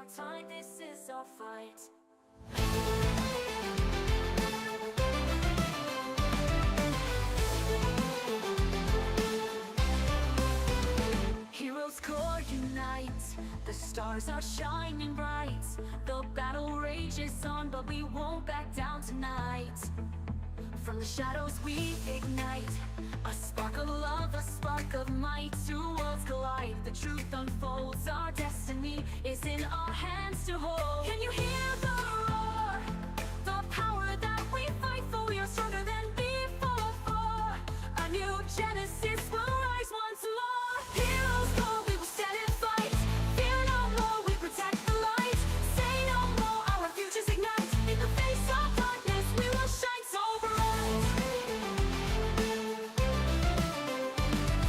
our time, this is our fight. Heroes core unite, the stars are shining bright. The battle rages on, but we won't back down tonight. From the shadows we ignite, a spark of love, a spark of might. Two worlds collide, the truth unfolds. Our destiny is in our hands to hold. Can you hear the roar? The power that we fight for, we are stronger than before. A new genesis will rise once more. Heroes call, we will stand and fight. Fear no more, we protect the light. Say no more, our futures ignite. In the face of darkness, we will shine so bright.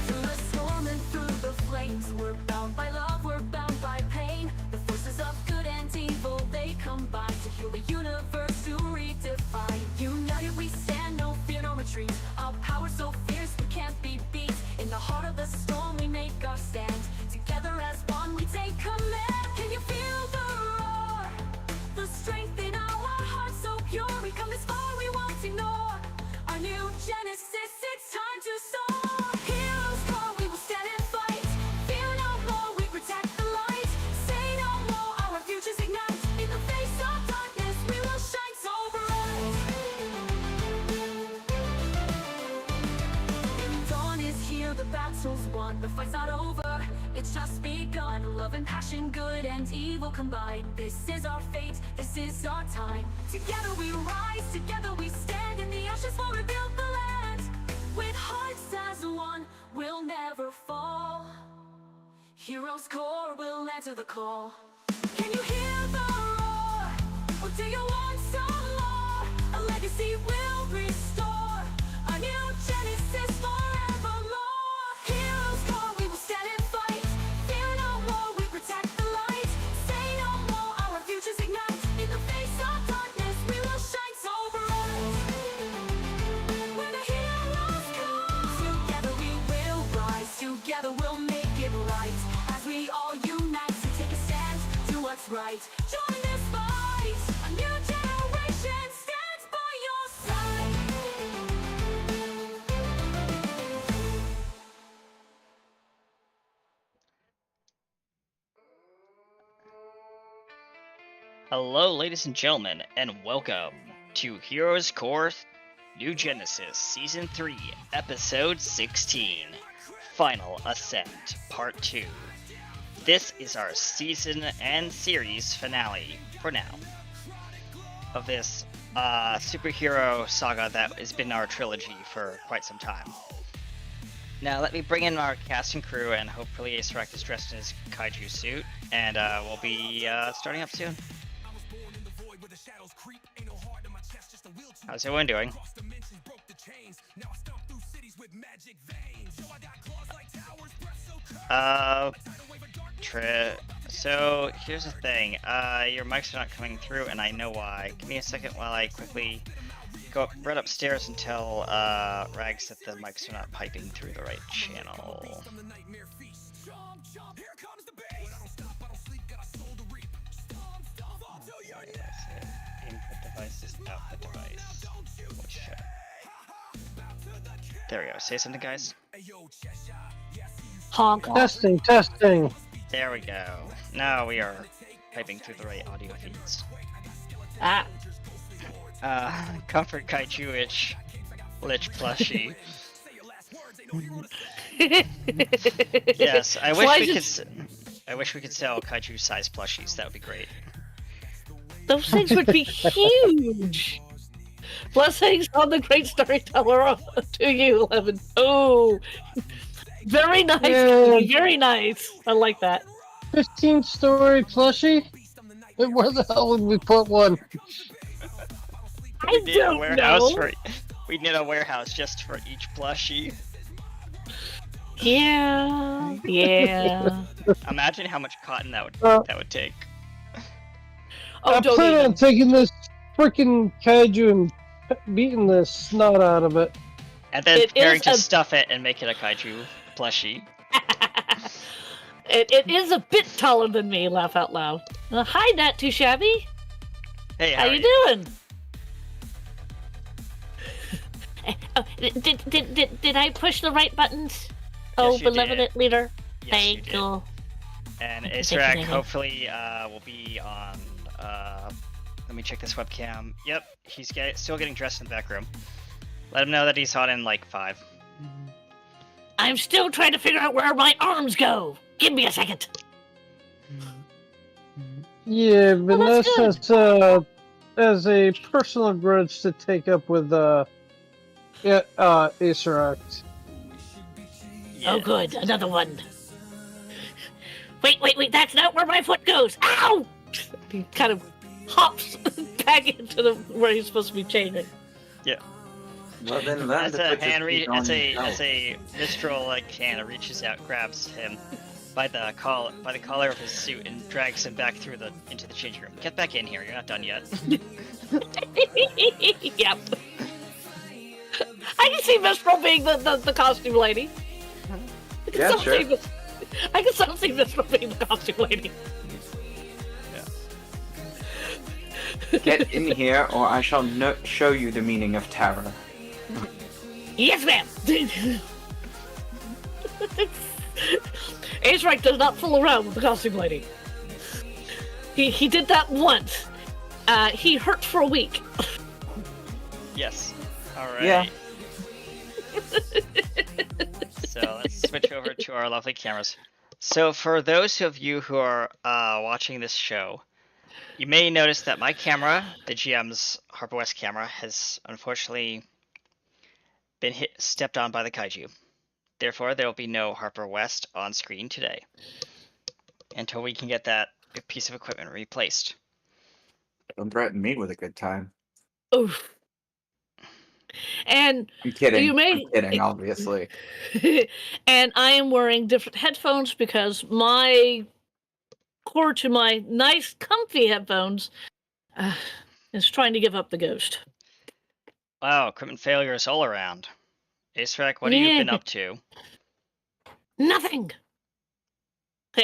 Through the storm and through the flames, we're bound by love, we're bound by pain. The forces of good and evil, they combine to heal the universe, to redefine. United we stand, no fear, no retreat. Our power so fierce, we can't be beat. In the heart of the storm, we make our stand. Together as one, we take command. Can you feel the roar? The strength in our hearts so pure. We come this far, we won't ignore. Our new genesis, it's time to soar. Heroes call, we will stand and fight. Fear no more, we protect the light. Say no more, our futures ignite. In the face of darkness, we will shine so bright. Dawn is here, the battle's won. The fight's not over, it's just begun. Love and passion, good and evil combined. This is our fate, this is our time. Together we rise, together we stand. In the ashes we'll rebuild the land. With hearts as one, we'll never fall. Heroes core will answer the call. Can you hear the roar? Or do you want some more? A legacy will restore. A new genesis forevermore. Heroes core, we will stand and fight. Fear no more, we protect the light. Say no more, our futures ignite. In the face of darkness, we will shine so bright. When the heroes come, together we will rise. Together we'll make it right. As we all unite to take a stand, do what's right. Join this fight. A new generation stands by your side. Hello, ladies and gentlemen, and welcome to Heroes Core New Genesis Season 3, Episode 16, Final Ascent, Part 2. This is our season and series finale, for now, of this superhero saga that has been our trilogy for quite some time. Now, let me bring in our cast and crew, and hopefully Acerec is dressed in his kaiju suit, and we'll be starting up soon. How's everyone doing? So here's the thing. Your mics are not coming through, and I know why. Give me a second while I quickly go right upstairs and tell Rags that the mics are not piping through the right channel. Input devices, output device. There we go. Say something, guys. Honk. Testing. There we go. Now we are piping through the right audio feeds. Ah. Comfort Kaiju-ish Lich plushie. Yes, I wish we could sell Kaiju-sized plushies. That would be great. Those things would be huge. Blessings on the great storyteller to you, Eleven. Oh, very nice. Yeah. Very nice. I like that. 15-story plushie? Where the hell would we put one? I don't know. We need a warehouse just for each plushie. Yeah. Imagine how much cotton that would take. Oh, I don't plan even. on taking this freaking kaiju and beating the snot out of it. And then It preparing is to a- stuff it and make it a kaiju plushie. It is a bit taller than me, laugh out loud. Hi, not too shabby. Hey, How how are you you? doing? Did I push the right buttons? Oh, Yes, you did. benevolent leader. Yes, you Thank did. you. And Thank you, Acerak thank you. hopefully will be on. Let me check this webcam. Yep, he's still getting dressed in the back room. Let him know that he's on in like 5. I'm still trying to figure out where my arms go. Give me a second. Yeah, Well, that's good. Vanessa has a personal grudge to take up with Iseract. Yeah. Oh, good. Another one. Wait. That's not where my foot goes. Ow! He kind of hops back into where he's supposed to be changing. Yeah. Well, then learn As to a put your hand feet on yourself. as a Mistral like hand reaches out, grabs him by the collar of his suit, and drags him back into the changing room. Get back in here. You're not done yet. Yep. I can see Mistral being the costume lady. Yeah, sure. I can still see Mistral being the costume lady. Get in here, or I shall show you the meaning of terror. Yes, ma'am. Ace does not fool around with the costume lady. He did that once. He hurt for a week. Yes. All right. Yeah. So let's switch over to our lovely cameras. So for those of you who are watching this show, you may notice that my camera, the GM's Harper West camera, has unfortunately been stepped on by the kaiju. Therefore, there will be no Harper West on screen today until we can get that piece of equipment replaced. Don't threaten me with a good time. Oof. And I'm kidding. you may. I'm kidding, obviously. And I am wearing different headphones because my cord to my nice, comfy headphones is trying to give up the ghost. Wow, equipment failures all around. Acerak, what have you been up to? Nothing.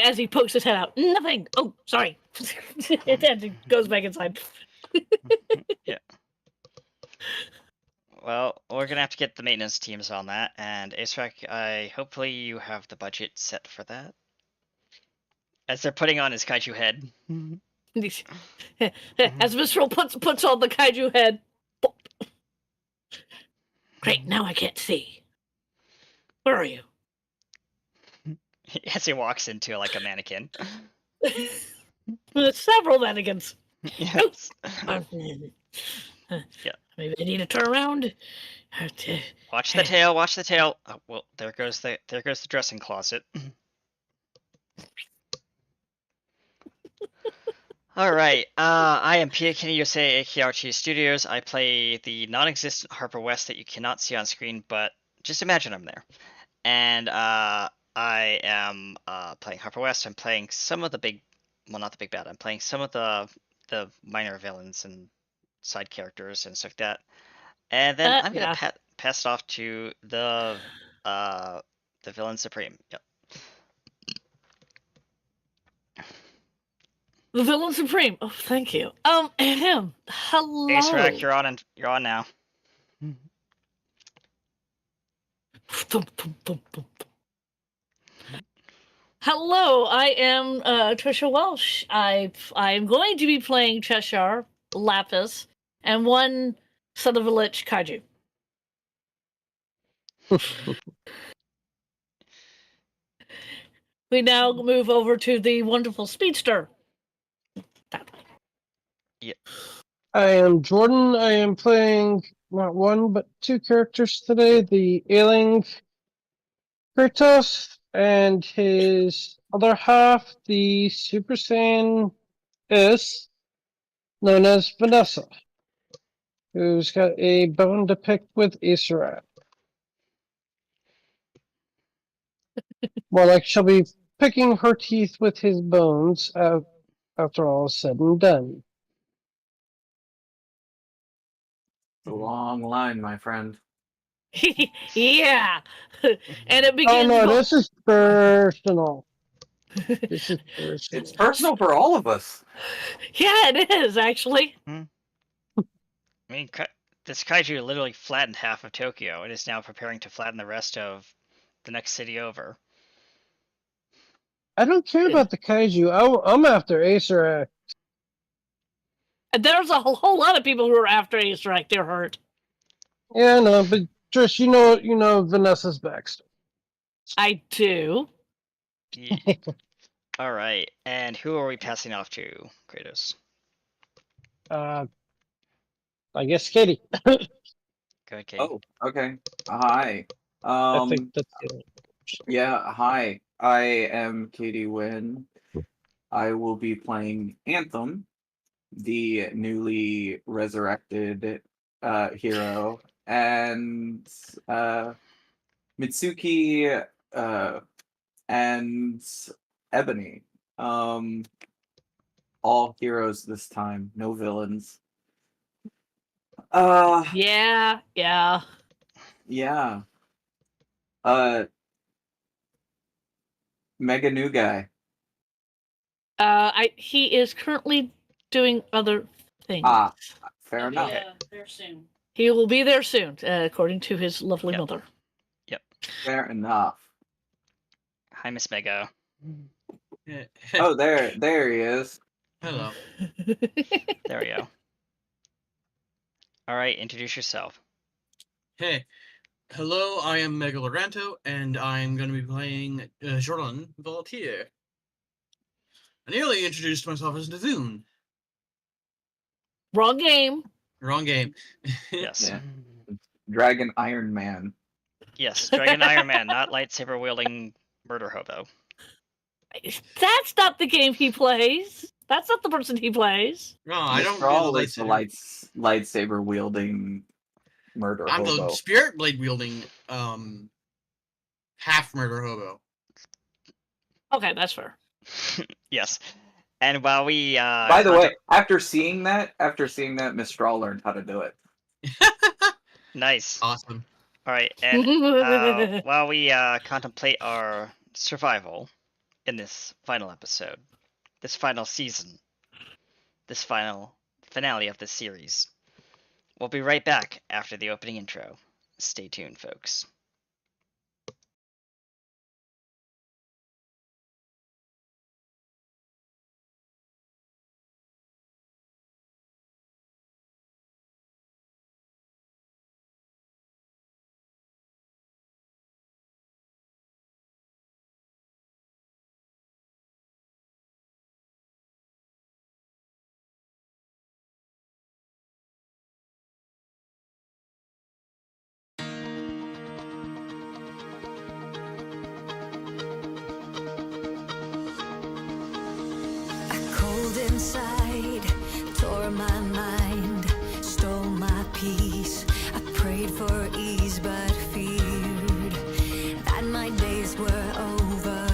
As he pokes his head out, nothing. Oh, sorry. And he goes back inside. Yeah. Well, we're gonna have to get the maintenance teams on that, and Acerak, hopefully you have the budget set for that. As they're putting on his kaiju head. As Mistral puts on the kaiju head. Great, now I can't see. Where are you? As he walks into like a mannequin. Several mannequins. Yes. Yeah. Maybe I need to turn around. Watch the tail. Watch the tail. Oh, well, there goes the dressing closet. All right. I am Pia Kenny Yosei, AKRT Studios. I play the non-existent Harper West that you cannot see on screen, but just imagine I'm there. And I am playing Harper West. I'm playing some of the big, well, not the big bad. I'm playing some of the minor villains and side characters and stuff like that. And then I'm gonna pass it off to the villain supreme. Yep. The villain supreme. Oh, thank you. Him. Hello. Acerak, you're on now. Hello, I am Trisha Welsh. I'm going to be playing Cheshire, Lapis, and one son of a lich kaiju. We now move over to the wonderful speedster. Yep. I am Jordan. I am playing not one but two characters today: the ailing Kratos and his other half, the Super Saiyan S, known as Vanessa, who's got a bone to pick with Acerab. More like she'll be picking her teeth with his bones after all is said and done. It's a long line, my friend. Yeah. And it begins. Oh no, this is personal. This is personal. It's personal for all of us. Yeah, it is actually. I mean, this kaiju literally flattened half of Tokyo and is now preparing to flatten the rest of the next city over. I don't care about the kaiju. I'm after Acer X. And there's a whole lot of people who are after Acer Act. They're hurt. Yeah, I know, but Trish, you know Vanessa's backstory. I do. Yeah. All right, and who are we passing off to, Kratos? I guess Katie. Go ahead, Kate. Oh, okay. Hi. I think that's the only Yeah, hi. I am Katie Wynn. I will be playing Anthem, the newly resurrected hero, and Mitsuki and Ebony. All heroes this time, no villains. Yeah. Yeah. Mega new guy. He is currently doing other things. Fair enough. There soon. He will be there soon, according to his lovely mother. Fair enough. Hi, Miss Mega. Oh, there he is. Hello. There we go. All right, introduce yourself. Hey. Hello, I am Mega Loranto, and I'm going to be playing Jordan Volatier. I nearly introduced myself as Nazoon. Wrong game. Wrong game. Yes. Yeah. Dragon Iron Man. Yes, Dragon Iron Man, not lightsaber wielding murder hobo. That's not the game he plays. That's not the person he plays. No, I don't Mistral wield is the the lightsaber wielding murder I'm hobo. the spirit blade wielding half murder hobo. Okay, that's fair. Yes. And while we By the way, after seeing that, Mistral learned how to do it. nice. Awesome. All right, and while we contemplate our survival in this final episode, this final season, this final finale of this series, we'll be right back after the opening intro. Stay tuned, folks. Cold inside, tore my mind, stole my peace. I prayed for ease, but feared that my days were over.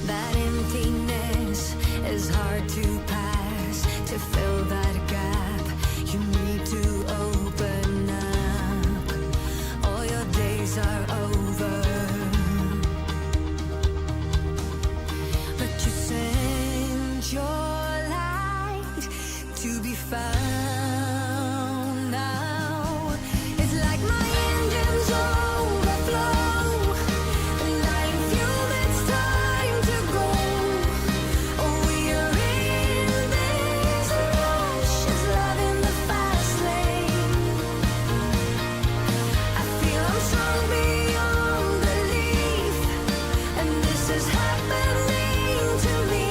That emptiness is hard to pass. To fill that gap, you need to open up. All your days are over. But you sent your light to be found now. It's like my engines overflow, and I am fueled, it's time to go. Oh, we are in this rush, it's love in the fast lane. I feel I'm strong beyond belief, and this is happening to me.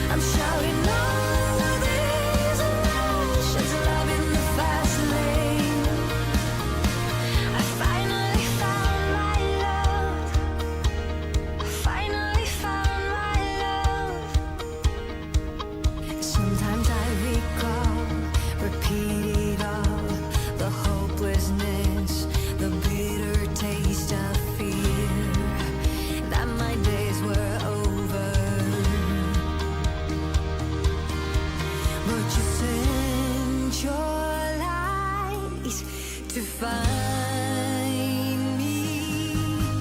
I'm shouting over these emotions, love in the fast lane. I finally found my love. I finally found my love. Sometimes I recall, repeat it all, the hopelessness, the bitter taste of fear, that my days were over. But you sent your light to find me.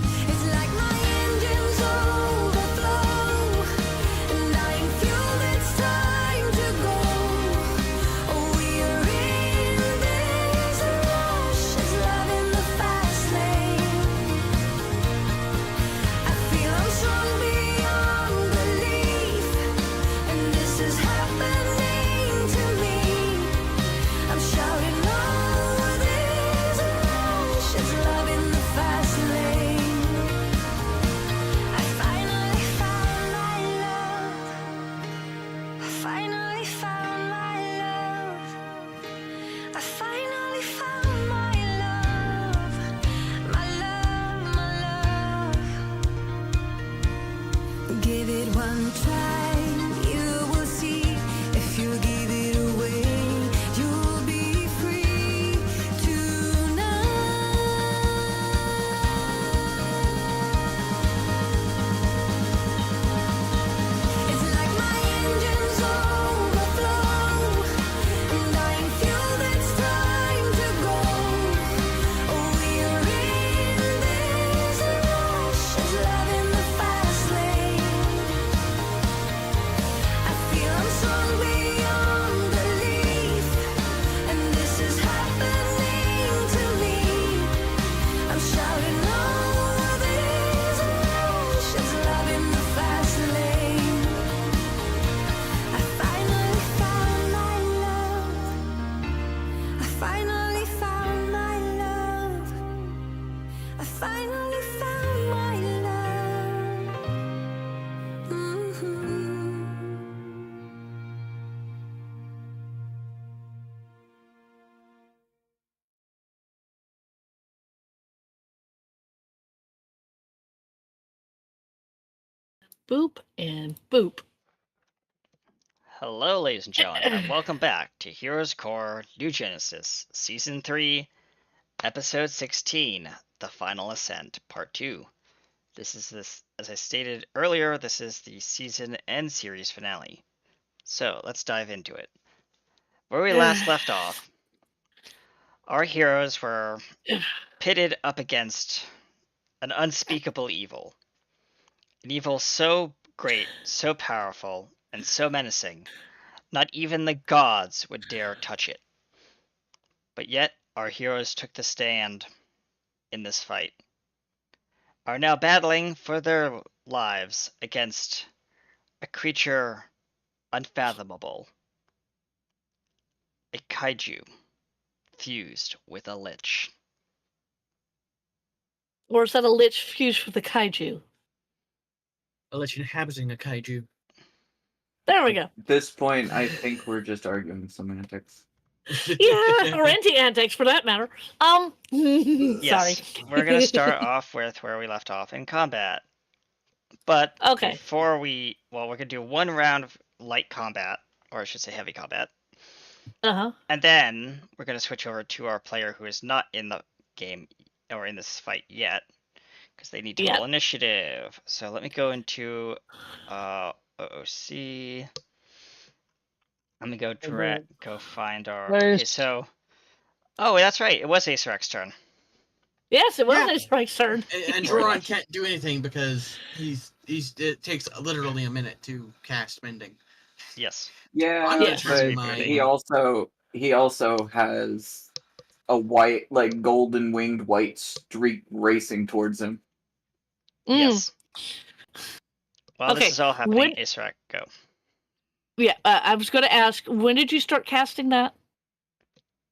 finally found my love. I finally found my love. Boop and boop. Hello, ladies and gentlemen, and welcome back to Heroes Core New Genesis, Season 3, Episode 16, The Final Ascent, Part 2. As I stated earlier, this is the season and series finale. So, let's dive into it. Where we last left off, our heroes were pitted up against an unspeakable evil. An evil so great, so powerful, and so menacing, not even the gods would dare touch it. But yet, our heroes took the stand in this fight, are now battling for their lives against a creature unfathomable, a kaiju fused with a lich. Or is that a lich fused with a kaiju? I'll let you inhabiting a kaiju. There we go. At this point, I think we're just arguing semantics. Yeah, or anti-antics for that matter. Yes, sorry. we're going to start off with where we left off in combat. But Okay. before we're going to do one round of light combat, or I should say heavy combat. Uh-huh. And then we're going to switch over to our player who is not in the game or in this fight yet, because they need to roll initiative. So let me go into OOC. Let me go find our. Nice. Okay, so. Oh, that's right. It was Acerek's turn. Yes, it was Yeah. a strike's turn. And Joran can't do anything because it takes literally a minute to cast Mending. Yes. Yeah, I'm gonna turn but my- he also has a white, like golden winged white streak racing towards him. Yes. While Okay, this is all happening, when- Acerek, go. Yeah, I was going to ask, when did you start casting that?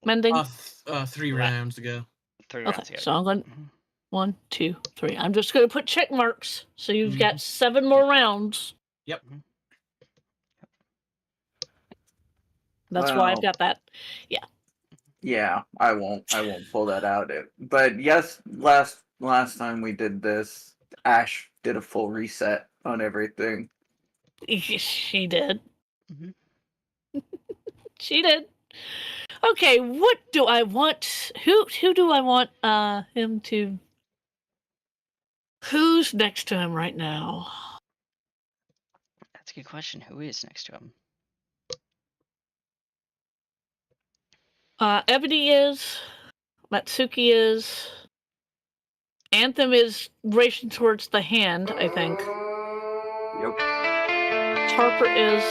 Mending? 3 rounds ago. 3 okay, rounds ago. so I'm going Mhm. 1, 2, 3. I'm just going to put check marks, so you've got 7 more rounds. Yep. That's why I've Well, got that. Yeah, I won't pull that out. But yes, last time we did this, Ash did a full reset on everything. She did. Mhm. She did. Okay, what do I want? Who do I want him to? Who's next to him right now? That's a good question. Who is next to him? Ebony is. Matsuki is. Anthem is racing towards the hand, I think. Yep. Harper is.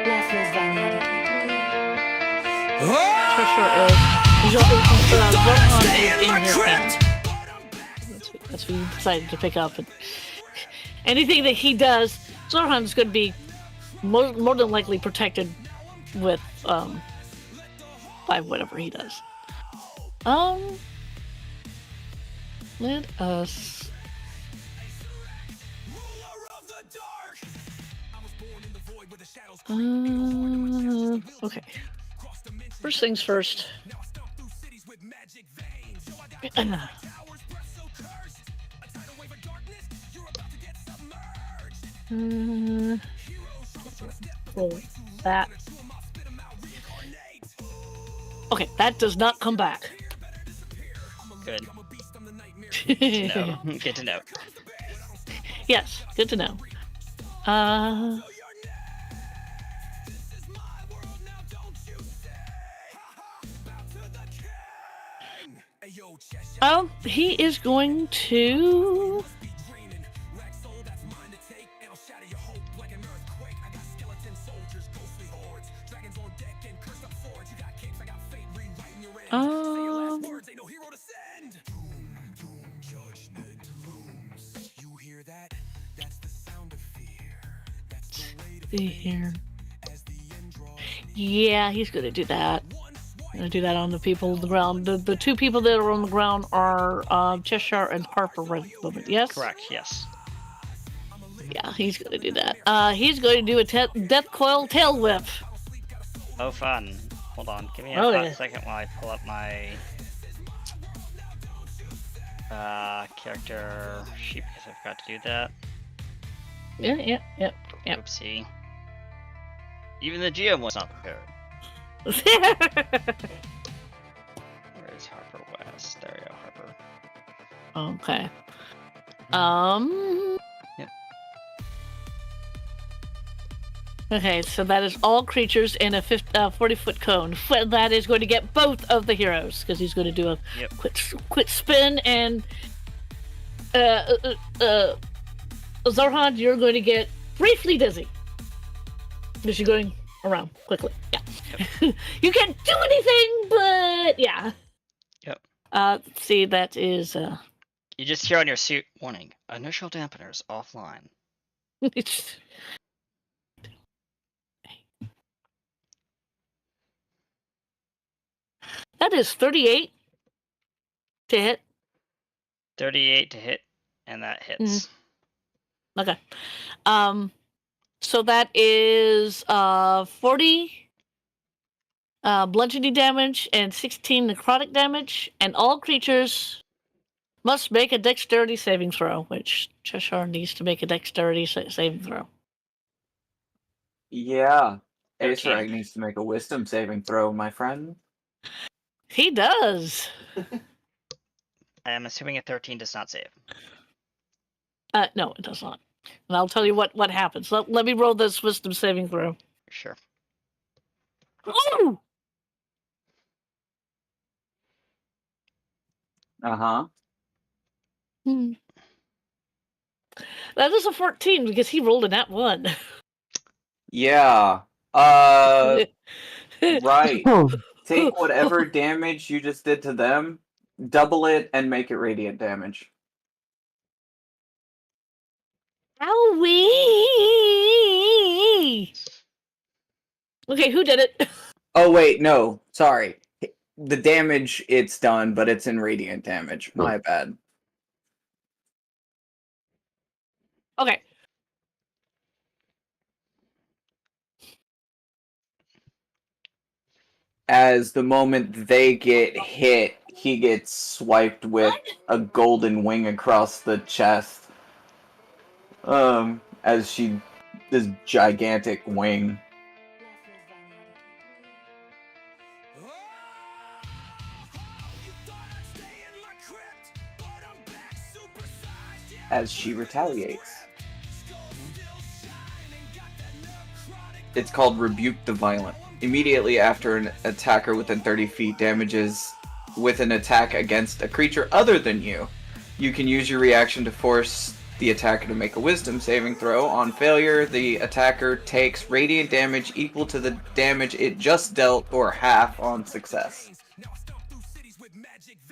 Lifeless vanity. Trisha is. Rohan is in his hand. That's what he decided to pick up. And anything that he does, Zohan's going to be more than likely protected with by whatever he does. Let us. Okay. First things first. Roll that. Okay, that does not come back. Good. To know. Good to know. Yes, good to know. He is going to. See here. Yeah, he's gonna do that. I'm gonna do that on the people on the ground. The two people that are on the ground are Cheshire and Harper right at the moment. Yes. Correct. Yes. Yeah, he's gonna do that. He's going to do a death coil tail whip. Oh, fun. Hold on. Give me a Oh, hot yeah. second while I pull up my character sheet because I forgot to do that. Yeah. Yep. Oopsie. Even the GM was not prepared. Where is Harper West? There you go, Harper. Okay. Yep. Okay, so that is all creatures in a 40-foot cone. That is going to get both of the heroes because he's going to do a Yep. quick spin, and Zarhan, you're going to get briefly dizzy because you're going around quickly. Yeah. Yep. You can't do anything, but yeah. Yep. See, that is You just hear on your suit, warning, initial dampeners offline. that is 38 to hit. 38 to hit, and that hits. Okay. So that is 40 bludgeoning damage and 16 necrotic damage, and all creatures must make a dexterity saving throw, which Cheshire needs to make a dexterity saving throw. Yeah. Acer 13. needs to make a wisdom saving throw, my friend. He does. I am assuming a 13 does not save. No, it does not. And I'll tell you what happens. Let me roll this wisdom saving throw. Sure. Ooh! Uh-huh. That is a 14 because he rolled a nat 1. Yeah. Right. Take whatever damage you just did to them, double it, and make it radiant damage. Owie! Okay, who did it? Oh, wait, no. Sorry. The damage, it's done, but it's in radiant damage. My bad. Okay. As the moment they get hit, he gets swiped with a golden wing across the chest. As this gigantic wing. As she retaliates. It's called Rebuke the Violent. Immediately after an attacker within 30 feet damages with an attack against a creature other than you, you can use your reaction to force the attacker to make a wisdom saving throw. On failure, the attacker takes radiant damage equal to the damage it just dealt, or half on success.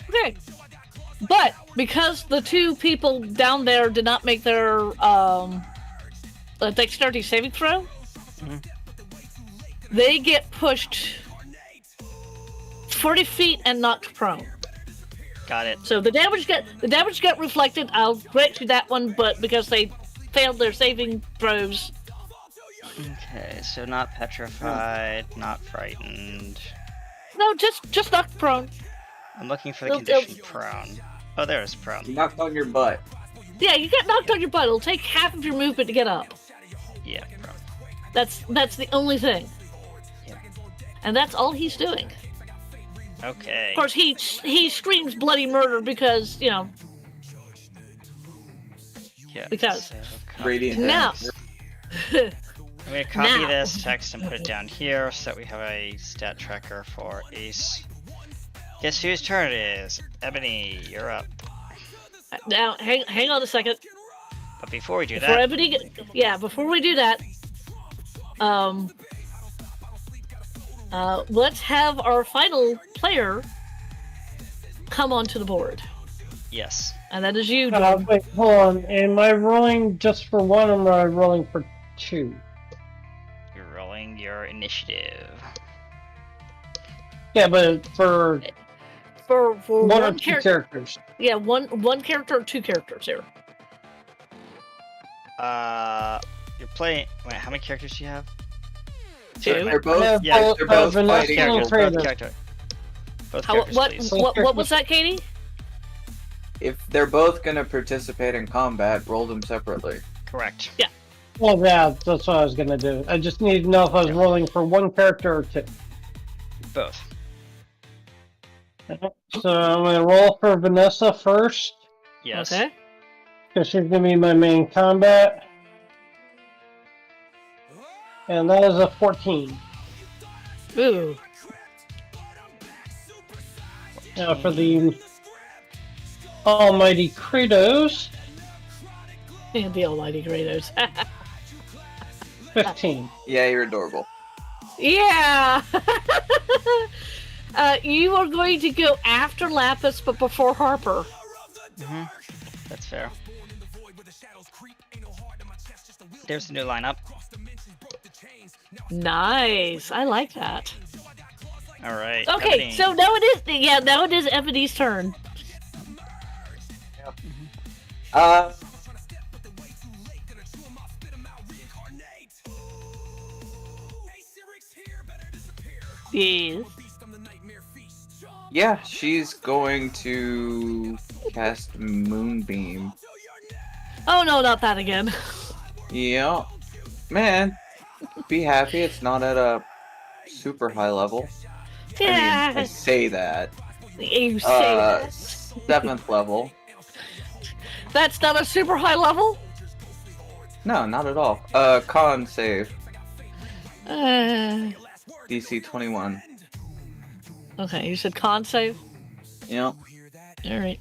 Okay. But because the two people down there did not make their dexterity saving throw, they get pushed 40 feet and knocked prone. Got it. So the damage got reflected. I'll grant you that one, but because they failed their saving throws. Okay, so not petrified, not frightened. No, just knocked prone. I'm looking for the condition prone. Oh, there's prone. You knocked on your butt. Yeah, you get knocked on your butt. It'll take half of your movement to get up. Yeah, prone. That's the only thing. Yeah. And that's all he's doing. Okay. Of course, he screams bloody murder because, you know. Yeah. Because. So Radiant Now. damage. I'm gonna copy Now. this text and put it down here so that we have a stat tracker for Ace. Guess whose turn it is? Ebony, you're up. Now, hang on a second. But before we do Before that, Ebony, before we do that, let's have our final player come onto the board, yes. and that is you, John. Wait, hold on. Am I rolling just for one, or am I rolling for two? You're rolling your initiative. Yeah, but for For one or one two character. characters. Yeah, one character or two characters here. You're playing. Wait, how many characters do you have? Two. They're both. have Yeah, both, they're both Vanessa fighting. and Characters, both Kratos. characters. Both How, characters, what, please. what was that, Katie? If they're both gonna participate in combat, roll them separately. Correct. Well, yeah, that's what I was gonna do. I just need to know if I was rolling for one character or two. Both. So I'm gonna roll for Vanessa first, Yes. Okay. because she's gonna be my main combat. And that is a 14. Ooh. Now for the almighty Kratos, And the almighty Kratos. 15. Yeah, you're adorable. Yeah! You are going to go after Lapis, but before Harper. Mm-hmm. That's fair. There's the new lineup. Nice. I like that. All right. Okay, Ebony. so now it is Ebony's turn. Uh, Yes. yeah, she's going to cast Moonbeam. Oh no, not that again. Yeah, man, be happy it's not at a super high level. I mean, I Yeah. say that. You say that. 7th level. That's not a super high level? No, not at all. Con save. Uh, DC 21. okay, you said con save? Yep. Alright.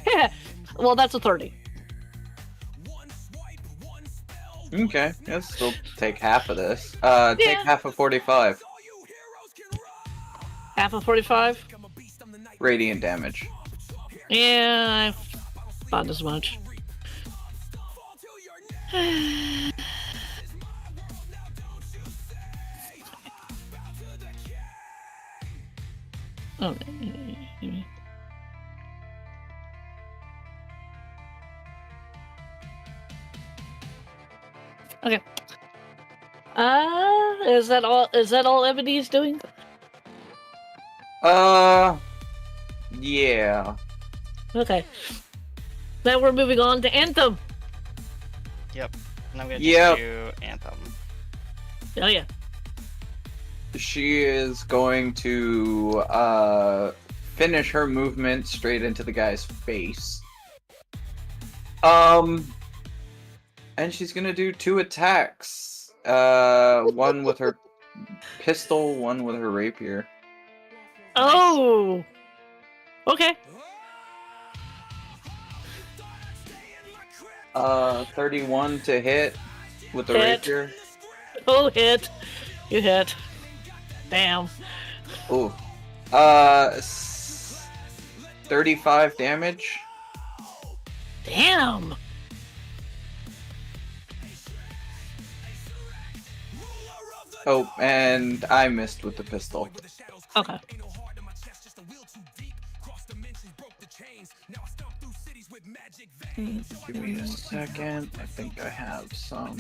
Yeah. Well, that's a 30. Okay, let's still take half of this. Take Yeah. half of 45. Half of 45? Radiant damage. Yeah, not as much. Oh. Okay. Is that all? Is that all Ebony's doing? Yeah. Okay. Now we're moving on to Anthem. Yep. And I'm gonna Yep. do Anthem. Oh yeah. She is going to finish her movement straight into the guy's face. And she's gonna do 2 attacks. One with her pistol, one with her rapier. Oh. Okay. 31 to hit with the Hit. rapier. Oh, hit. You hit. Damn. Ooh. 35 damage. Damn. Oh, and I missed with the pistol. Okay. Give me a second. I think I have some.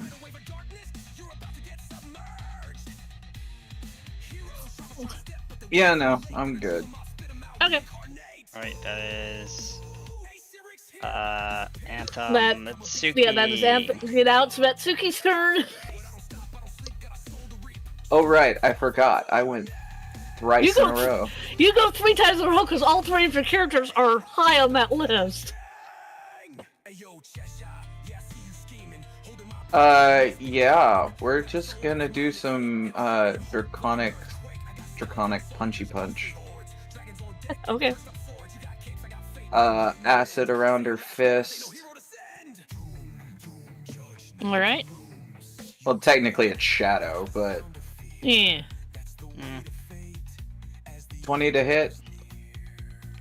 Yeah, no, I'm good. Okay. Alright, that is Anthem That- Mitsuki. Yeah, that is Anthem. Now it's Metsuki's turn. Oh, right, I forgot. I went thrice You in a go- row. You go 3 times in a row because all 3 of your characters are high on that list. Yeah, we're just gonna do some, draconic punchy punch. Okay. Acid around her fist. All right. Well, technically it's shadow, but Yeah. 20 to hit.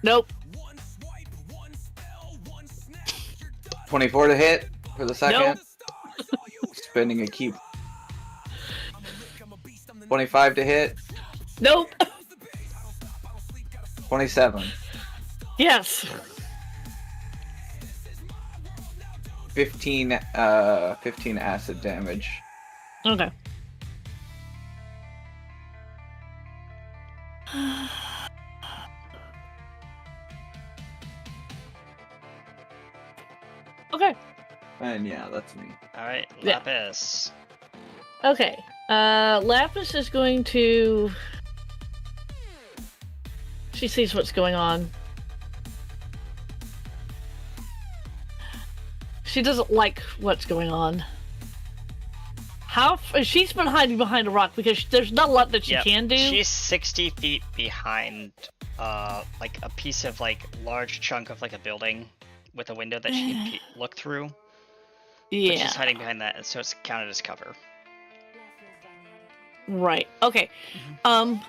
Nope. 24 to hit for the second. Nope. Spending a key. 25 to hit. Nope. 27. Yes. 15 acid damage. Okay. Okay. And yeah, that's me. Alright, Yeah. Lapis. Okay. Lapis is going to. She sees what's going on. She doesn't like what's going on. She's been hiding behind a rock because there's not a lot that she Yep, can do. She's 60 feet behind, like a piece of large chunk of a building with a window that she can look through. But Yeah. she's hiding behind that, and so it's counted as cover. Right. Okay. Hang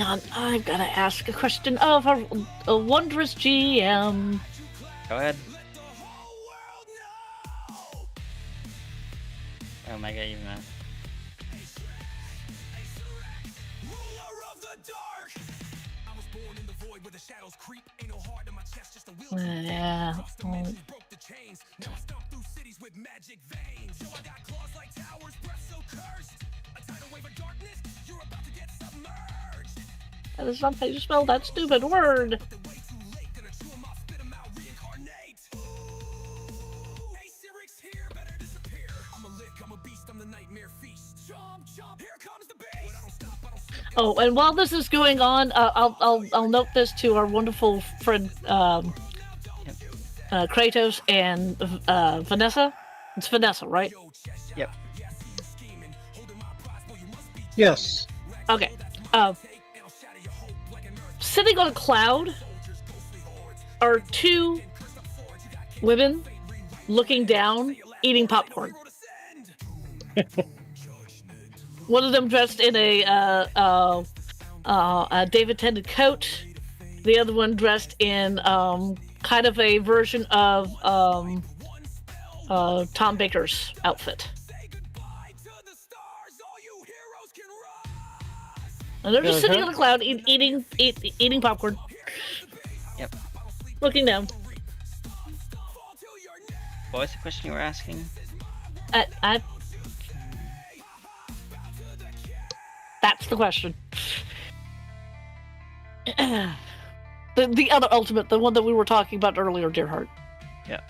on, I've got to ask a question of a wondrous GM. Go ahead. Oh my god, even that. Yeah. That is not how you spell that stupid word. Oh, and while this is going on, I'll note this to our wonderful friend Kratos and Vanessa. It's Vanessa, right? Yep. Yes. Okay. Sitting on a cloud are two women looking down, eating popcorn. One of them dressed in a David Tennant coat. The other one dressed in kind of a version of Tom Baker's outfit. And they're just sitting on a cloud eating popcorn. Yep. Looking down. What was the question you were asking? That's the question. The other ultimate, the one that we were talking about earlier, dear heart. Yeah.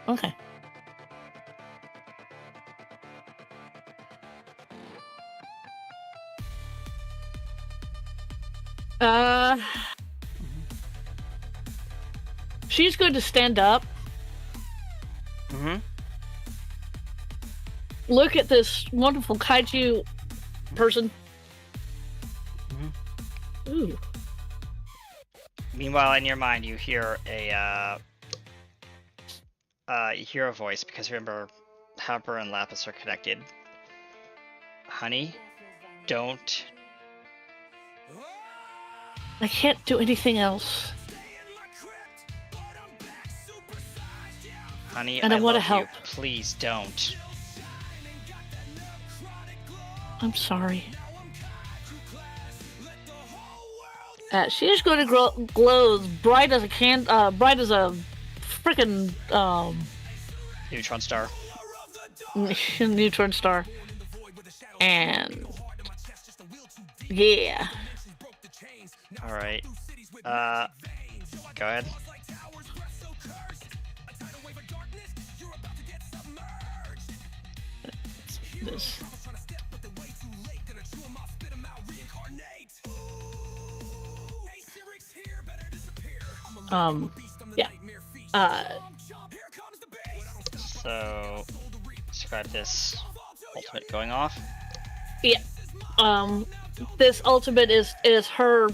Okay. She's going to stand up. Mm-hmm. Look at this wonderful kaiju person. Mm-hmm. Ooh. Meanwhile, in your mind, you hear a voice, because remember, Hopper and Lapis are connected. Honey, don't. I can't do anything else. Honey, And I want to love help. you. Please don't. I'm sorry. She is going to glow as bright as a bright as a frickin' Neutron star. neutron star. And yeah. Alright. Go ahead. This. Yeah. So, describe this ultimate going off. Yeah. This ultimate is her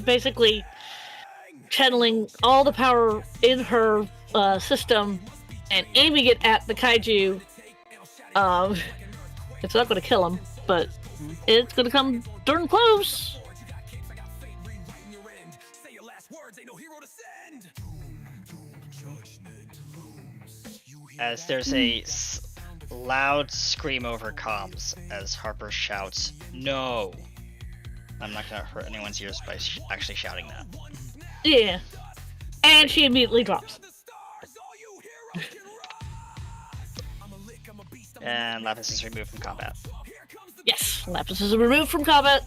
basically channeling all the power in her system and aiming it at the kaiju. It's not going to kill him, but it's going to come darn close. As there's a loud scream over comms as Harper shouts, "No!" I'm not gonna hurt anyone's ears by actually shouting that. Yeah. And she immediately drops. And Lapis is removed from combat. Yes, Lapis is removed from combat.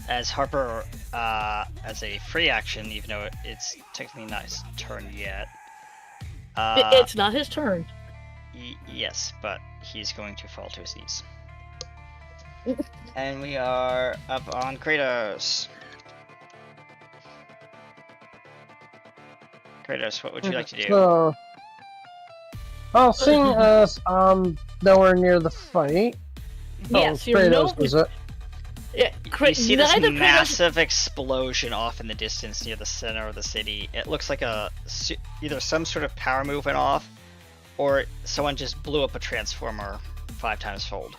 As Harper, as a free action, even though it's technically not his turn yet. It's not his turn. Yes, but he's going to fall to his knees. And we are up on Kratos. Kratos, what would you like to do? So, well, seeing as I'm nowhere near the fight, Yes, you're Kratos is it? Yeah, You see this neither massive explosion off in the distance near the center of the city. It looks like either some sort of power move went off, or someone just blew up a transformer 5 times fold.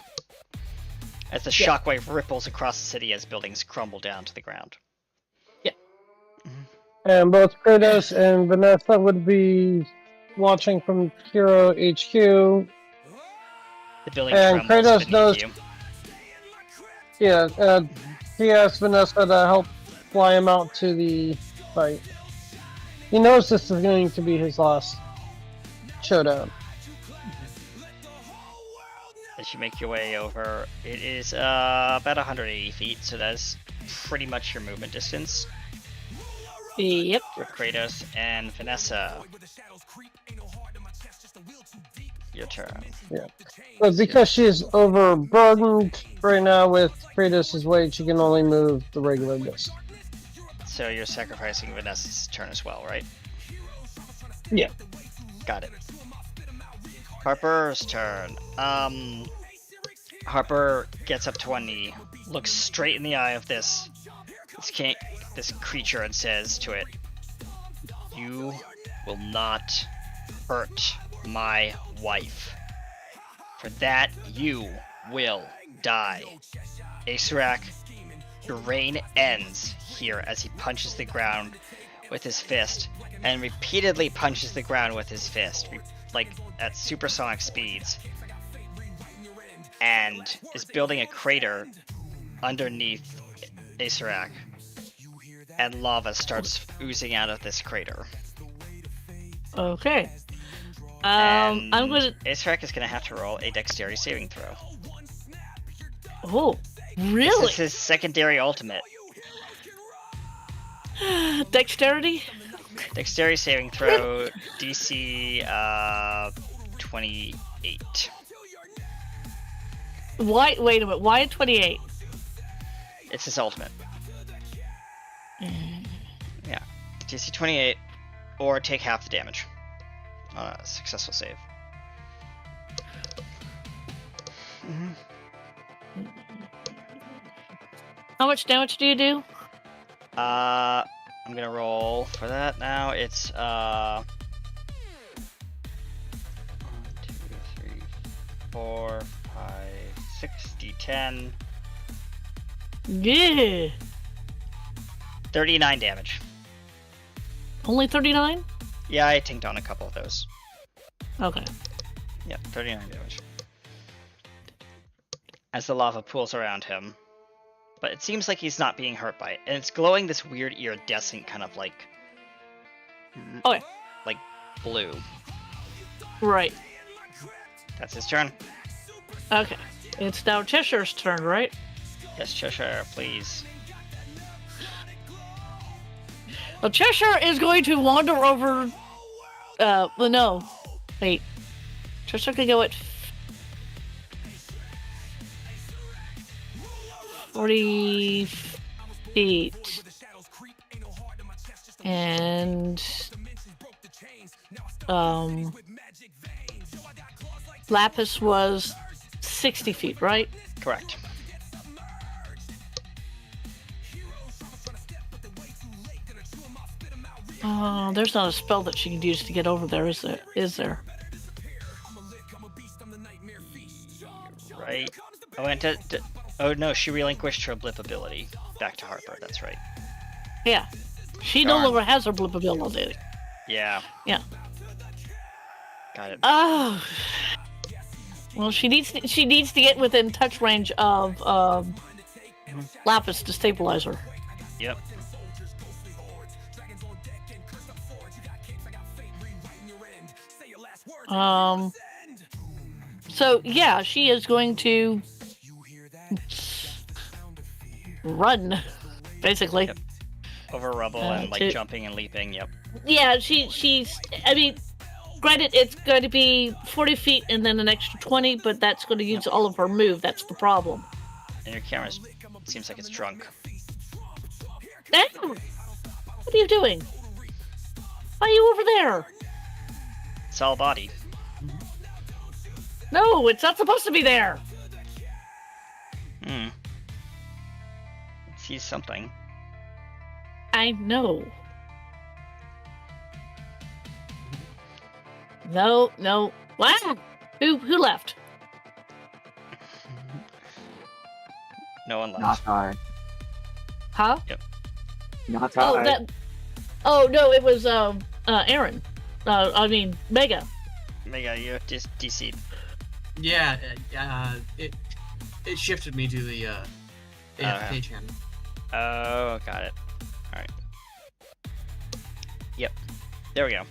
As the shockwave ripples across the city as buildings crumble down to the ground. Yeah. And both Kratos and Vanessa would be watching from Hero HQ. The building And trembles Kratos beneath knows- you. Yeah, he asks Vanessa to help fly him out to the fight. He knows this is going to be his last showdown. As you make your way over, it is about 180 feet, so that's pretty much your movement distance Yep. for Kratos and Vanessa. Your turn. Yeah. But because she's overburdened right now with Kratos' weight, she can only move the regular distance. So you're sacrificing Vanessa's turn as well, right? Yeah. Got it. Harper's turn. Harper gets up to one knee, looks straight in the eye of this creature and says to it, "You will not hurt my wife. For that, you will die." Acerak, your reign ends here as he punches the ground with his fist and repeatedly punches the ground with his fist, like at supersonic speeds, and is building a crater underneath Acerak, and lava starts oozing out of this crater. Okay. And I'm gonna. Acerak is gonna have to roll a dexterity saving throw. Oh, This really? is his secondary ultimate. Dexterity? Dexterity saving throw, DC 28. Why? Wait a minute. Why 28? It's his ultimate. Yeah, DC 28, or take half the damage on a successful save. How much damage do you do? I'm gonna roll for that now. It's 1, 2, 3, 4, 5, 6, D10, Yeah. 39 damage. Only 39? Yeah, I tinked on a couple of those. Okay. Yep, 39 damage. As the lava pools around him. But it seems like he's not being hurt by it. And it's glowing this weird iridescent kind of like... Okay. like blue. Right. That's his turn. Okay. It's now Cheshire's turn, right? Yes, Cheshire, please. Well, Cheshire is going to wander over. Well, no. Wait. Cheshire can go at 40 feet. And. Lapis was 60 feet, right? Correct. Oh, there's not a spell that she can use to get over there, is there? Is there? Right. I went to oh no, she relinquished her blip ability. Back to Harper, that's right. Yeah. She no Darn. longer has her blip ability. Yeah. Yeah. Got it. Oh. Well, she needs to get within touch range of Lapis to stabilize her. Yep. So yeah, she is going to run, basically. Yep. Over rubble and like jumping and leaping. Yep. Yeah, she's. I mean, granted, it's going to be 40 feet and then an extra 20, but that's going to use all of her move. That's the problem. And your camera seems like it's drunk. Damn! What are you doing? Why are you over there? It's all body. No, it's not supposed to be there. Hmm. It sees something. I know. No. What? Who left? No one Not left. I. Huh? Not Oh, I. Oh no, it was Aaron. I mean Mega. Mega, you DC'd. Yeah, it shifted me to the AFK channel. Oh, got it. Alright. Yep. There we go.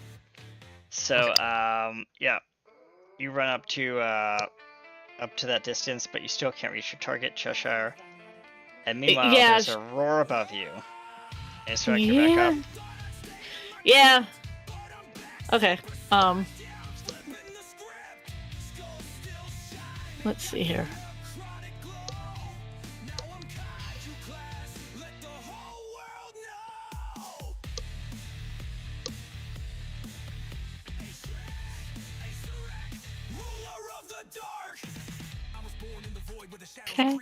So, yeah. You run up to that distance, but you still can't reach your target, Cheshire. And meanwhile, Yeah, there's a roar above you. And so I can back up. Yeah. Okay. Let's see here. Okay.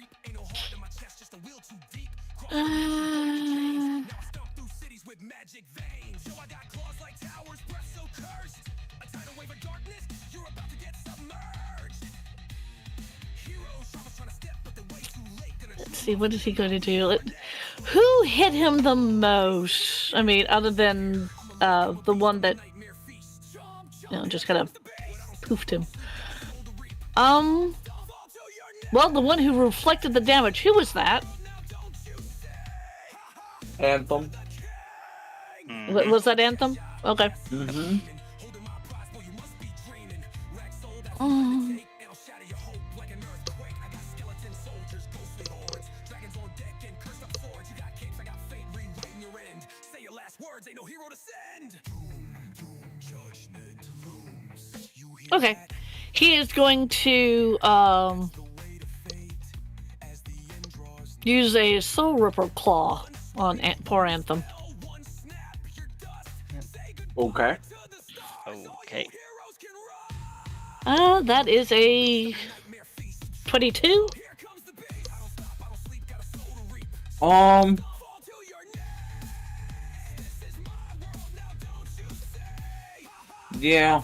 Let's see, what is he going to do? Who hit him the most? I mean, other than the one that, just kind of poofed him. Well, the one who reflected the damage. Who was that? Anthem. Was that Anthem? Okay. Mm-hmm. Okay. He is going to use a Soul Ripper Claw on poor Anthem. Okay. Okay. That is a 22. Yeah.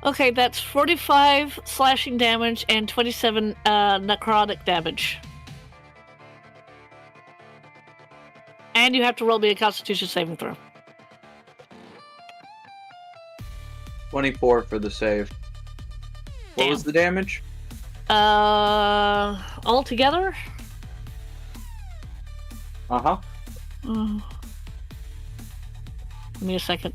Okay, that's 45 slashing damage and 27 necrotic damage. And you have to roll me a Constitution saving throw. 24 for the save. What was the damage? Altogether? Uh-huh. Give me a second.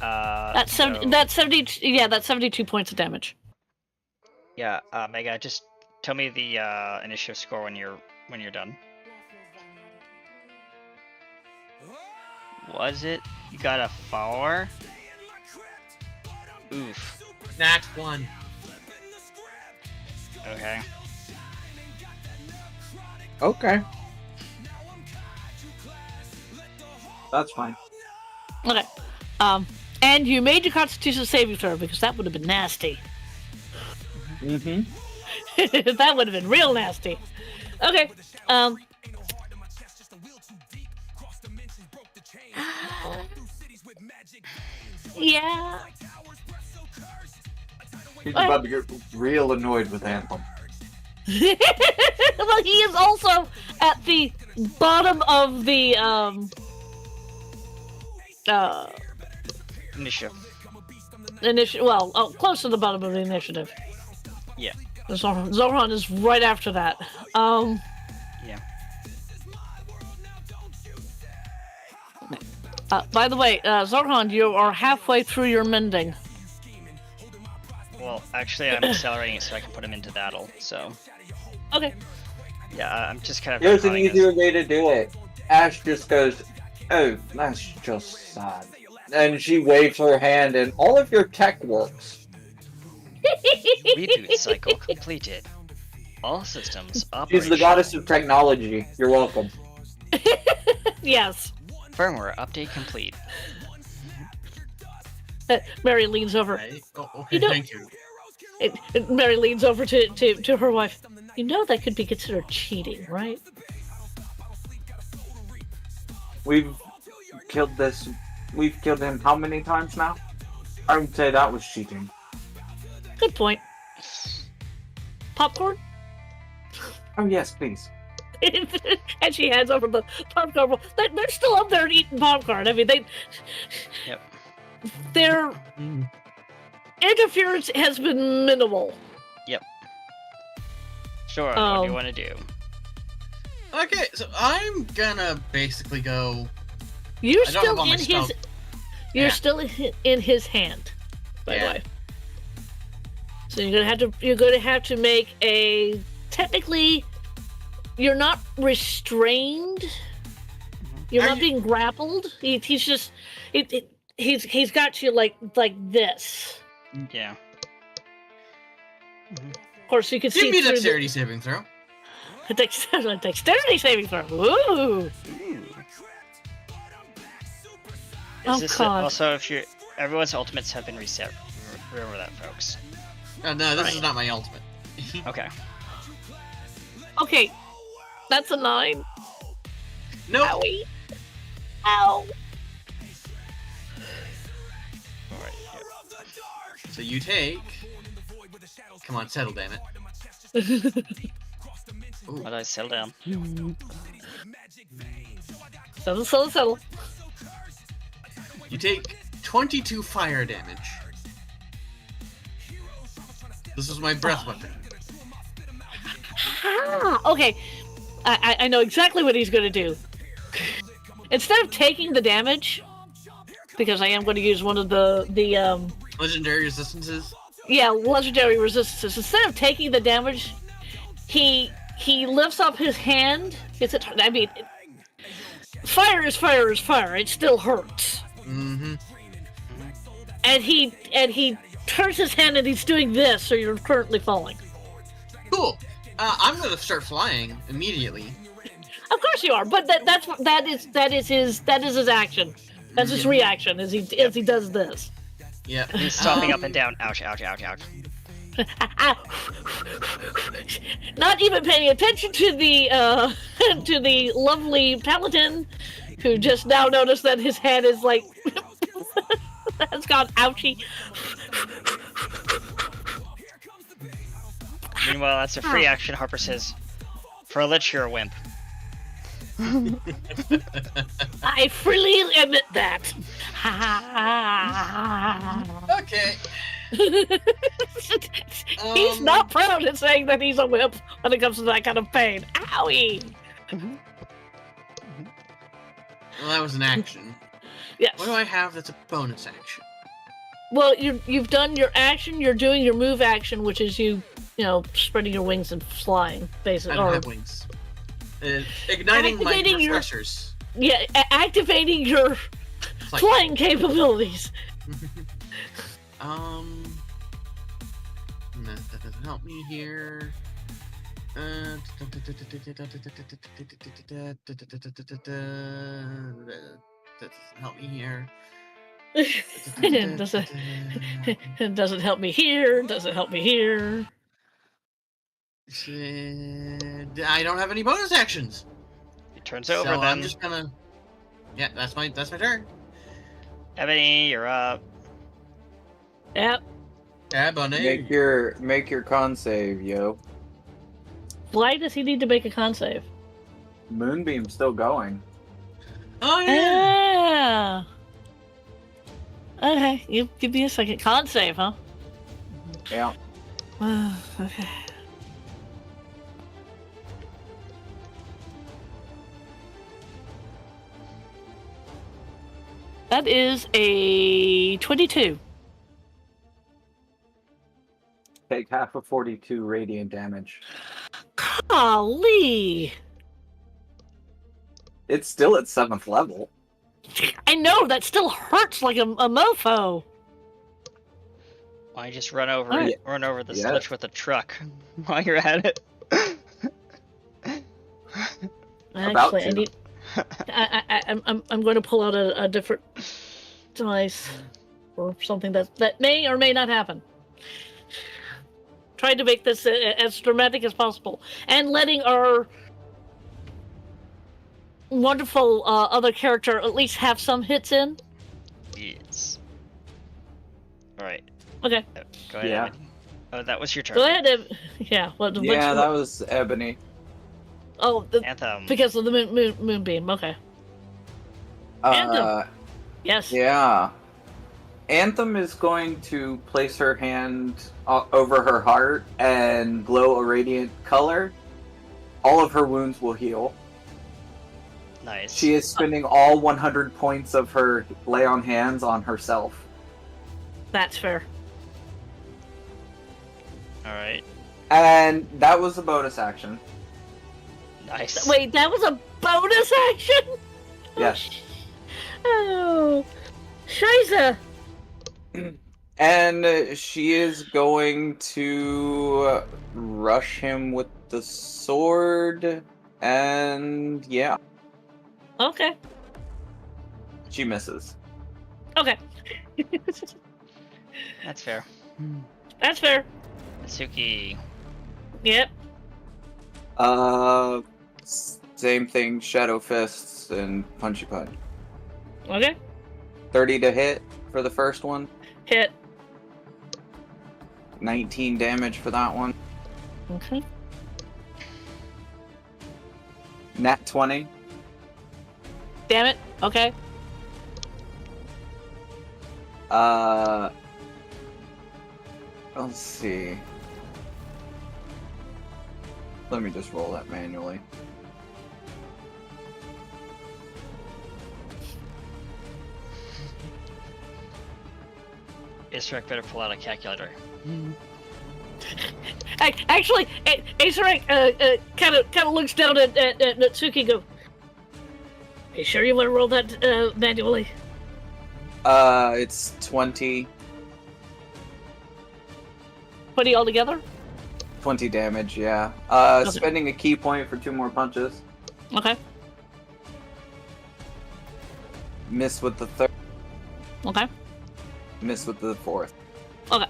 That's 70. That's 70. Yeah, that's 72 points of damage. Yeah, Mega, just tell me the initiative score when you're done. Was it? You got a 4? Oof. Nat 1. Okay. Okay. That's fine. Okay. And you made your Constitution saving throw because that would have been nasty. Mm-hmm. That would have been real nasty. Okay. Yeah. He's about to get real annoyed with Anthem. Well, he is also at the bottom of the Initiative. initiative. Well, close to the bottom of the initiative. Yeah. Zoran is right after that. Yeah. By the way, Zoran, you are halfway through your mending. Well, actually, I'm accelerating it so I can put him into battle. So Okay. yeah, I'm just kind of. Here's an recalling this. easier way to do it. Ash just goes, "Oh, that's just sad," and she waves her hand, and all of your tech works. Reboot cycle completed. All systems She's operational. the goddess of technology. You're welcome. Yes. Firmware update complete. Mary leans over. Right. Oh, okay, You know- thank you. Mary leans over to her wife. You know that could be considered cheating, right? We've killed this. We've killed him how many times now? I would say that was cheating. Good point. Popcorn? Oh yes, please. And she hands over the popcorn bowl. They're still up there eating popcorn. I mean, Yep. their interference has been minimal. Sure. What do you Um, want to do? Okay, so I'm gonna basically go. You're I don't have still all my in his. spells. You're Yeah. still in his hand, by the Yeah. way. So you're gonna have to make a technically. You're not restrained. You're Are not you- being grappled. He's just. He's got you like this. Yeah. Of course, you can see Give me a through dexterity saving throw. the dexterity saving throw. Ooh. Oh, Is this God. also if you everyone's ultimates have been reset? Remember that, folks. No, this Right. is not my ultimate. Okay. Okay, that's a 9. Nope. Owie. Ow. All right. So you take. Come on, settle, damn it. Why did I settle down? Settle. You take 22 fire damage. This is my breath weapon. Ah, okay. I know exactly what he's going to do. Instead of taking the damage, because I am going to use one of the Legendary resistances. legendary resistances. Instead of taking the damage, he lifts up his hand. Fire is fire. It still hurts. Mm-hmm. And he turns his hand and he's doing this, so you're currently falling. Cool. I'm gonna start flying immediately. Of course you are, but that is his action. That's his reaction as he does this. Yeah. He's stomping up and down. Ouch! Not even paying attention to the to the lovely paladin, who just now noticed that his head is like has gone ouchy. Meanwhile, that's a free action. Harper says, "For a lich, you're a wimp." I freely admit that. Okay. He's not proud of saying that he's a whip when it comes to that kind of pain. Owie! Well, that was an action. Yes. What do I have that's a bonus action? Well, you've done your action. You're doing your move action, which is you spreading your wings and flying, I basically. don't Or have wings. Igniting my Activating your- refreshers. yeah, activating your It's like, flying capabilities. That doesn't help me here. That doesn't help me here. It doesn't. It doesn't help me here. Doesn't help me here. I don't have any bonus actions. He turns So over. I'm Then just gonna. Yeah, that's my turn. Ebony, you're up. Yep. Ebony. Make your con save, yo. Why does he need to make a con save? Moonbeam's still going. Oh yeah. Yeah. Okay, you give me a second. Con save, huh? Yeah. Okay. That is a 22. Take half of 42 radiant damage. Golly! It's still at 7th level. I know, that still hurts like a mofo. Why just run over Alright. run over the Yeah. sludge with a truck while you're at it? About Actually, I to. need. I'm going to pull out a different device or something that may or may not happen. Trying to make this as dramatic as possible, and letting our wonderful other character at least have some hits in. Yes. Alright. Okay, Go ahead. Yeah. Ebony. Oh, that was your turn. go ahead. Yeah. What? Yeah, that was Ebony. Oh, Anthem. because of the moonbeam. Okay. Anthem. Yes. Yeah. Anthem is going to place her hand over her heart and glow a radiant color. All of her wounds will heal. Nice. She is spending all 100 points of her lay on hands on herself. That's fair. Alright. And that was a bonus action. Nice. Wait, that was a bonus action? Yes. Oh, Scheiße. And she is going to rush him with the sword. And yeah, Okay. she misses. Okay. That's fair. That's fair. Suki. Yep. Same thing, Shadow Fists and Punchy Punch. Okay. 30 to hit for the first one. Hit. 19 damage for that one. Okay. Nat 20. Damn it. Okay. Let's see. Let me just roll that manually. Isrek better pull out a calculator. Actually, Acerek kind of looks down at Natsuki and go, "You sure you want to roll that manually?" It's 20 altogether? 20 damage, yeah. Okay. Spending a key point for 2 more punches. Okay. Miss with the third. Okay. Miss with the fourth. Okay.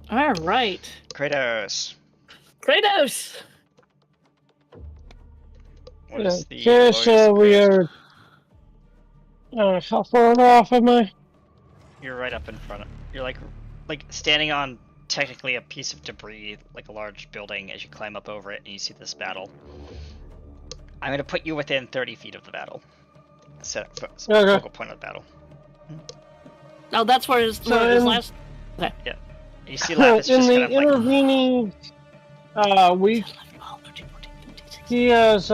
All right. Kratos. Kratos. What is the Okay, so we lowest- are. How far off am I? You're right up in front of. You're like standing on technically a piece of debris, like a large building, as you climb up over it and you see this battle. I'm gonna put you within 30 feet of the battle. Focal point of the battle. Oh, that's where his So last. You see Lapis In just the kind of like. intervening week, he has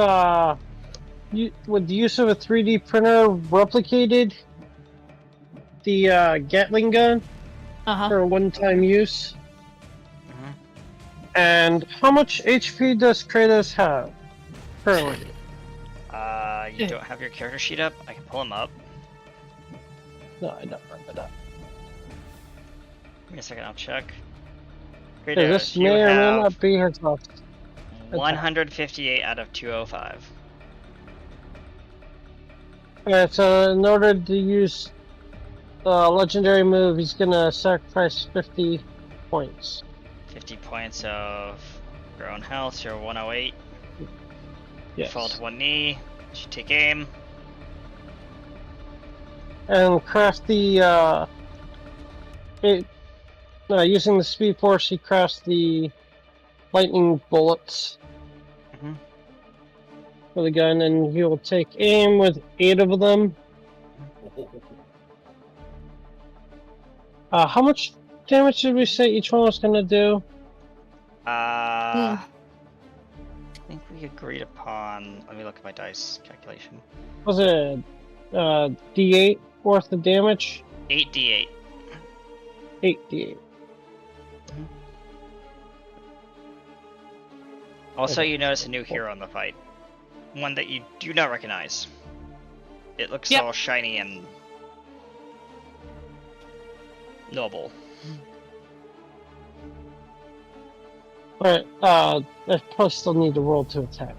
with the use of a 3D printer replicated the Gatling gun Uh-huh. for one-time use. Mhm. And how much HP does Kratos have currently? You don't have your character sheet up? I can pull him up. No, I don't remember that. Give me a second, I'll check. Okay, Kratos, this you may or may have not be her top. 158 out of 205. Alright, so in order to use the legendary move, he's gonna sacrifice 50 points. 50 points of your own health, so you're 108. Yes. Fall to one knee. You take aim. and craft the using the Speed Force, he crafts the lightning bullets Mhm. for the gun, and he will take aim with 8 of them. How much damage did we say each one was going to do? I think we agreed upon. Let me look at my dice calculation. Was it D8 worth of damage? 8d8. 8 D8. Also, Okay. you notice a new hero in the fight. One that you do not recognize. It looks Yep. all shiny and noble. But I probably still need to roll to attack.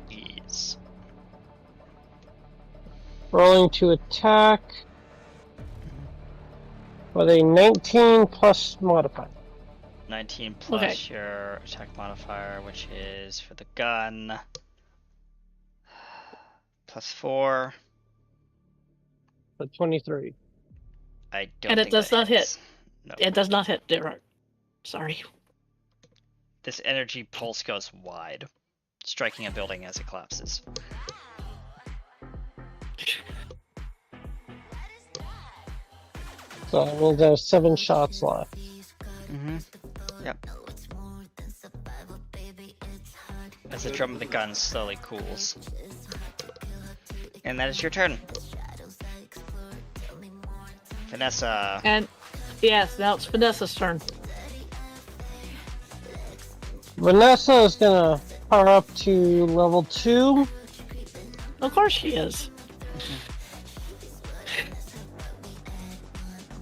Yes. Rolling to attack with a 19 plus modifier. 19 plus your attack modifier, which is for the gun. Plus 4. So 23. I don't And it think does that not hits. No. It does not hit, Derek. Sorry. This energy pulse goes wide, striking a building as it collapses. So we'll have 7 shots left. Mm-hmm. Yep. As the drum of the gun slowly cools. And that is your turn. Vanessa. And yes, now it's Vanessa's turn. Vanessa is gonna power up to level 2. Of course she is.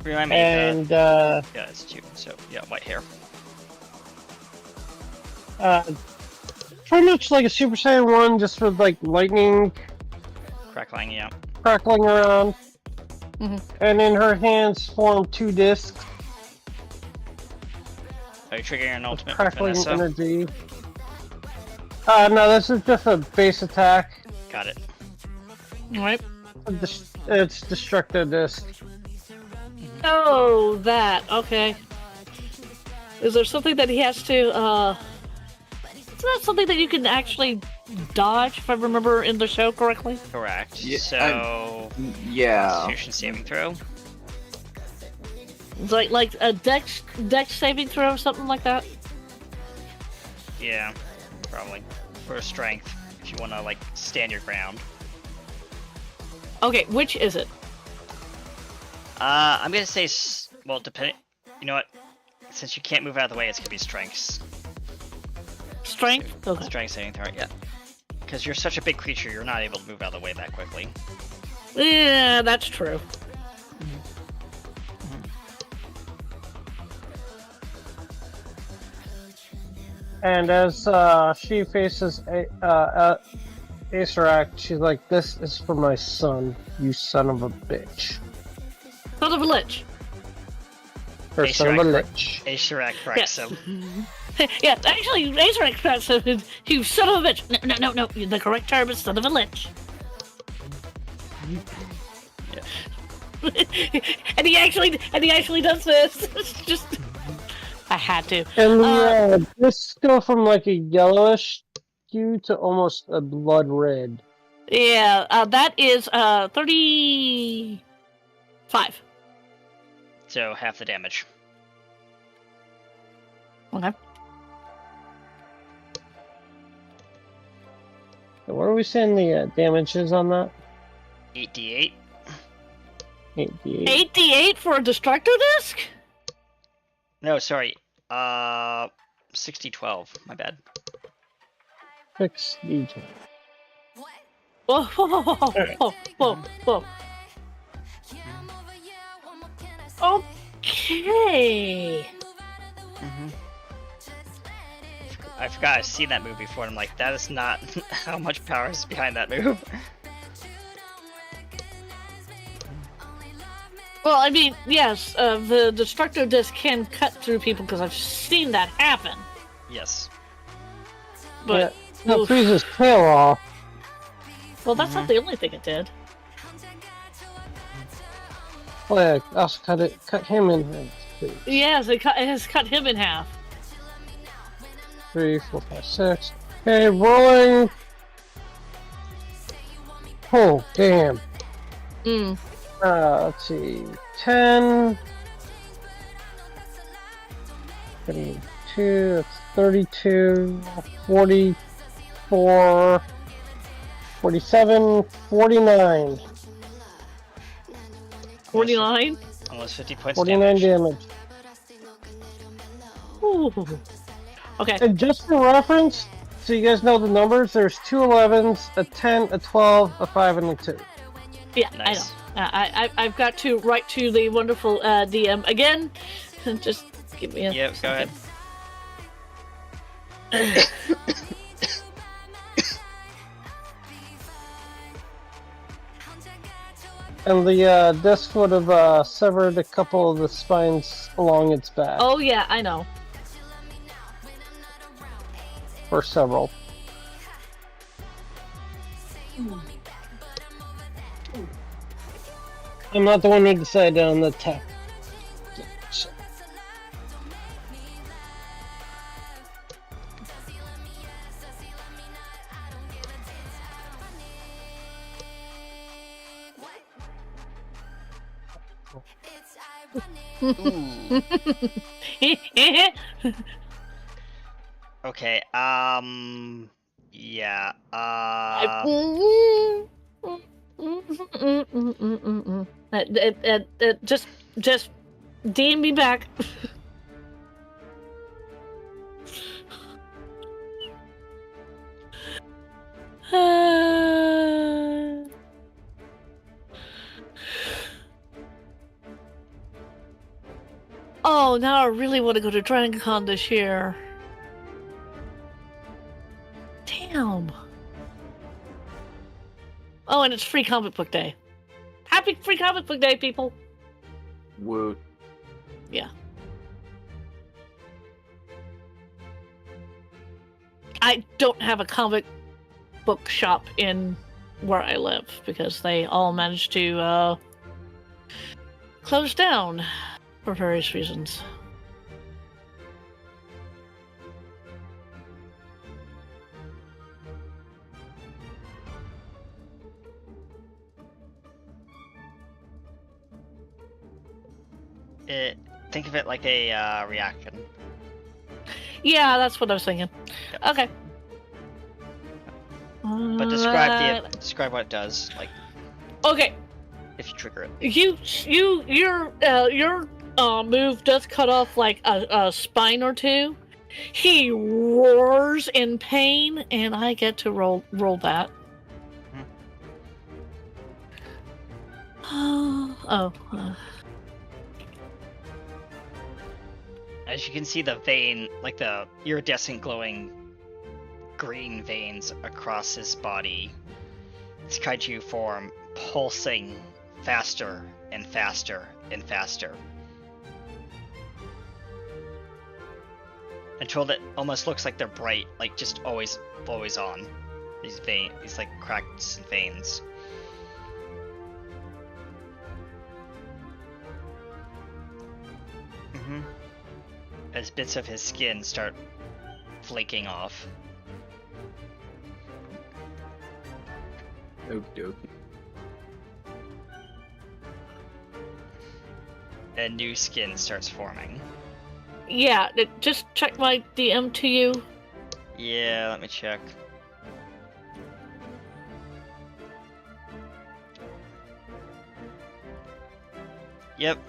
Remind me. And Yeah, it's 2. So yeah, white hair. pretty much like a Super Saiyan 1, just with like lightning Crackling, yeah. crackling around. Mhm. And in her hands form 2 discs, Are you triggering an ultimate with crackling Vanessa? energy. No, this is just a base attack. Got it. Alright. It's destructive disc. Oh, that. Okay. Is there something that he has to, is that something that you can actually dodge, if I remember in the show correctly? Correct. Yeah, So, Yeah. Constitution saving throw. It's like a dex saving throw or something like that? Yeah, probably. For strength, if you want to, like, stand your ground. Okay, which is it? I'm gonna say, well, depending. You know what? Since you can't move out of the way, it's gonna be strengths. Strength? Okay. Strength saving throw, yeah. Because you're such a big creature, you're not able to move out of the way that quickly. Yeah, that's true. And as she faces Acerak, she's like, "This is for my son, you son of a bitch." Son of a lich. Or son of a Acerak lich. Asherak Yes. Brexham. Yeah, actually, Razor Express said, "You son of a bitch." No. The correct term is son of a lich. and he actually does this. It's just, I had to. And this go from like a yellowish hue to almost a blood red. Yeah, that is 35. So half the damage. Okay. So what are we saying the damage is on that? 8d8. 8d8. 8d8 for a destructo disc? No, sorry. 60-12. My bad. 6d12. Whoa. Okay. I forgot I've seen that move before, and I'm like, that is not how much power is behind that move. Well, I mean, yes, the destructo disc can cut through people because I've seen that happen. Yes. But That frees his tail off. well, that's not the only thing it did. Oh yeah, also cut him in half, please. Yes, it has cut him in half. 3, 4, 5, 6. Okay, rolling. Oh, damn. Mm. Let's see. 10. 32, that's 32, 44, 47, 49. 49. Almost 50 points 49 damage. Ooh. Okay. And just for reference, so you guys know the numbers, there's 2 11s, a 10, a 12, a 5, and a 2. Yeah, Nice. I know. I've got to write to the wonderful DM again. Just give me a Yep, go ahead. And the disc would have severed a couple of the spines along its back. Oh yeah, I know. Or several. I'm not the one who decided on the tech. Ooh. Okay, yeah, just DM me back. Oh, now I really want to go to DragonCon this year. Damn. Oh, and it's free comic book day. Happy free comic book day, people. Woot. Yeah. I don't have a comic book shop in where I live because they all managed to close down for various reasons. think of it like a reaction. Yeah, that's what I was thinking. Yep. Okay. But describe what it does, like Okay. if you trigger it. Your move does cut off like a spine or two. He roars in pain, and I get to roll that. Oh. As you can see, the vein, like the iridescent glowing green veins across his body, this kaiju form pulsing faster and faster and faster, until it almost looks like they're bright, like just always on. These like cracks and veins. As bits of his skin start flaking off. Okie dokie. And new skin starts forming. Yeah, just check my DM to you. Yeah, let me check. Yep.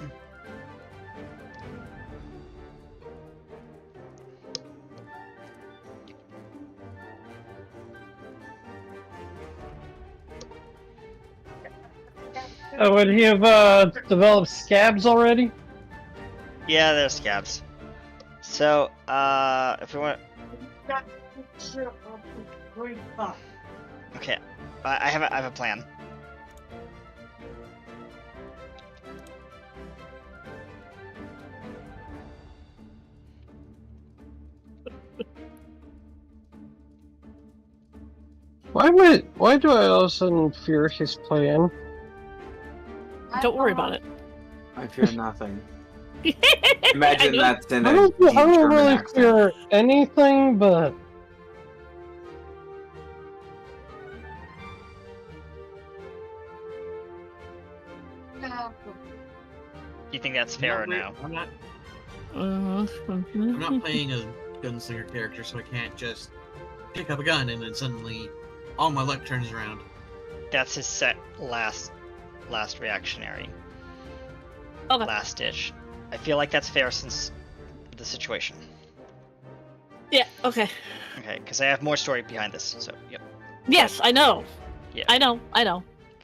Would he have developed scabs already? Yeah, there's scabs. So, if we want... Okay, I have a plan. Why do I all of a sudden fear his plan? Don't worry about it. I fear nothing. Imagine know. that's in I a don't, deep I don't German really accent. fear anything, but You think that's fair or I'm no? not, Uh, I'm not playing a gunslinger character, so I can't just pick up a gun and then suddenly all my luck turns around. That's his last reactionary. Okay. Last ditch. I feel like that's fair since the situation. Yeah. Okay. Okay, because I have more story behind this. So, yep. Yes, I know. Yeah. I know.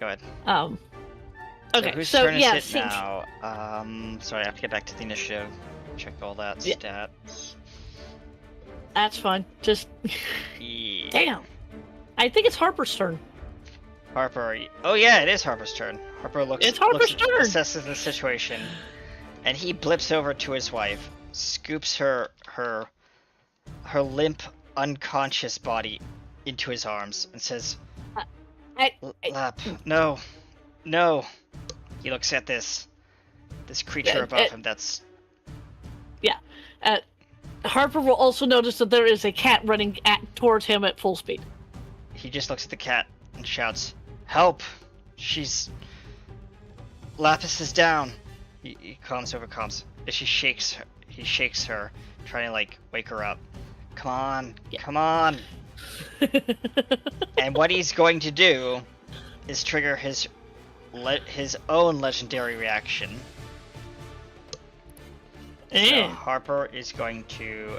Go ahead. Okay. whose So, turn yeah. is it now? Sorry, I have to get back to the initiative. Check all that Yeah. stats. That's fine. Just Yeah. damn. I think it's Harper's turn. Harper. Oh yeah, it is Harper's turn. Harper It's Harper's turn. assesses the situation, and he blips over to his wife, scoops her limp, unconscious body into his arms, and says, "Lap, no, no." He looks at this creature above him. That's Harper will also notice that there is a cat running towards him at full speed. he just looks at the cat and shouts, "Help! Lapis is down." He calms over comms. He shakes her, trying to like wake her up. Come on, come on. And what he's going to do is trigger his own legendary reaction. So Harper is going to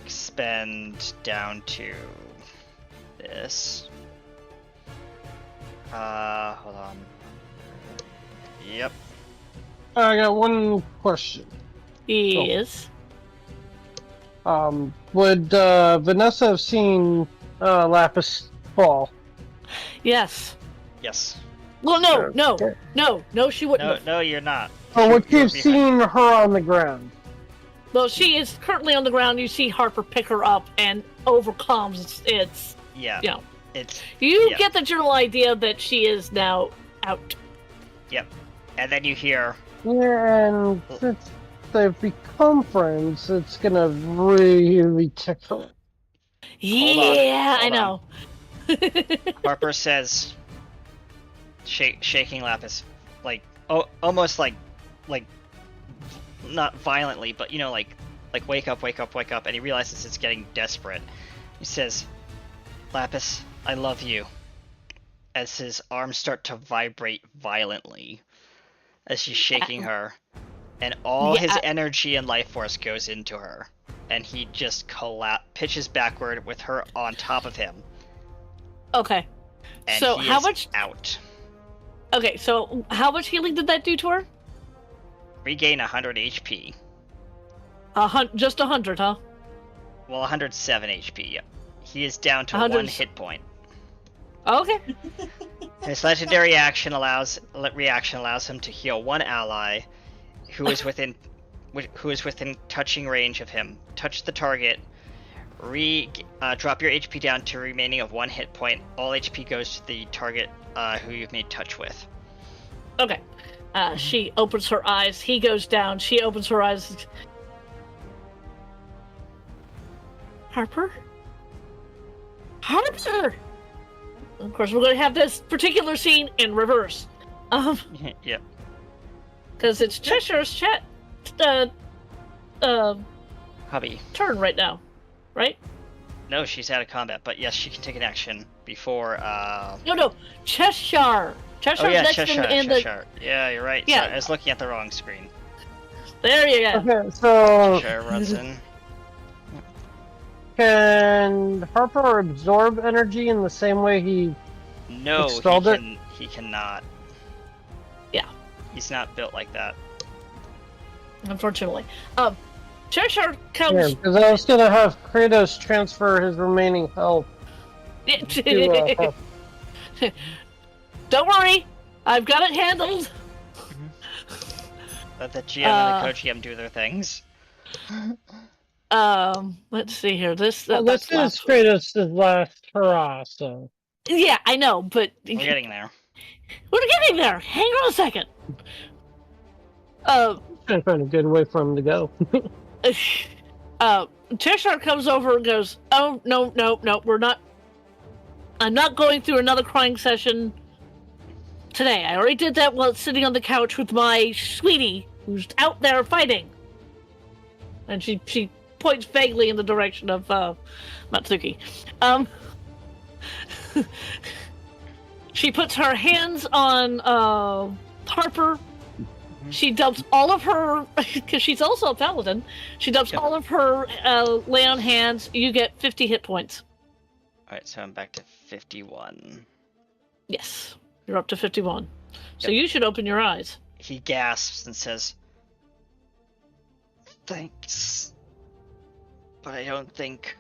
expend down to this. Hold on. Yep. I got one question. Yes. Would Vanessa have seen Lapis fall? Yes. Yes. Well, no, she wouldn't. No, have. no, you're not. Or would she You're have behind. seen her on the ground? Well, she is currently on the ground. You see Harper pick her up and overcomes. It's Yeah. you know. It's You yeah. get the general idea that she is now out. Yep. And then you hear, Yeah, and since they've become friends, it's gonna really tickle. Yeah, I hold know. Harper says, shaking Lapis, like almost like not violently, but like wake up, and he realizes it's getting desperate. He says, "Lapis, I love you." As his arms start to vibrate violently, as she's shaking her, and all his energy and life force goes into her, and he just pitches backward with her on top of him. Okay. And So he how is much? out? Okay, so how much healing did that do to her? Regain 100 HP. Just 100, huh? Well, 107 HP. He is down to 100 one hit point. Okay. His legendary reaction allows him to heal one ally who is within touching range of him. Touch the target. Drop your HP down to remaining of one hit point. All HP goes to the target who you've made touch with. Okay. She opens her eyes. He goes down. She opens her eyes. Harper? Harper! Of course, we're going to have this particular scene in reverse. Yep. Because it's Cheshire's Hubby. turn right now, right? No, she's out of combat, but yes, she can take an action before. No, Cheshire. Cheshire's Oh yeah, next Cheshire. in Cheshire. Yeah, you're right. Yeah. Sorry, I was looking at the wrong screen. There you go. Okay, so Cheshire runs in. can Harper absorb energy in the same way he? No, Expelled it? he cannot. Yeah. He's not built like that. Unfortunately. Cheshire Yeah, comes. because I was gonna have Kratos transfer his remaining health to Harper. Don't worry, I've got it handled. Let the GM and the co-GM do their things. Let's see here. This Well, that's this is Kratos' last hurrah, so. Yeah, I know, but We're getting there. We're getting there. Hang on a second. Trying to find a good way for him to go. Cheshire comes over and goes, "Oh, no, we're not. I'm not going through another crying session today. I already did that while sitting on the couch with my sweetie, who's out there fighting." And she points vaguely in the direction of Matsuki. She puts her hands on Harper. She dumps all of her, because she's also a paladin, she dumps all of her lay on hands. You get 50 hit points. Alright, so I'm back to 51. Yes, you're up to 51. So you should open your eyes. He gasps and says, "Thanks. But I don't think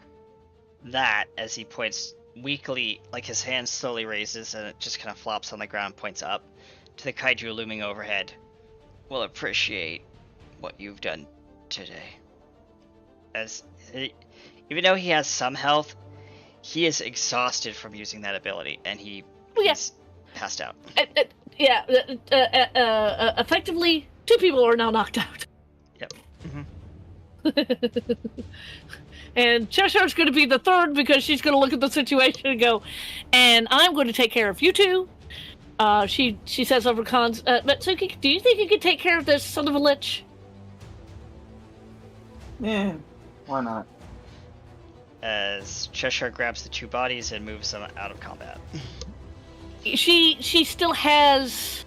that," as he points weakly, like his hand slowly raises and it just kind of flops on the ground, points up to the kaiju looming overhead, "will appreciate what you've done today." As even though he has some health, he is exhausted from using that ability, and he's passed out. Effectively, 2 people are now knocked out. Yep. And Cheshire's going to be the 3rd because she's going to look at the situation and go, "And I'm going to take care of you 2. She says over cons, "Matsuki, do you think you could take care of this son of a lich?" Yeah, why not? As Cheshire grabs the 2 bodies and moves them out of combat. She still has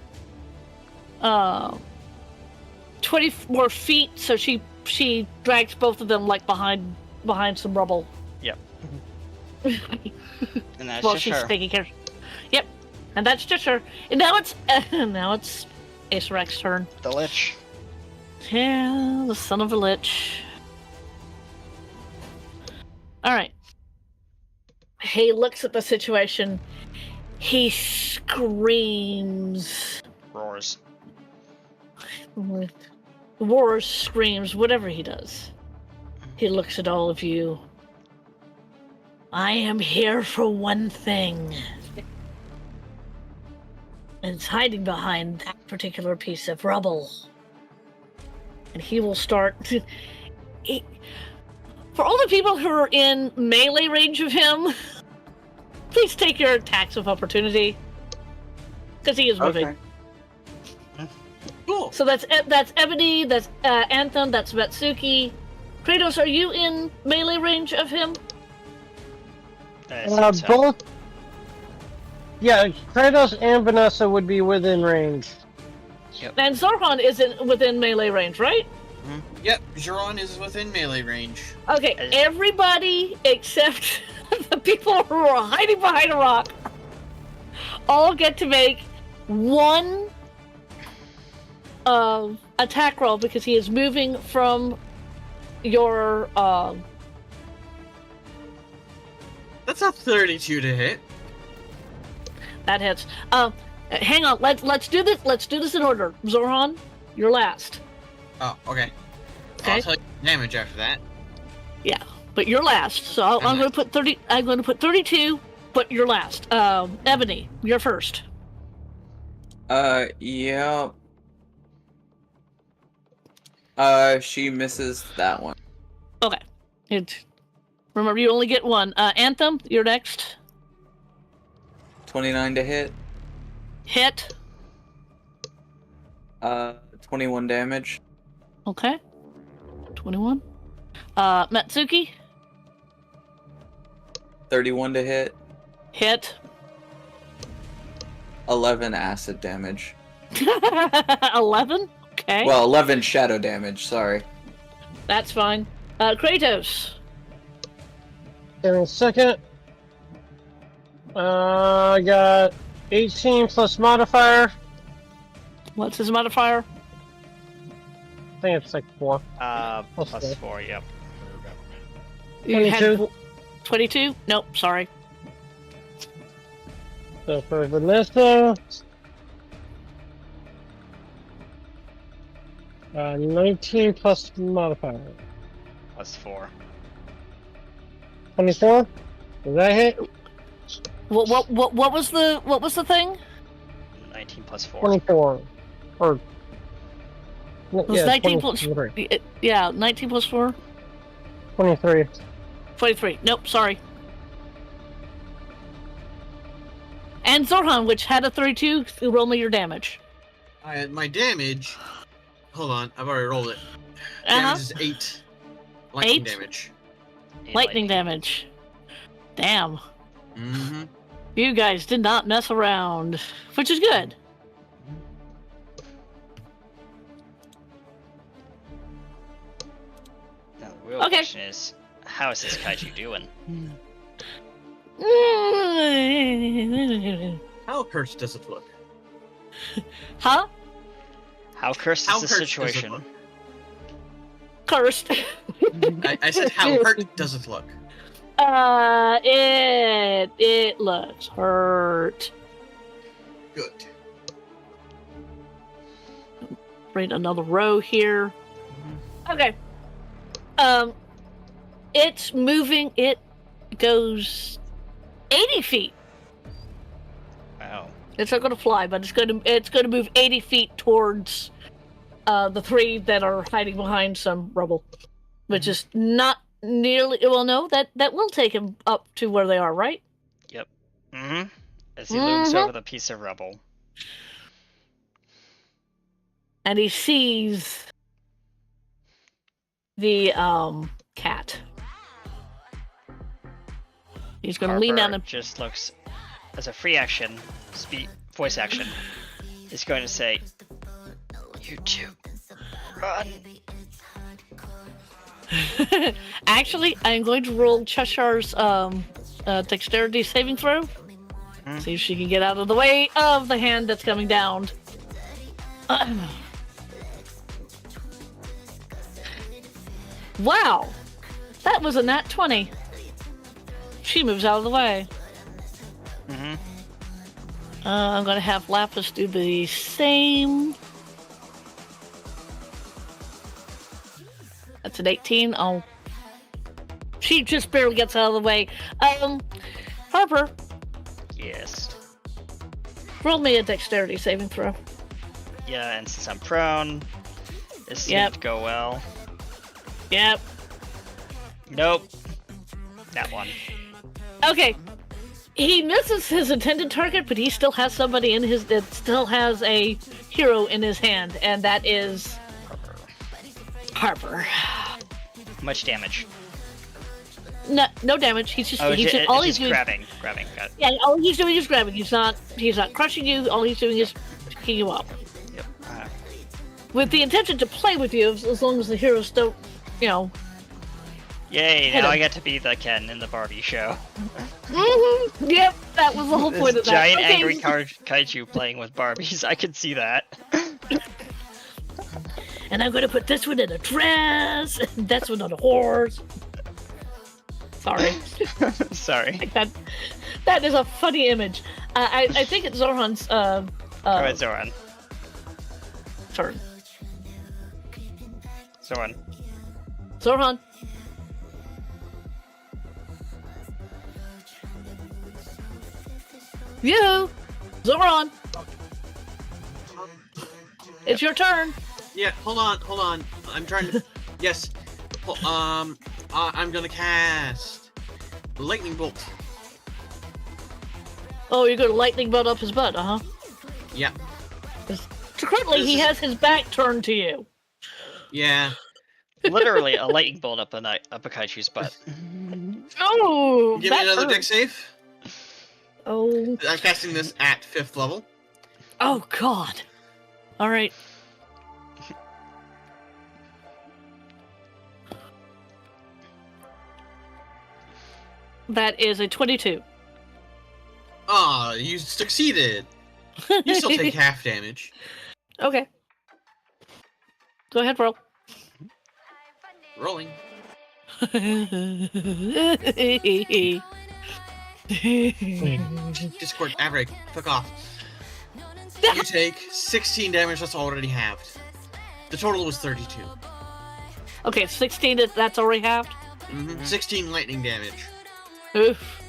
20 more feet, so she drags both of them like behind some rubble. Yep. And that's While Cheshire. she's taking care. Yep, and that's just her. And now it's Ace Rex's turn. The lich. Yeah, the son of a lich. All right. He looks at the situation. He screams. Roars. Roars, screams, whatever he does. He looks at all of you. "I am here for one thing. And it's hiding behind that particular piece of rubble." And he will start... For all the people who are in melee range of him, please take your attacks of opportunity. Because he is moving. Okay. Cool. So that's Ebony, that's Anthem, that's Matsuki. Kratos, are you in melee range of him? So. Both. Yeah, Kratos and Vanessa would be within range. And Zorhan is within melee range, right? Yep, Jiron is within melee range. Okay, everybody except the people who are hiding behind a rock all get to make 1 attack roll because he is moving from your That's a 32 to hit. that hits. Hang on, let's do this in order. Zorhan, you're last. Oh, okay. Okay. I'll tell you damage after that. Yeah, but you're last. So I'm going to put 30. I'm going to put 32. But you're last. Ebony, you're first. Yeah. She misses that one. Okay. Remember, you only get 1. Anthem, you're next. 29 to hit. Hit. 21 damage. Okay. 21. Matsuki. 31 to hit. Hit. 11 acid damage. 11. Okay. Well, 11 shadow damage, sorry. That's fine. Kratos. Give me a second. I got 18 plus modifier. What's his modifier? I think it's like 4. Plus 4, yep. You had 22. 22? Nope, sorry. So for Vanessa, 19 plus modifier. Plus 4. 24. Does that hit? What was the thing? 19 plus 4. 24. Or. It was Yeah, 19 plus 23. yeah, 19 plus 4? 23. 23. Nope, sorry. And Zorhan, which had a 32, roll me your damage. My damage. Hold on, I've already rolled it. Uh-huh. Damage is 8. Lightning 8? damage. Lightning damage. Damn. Mm-hmm. You guys did not mess around, which is good. Now, the real Okay. question is, how is this kaiju doing? How cursed does it look? Huh? How cursed How is the cursed does it situation? look? Cursed. I said, how hurt does it look? It looks hurt. Good. Bring another row here. Okay. It's moving. It goes 80 feet. Wow. It's not going to fly, but it's going to move 80 feet towards the 3 that are hiding behind some rubble, which is not nearly. Well, no, that will take him up to where they are, right? Yep. Mm-hmm. As he looms Mhm. over the piece of rubble. And he sees the cat. He's going to lean down Harper and just looks, as a free action, voice action, is going to say, "You two, run." Actually, I'm going to roll Cheshire's dexterity saving throw. Hmm. See if she can get out of the way of the hand that's coming down. Wow! That was a nat 20. She moves out of the way. Mm-hmm. I'm going to have Lapis do the same. That's an 18. Oh. She just barely gets out of the way. Harper, Yes. roll me a dexterity saving throw. Yeah, and since I'm prone, this Yep. seemed to go well. Yep. Nope. That one. Okay. He misses his intended target, but he still has somebody in his. That still has a hero in his hand, and that is Harper. How much damage? No damage. He's just. Oh, he's it's all just he's doing. grabbing. Got it. Yeah, all he's doing is grabbing. He's not crushing you. All he's doing is picking you up. Yep. With the intention to play with you, as long as the heroes don't, Yay, Hit now I him. get to be the Ken in the Barbie show. Yep, that was the whole point This of that. giant Okay. angry kaiju playing with Barbies. I can see that. And I'm gonna put this one in a dress, and that's one on a horse. Sorry. Sorry. That is a funny image. I think it's Zorhan's Alright, Zoran. turn. Zoran. Zorhan. You, Zoran. It's your turn. Yeah, hold on. I'm trying to. Yes. I'm gonna cast lightning bolt. Oh, you're gonna lightning bolt up his butt, huh? Yeah. Currently, This he is- has his back turned to you. Yeah. Literally a lightning bolt up a kaiju's butt. Oh, Give me that another hurt. deck save. Oh, I'm casting this at 5th level. oh God! All right. That is a 22. Ah, you succeeded. You still take half damage. Okay. Go ahead, roll. Rolling. Discord average. Fuck off. You take 16 damage. That's already halved. The total was 32. Okay, 16. That's already halved. 16 lightning damage. Oof.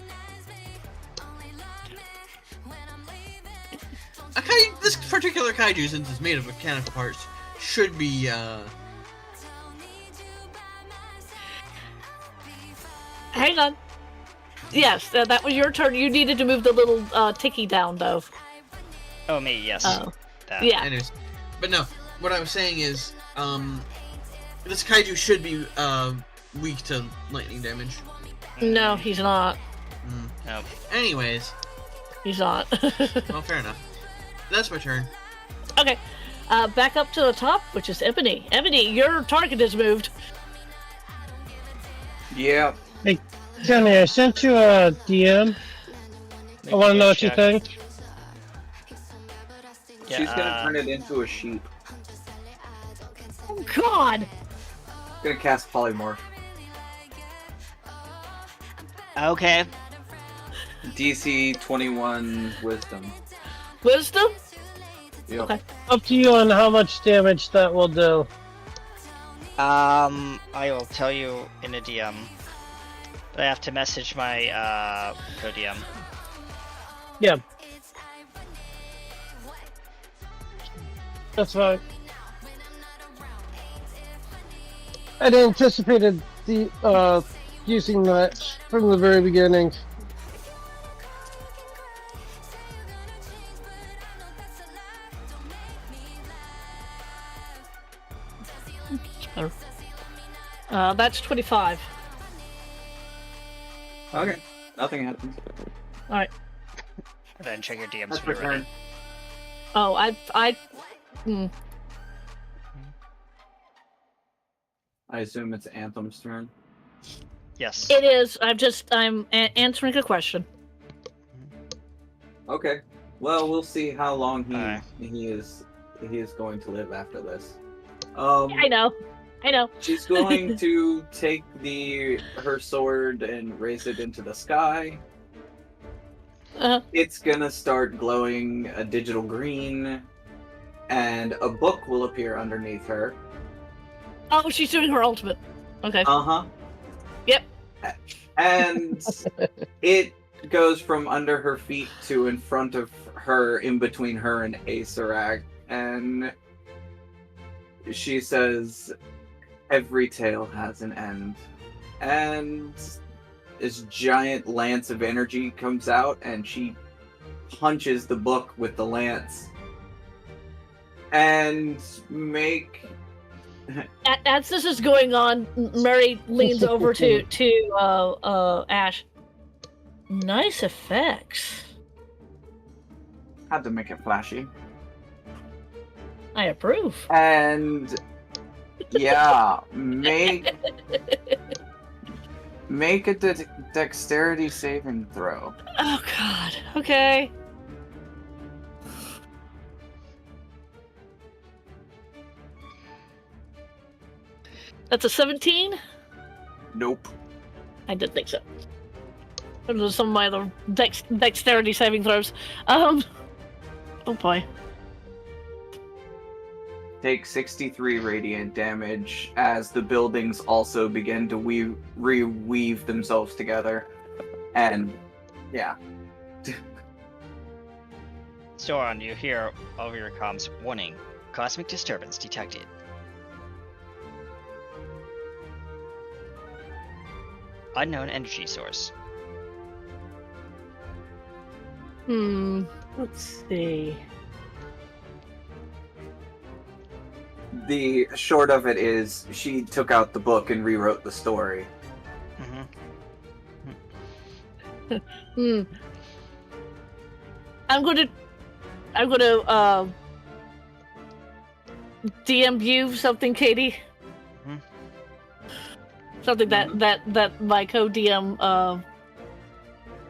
this particular kaiju, since it's made of mechanical parts, should be Hang on. Yes, that was your turn. You needed to move the little ticky down, though. Oh, me, yes. Oh. That. Yeah. Anyways, but no, what I was saying is, this kaiju should be weak to lightning damage. No, he's not. No. Anyways, He's not. well, fair enough. That's my turn. Okay. Back up to the top, which is Ebony. Ebony, your target is moved. Yeah. Hey, Kenny, I sent you a DM. Make I want to me know a what you check. think. Yeah, She's gonna turn it into a sheep. Oh, God! Gonna cast polymorph. Okay. DC 21 Wisdom. Wisdom? Yep. Okay. Up to you on how much damage that will do. I will tell you in a DM. But I have to message my co-DM. Yeah. That's fine. I'd anticipated the using that from the very beginning. That's 25. Okay. Nothing happens. Alright. Then check your DMs That's when my you're ready. turn. Oh, hmm. I assume it's Anthem's turn. Yes. It is. I'm answering a question. Okay. Well, we'll see how long Alright. he is going to live after this. I know. She's going to take her sword and raise it into the sky. It's gonna start glowing a digital green, and a book will appear underneath her. Oh, she's doing her ultimate. Okay. Uh-huh. Yep. And it goes from under her feet to in front of her, in between her and Asarak, and she says, "Every tale has an end." And this giant lance of energy comes out, and she punches the book with the lance. And As this is going on, Murray leans over to Ash. Nice effects. had to make it flashy. I approve. And yeah, make a dexterity saving throw. Oh God. Okay. That's a 17? Nope. I did think so. Those are some of my other dexterity saving throws. Oh boy. Take 63 radiant damage as the buildings also begin to reweave themselves together. And yeah. Soran, you hear over your comms, warning, cosmic disturbance detected. Unknown energy source. Let's see. The short of it is she took out the book and rewrote the story. I'm gonna DM you something, Katie. Something that my co-DM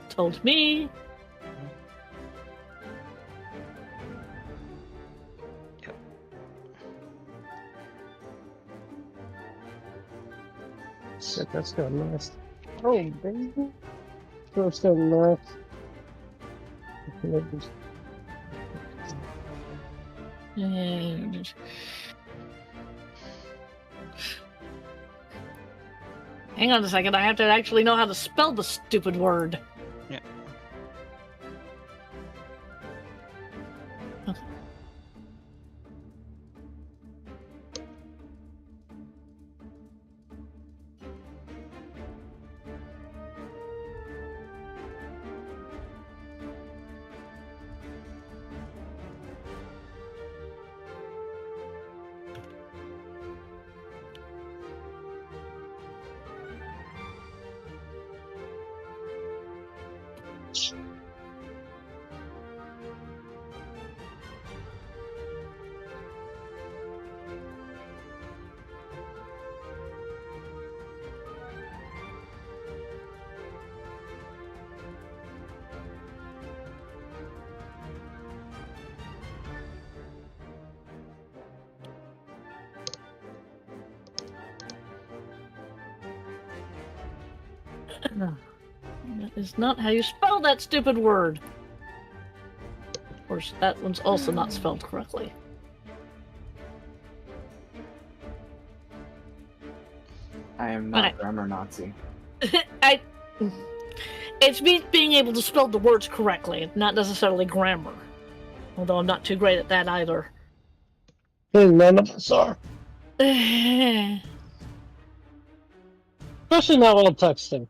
told me. Shit, that's going nice. Oh, baby. That's going nice. And... Hang on a second, I have to actually know how to spell the stupid word. Yeah. That is not how you spell that stupid word. Of course, that one's also not spelled correctly. I am not Okay. grammar Nazi. It's me being able to spell the words correctly, not necessarily grammar. Although I'm not too great at that either. None of us are. Yeah. Especially not while texting.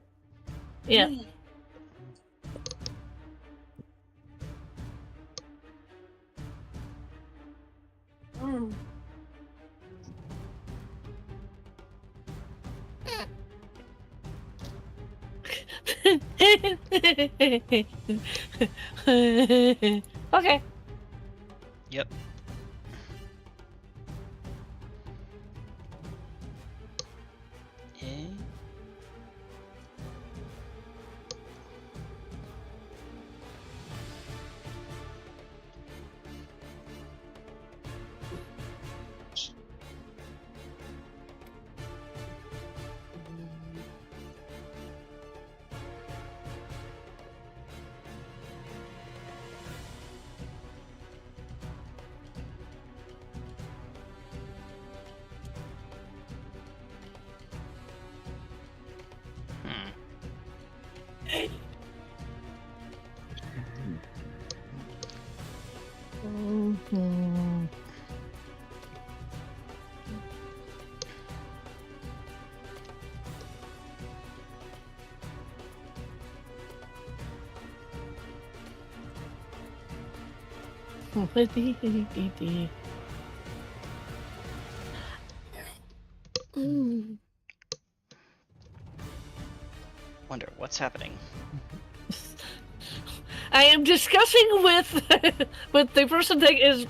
Okay. Yep. Eh? Hmm. Mhm. Mm. Wonder what's happening. I am discussing with with the person that is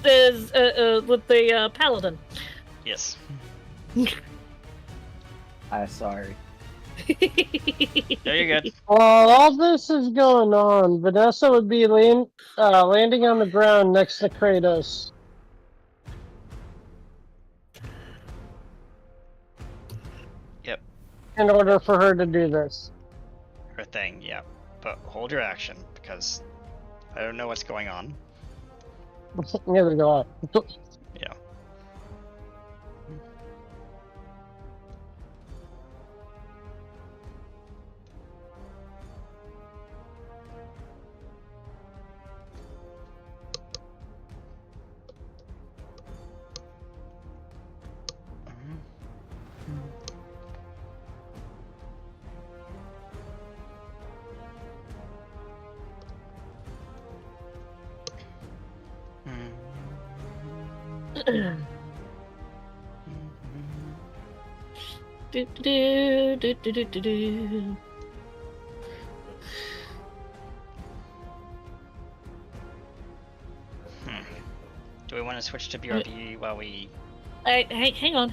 with the paladin. Yes. I'm sorry. No, you're good. While all this is going on, Vanessa would be landing on the ground next to Kratos. Yep. In order for her to do this. Her thing, yeah. But hold your action, because I don't know what's going on. Neither do I. Yeah. Do, do, do, do, do, do, do. Do we want to switch to BRB while we... Hang on.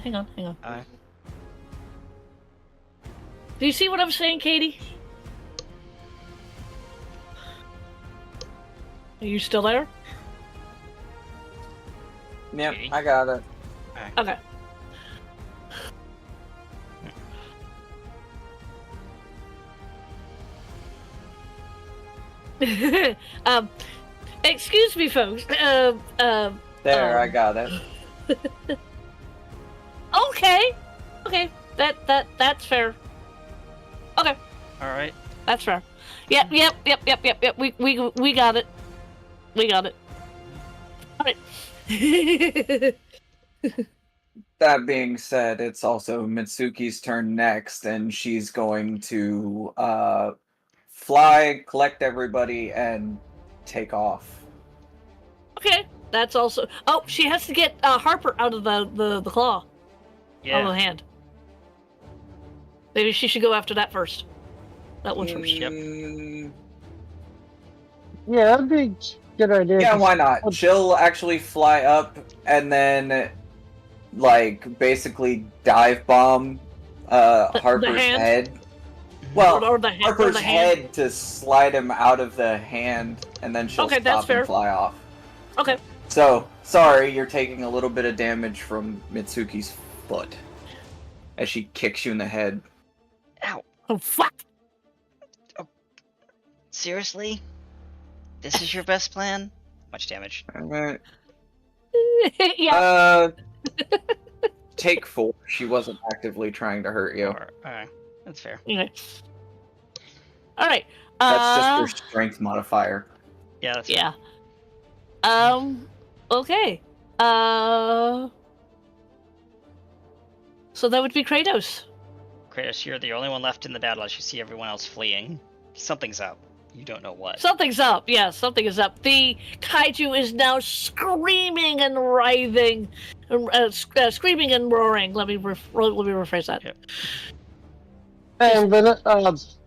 Do you see what I'm saying, Katie? Are you still there? Yep, Okay. I got it. Okay. Excuse me, folks. There, I got it. Okay. That's fair. Okay, Alright. that's fair. Yep. We got it. We got it. All right. That being said, it's also Mitsuki's turn next, and she's going to fly, collect everybody, and take off. Okay, that's also. Oh, she has to get Harper out of the claw. Out of Yeah. the hand. Maybe she should go after that first. That one first. Yep. Yeah, that'd be a good idea. Yeah, 'cause- why not? She'll actually fly up and then, like, basically dive bomb Harper's hand? head. Well, Or the hand? Harper's head to slide him out of the hand, and then she'll Okay, that's stop fair. and fly off. Okay. So, sorry, you're taking a little bit of damage from Mitsuki's foot as she kicks you in the head. Ow. Oh, fuck! Seriously? This is your best plan? Much damage. Alright. Yeah. Take 4. She wasn't actively trying to hurt you. Alright, that's fair. Okay. All right. That's just your strength modifier. Yeah, that's Yeah. Okay. So that would be Kratos. Kratos, you're the only one left in the battle as you see everyone else fleeing. Something's up. You don't know what. Something's up. Yeah, something is up. The kaiju is now screaming and writhing, screaming and roaring. Let me rephrase that. Yep. And then,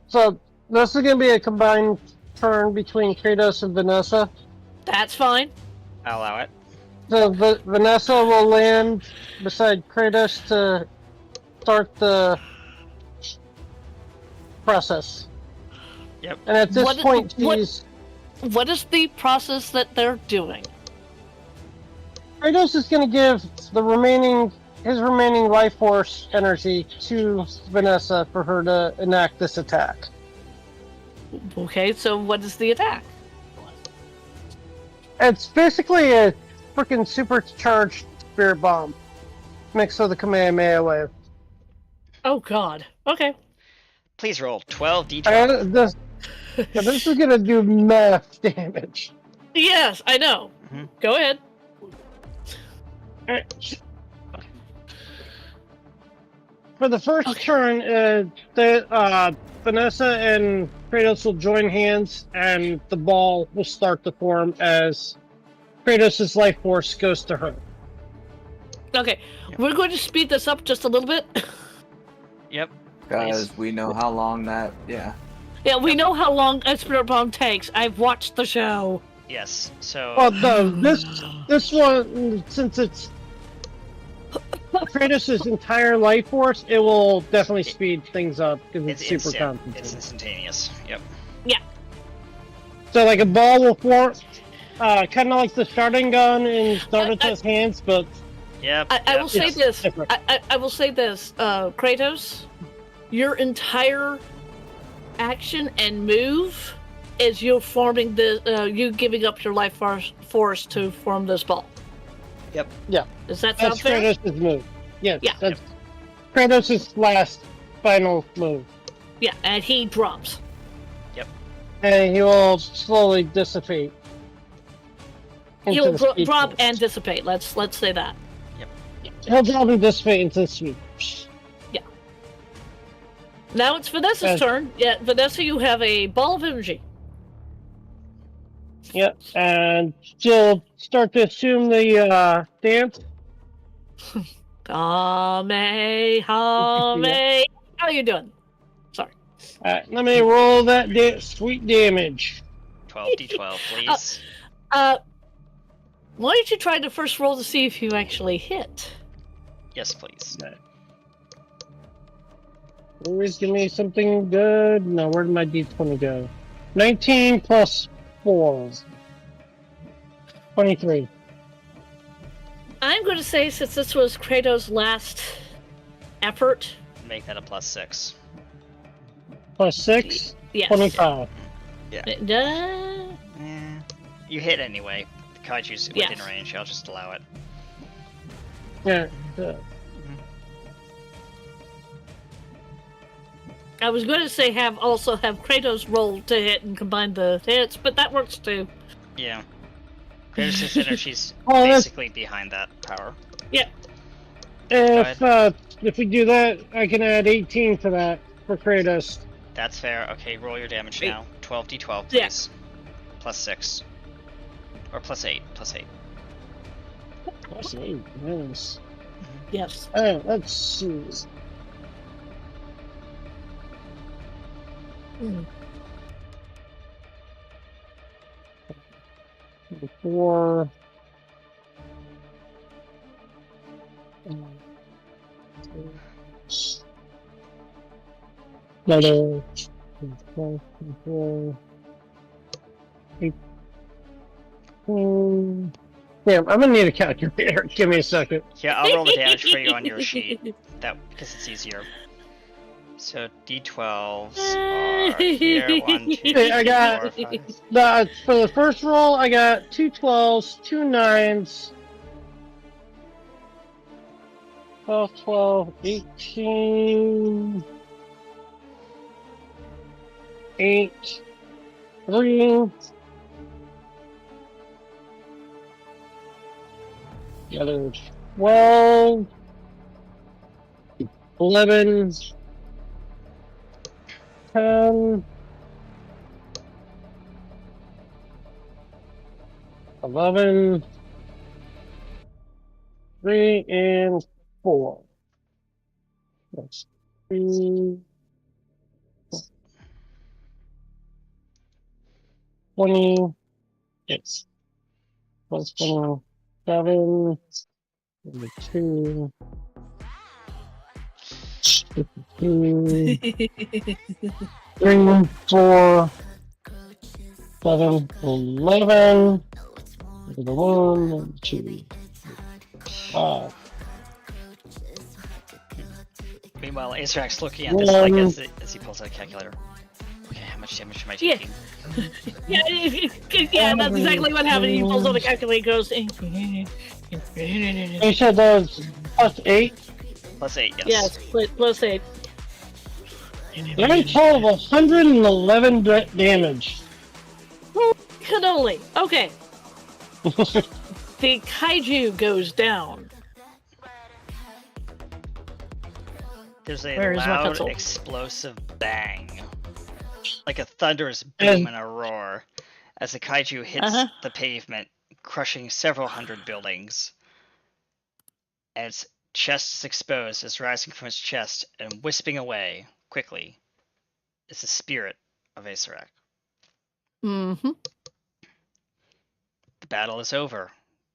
so this is gonna be a combined turn between Kratos and Vanessa. That's fine. I'll allow it. So Vanessa will land beside Kratos to start the process. Yep. And at this point, she's What is the process that they're doing? Kratos is going to give his remaining life force energy to Vanessa for her to enact this attack. Okay, so what is the attack? It's basically a freaking supercharged spirit bomb mixed with a Kamehameha wave. Oh God. Okay. Please roll 12d12. This is going to do math damage. Yes, I know. Mhm. Go ahead. Alright. For the first turn, Vanessa and Kratos will join hands, and the ball will start to form as Kratos' life force goes to her. Okay, we're going to speed this up just a little bit. Yep. Because we know how long that, yeah. Yeah, we know how long a spirit bomb takes. I've watched the show. Yes. So. Well, no, this one, since it's Kratos' entire life force, it will definitely speed things up because it's super instant. complicated. It's instantaneous. Yep. So, like, a ball will form, kind of like the starting gun in Naruto's hands, but Yep. I will say Yes, this. different. I will say this. Kratos, your entire action and move is you forming the you giving up your life force to form this ball. Yep. Yeah. Does that sound that's fair? Kratos' move. Yes, Yeah. that's Kratos' last final move. Yeah, and he drops. And he will slowly dissipate. into He'll the speed drop force. and dissipate. Let's say that. He'll drop and dissipate into the speed force. Now it's Vanessa's turn. Yeah, Vanessa, you have a ball of energy. Yep, and she'll start to assume the dance. Hame. How are you doing? Sorry. Alright, let me roll that sweet damage. 12d12, please. Why don't you try to first roll to see if you actually hit? Yes, please. Always give me something good. No, where did my d20 go? 19 plus 4. 23. I'm going to say, since this was Kratos' last effort, Make that a +6. Plus 6? yes. 25. Yeah. You hit anyway. The kaiju's within Yes. range. I'll just allow it. Yeah. I was going to say also have Kratos roll to hit and combine the hits, but that works too. Yeah. Kratos' energy's Oh, that's- basically behind that power. If we do that, I can add 18 to that for Kratos. That's fair. Okay, roll your damage Wait. now. 12d12, Yeah. please. +6. Or +8. +8. Plus 8. Nice. Yes. Let's see. 4. Another 12, 24, 18. Damn, I'm gonna need a calculator. Give me a second. Yeah, I'll roll the damage for you on your sheet. That because it's easier. So D12s are here. 1, 2, Hey, I 3, got- 4, 5. For the first roll, I got 2 12s, 2 9s, 12, 18, 8, 3. The other 12, 11, 10, 11, 3, and 4. That's 3, 20, it's plus 27, 2, 2, 3, 4, 7, 11, 1, 2, 5. Meanwhile, Azarak's looking at this like as he pulls out a calculator. Okay, how much damage am I Yeah. taking? Yeah, that's exactly what happened. He pulls out the calculator, goes. You said that was plus 8? Plus 8, yes. Yes, plus 8. You're in total of 111 damage. Cannoli. Okay, the kaiju goes down. There's a Where is my loud, pencil? explosive bang. Like a thunderous boom and a roar. As the kaiju hits the pavement, crushing several hundred buildings. And its chest is exposed as rising from its chest and wisping away quickly is the spirit of Azarak. Mm-hmm. The battle is over.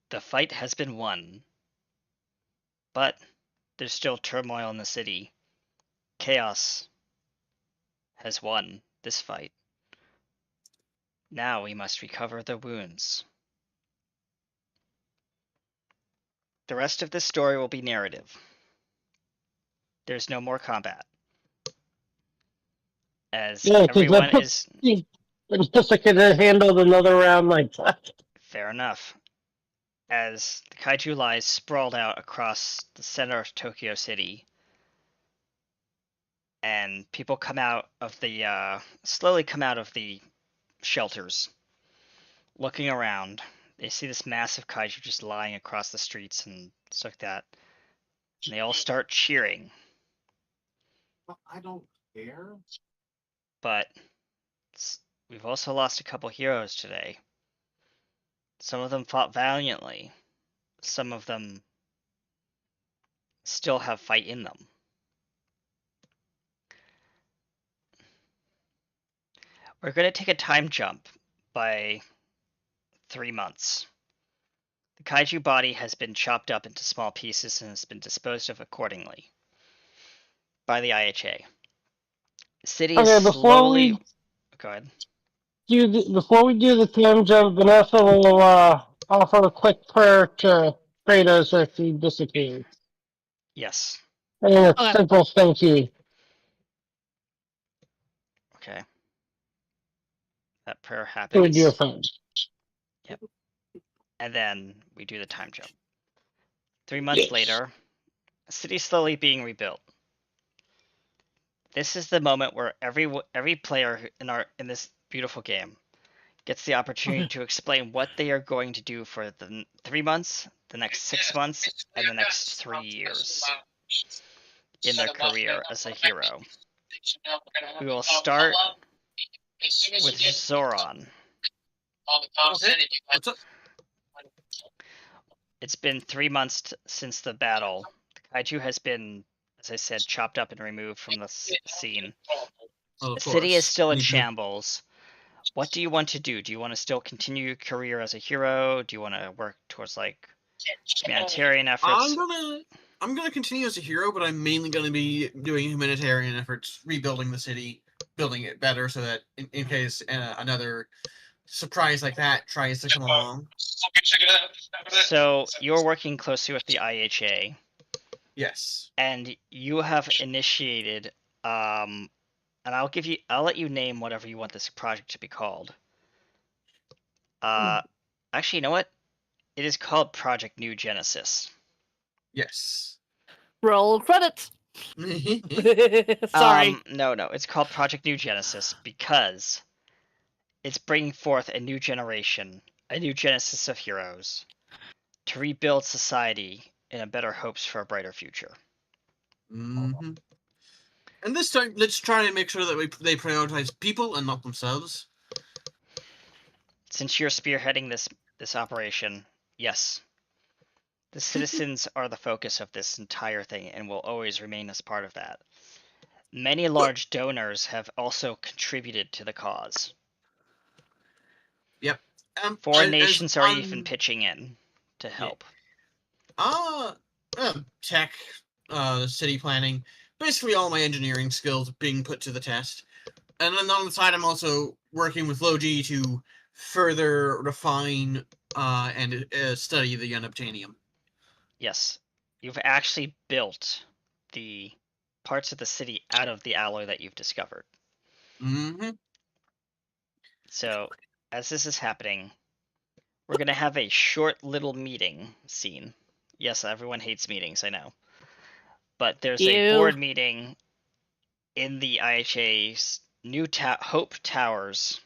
The fight has been won. But there's still turmoil in the city. Chaos has won this fight. Now we must recover the wounds. The rest of this story will be narrative. There's no more combat. As everyone is... Just could have handled another round like that. Fair enough. As the kaiju lies sprawled out across the center of Tokyo City, and people come out of the slowly come out of the shelters, looking around. They see this massive kaiju just lying across the streets and stuff like that, and they all start cheering. I don't care. But we've also lost a couple heroes today. Some of them fought valiantly. Some of them still have fight in them. We're going to take a time jump by 3 months. The kaiju body has been chopped up into small pieces and has been disposed of accordingly by the IHA. The city is slowly... Go ahead. Before we do the time jump, Vanessa will offer a quick prayer to Kratos if he disappears. Yes. And a simple thank you. Okay. That prayer To a dear happens. friend. Yep. And then we do the time jump. 3 months later, the city is slowly being rebuilt. This is the moment where every player in this beautiful game gets the opportunity to explain what they are going to do for the 3 months, the next 6 months, and the next 3 years in their career as a hero. We will start with Zoran. Okay. What's up? It's been 3 months since the battle. The kaiju has been, as I said, chopped up and removed from the scene. Oh, The city is still in shambles. what do you want to do? Do you want to still continue your career as a hero? Do you want to work towards like humanitarian efforts? I'm gonna continue as a hero, but I'm mainly gonna be doing humanitarian efforts, rebuilding the city, building it better, so that in case another surprise like that tries to come along. So you're working closely with the IHA, Yes. and you have initiated, and I'll let you name whatever you want this project to be called. Actually, you know what? It is called Project New Genesis. Yes. Roll credits. Sorry. No, it's called Project New Genesis because it's bringing forth a new generation, a new genesis of heroes, to rebuild society in a better hopes for a brighter future. And this time, let's try and make sure that they prioritize people and not themselves. Since you're spearheading this operation, yes. The citizens are the focus of this entire thing and will always remain as part of that. Many large donors have also contributed to the cause. Yep. Foreign nations are even pitching in to help. Tech, city planning, basically all my engineering skills being put to the test. And then on the side, I'm also working with Logi to further refine and study the unobtainium. Yes, you've actually built the parts of the city out of the alloy that you've discovered. So, as this is happening, we're going to have a short little meeting scene. Yes, everyone hates meetings, I know. But there's a board meeting in the IHA's new Hope Towers.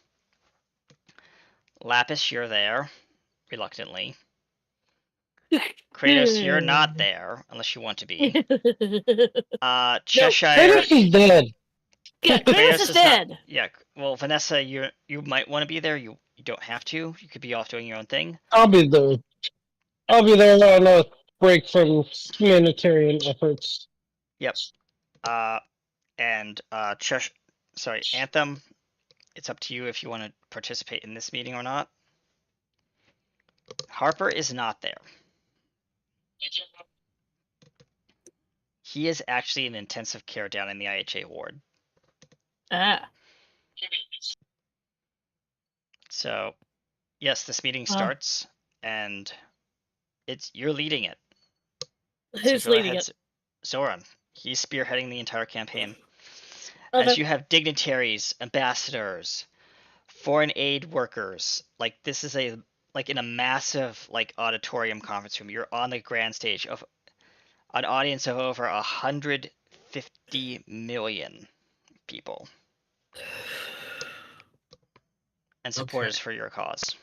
Lapis, you're there, reluctantly. Kratos, you're not there, unless you want to be. Cheshire... Kratos is dead. Yeah, Kratos is dead. Yeah, well, Vanessa, you might want to be there. You don't have to. You could be off doing your own thing. I'll be there. I'll be there on a break from humanitarian efforts. Yep. Anthem, it's up to you if you want to participate in this meeting or not. Harper is not there. He is actually in intensive care down in the IHA ward. So, yes, this meeting starts, and you're leading it. Who's leading it? Zoran. He's spearheading the entire campaign. As you have dignitaries, ambassadors, foreign aid workers, like this is in a massive auditorium conference room. You're on the grand stage of an audience of over 150 million people and supporters for your cause.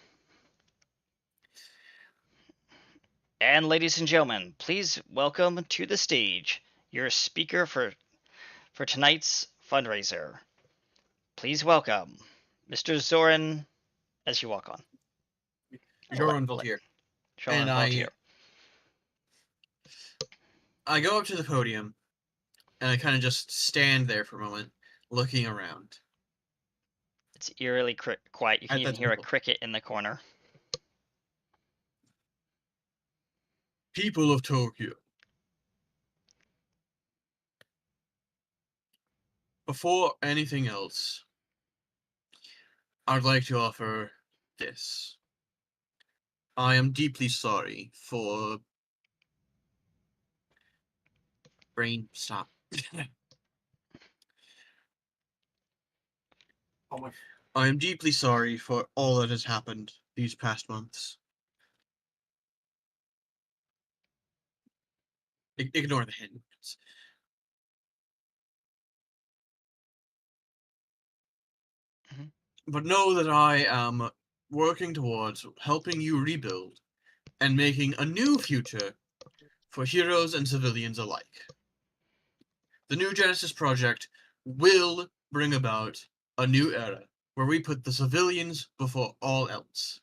And ladies and gentlemen, please welcome to the stage your speaker for tonight's fundraiser. Please welcome Mr. Zoran as you walk on. Zoran Voltier. And I go up to the podium and I kind of just stand there for a moment, looking around. It's eerily quiet. You can even hear a cricket in the corner. People of Tokyo. Before anything else, I'd like to offer this. I am deeply sorry for... Brain, stop. I am deeply sorry for all that has happened these past months. Ignore the hints. But know that I am working towards helping you rebuild and making a new future for heroes and civilians alike. The New Genesis Project will bring about a new era where we put the civilians before all else.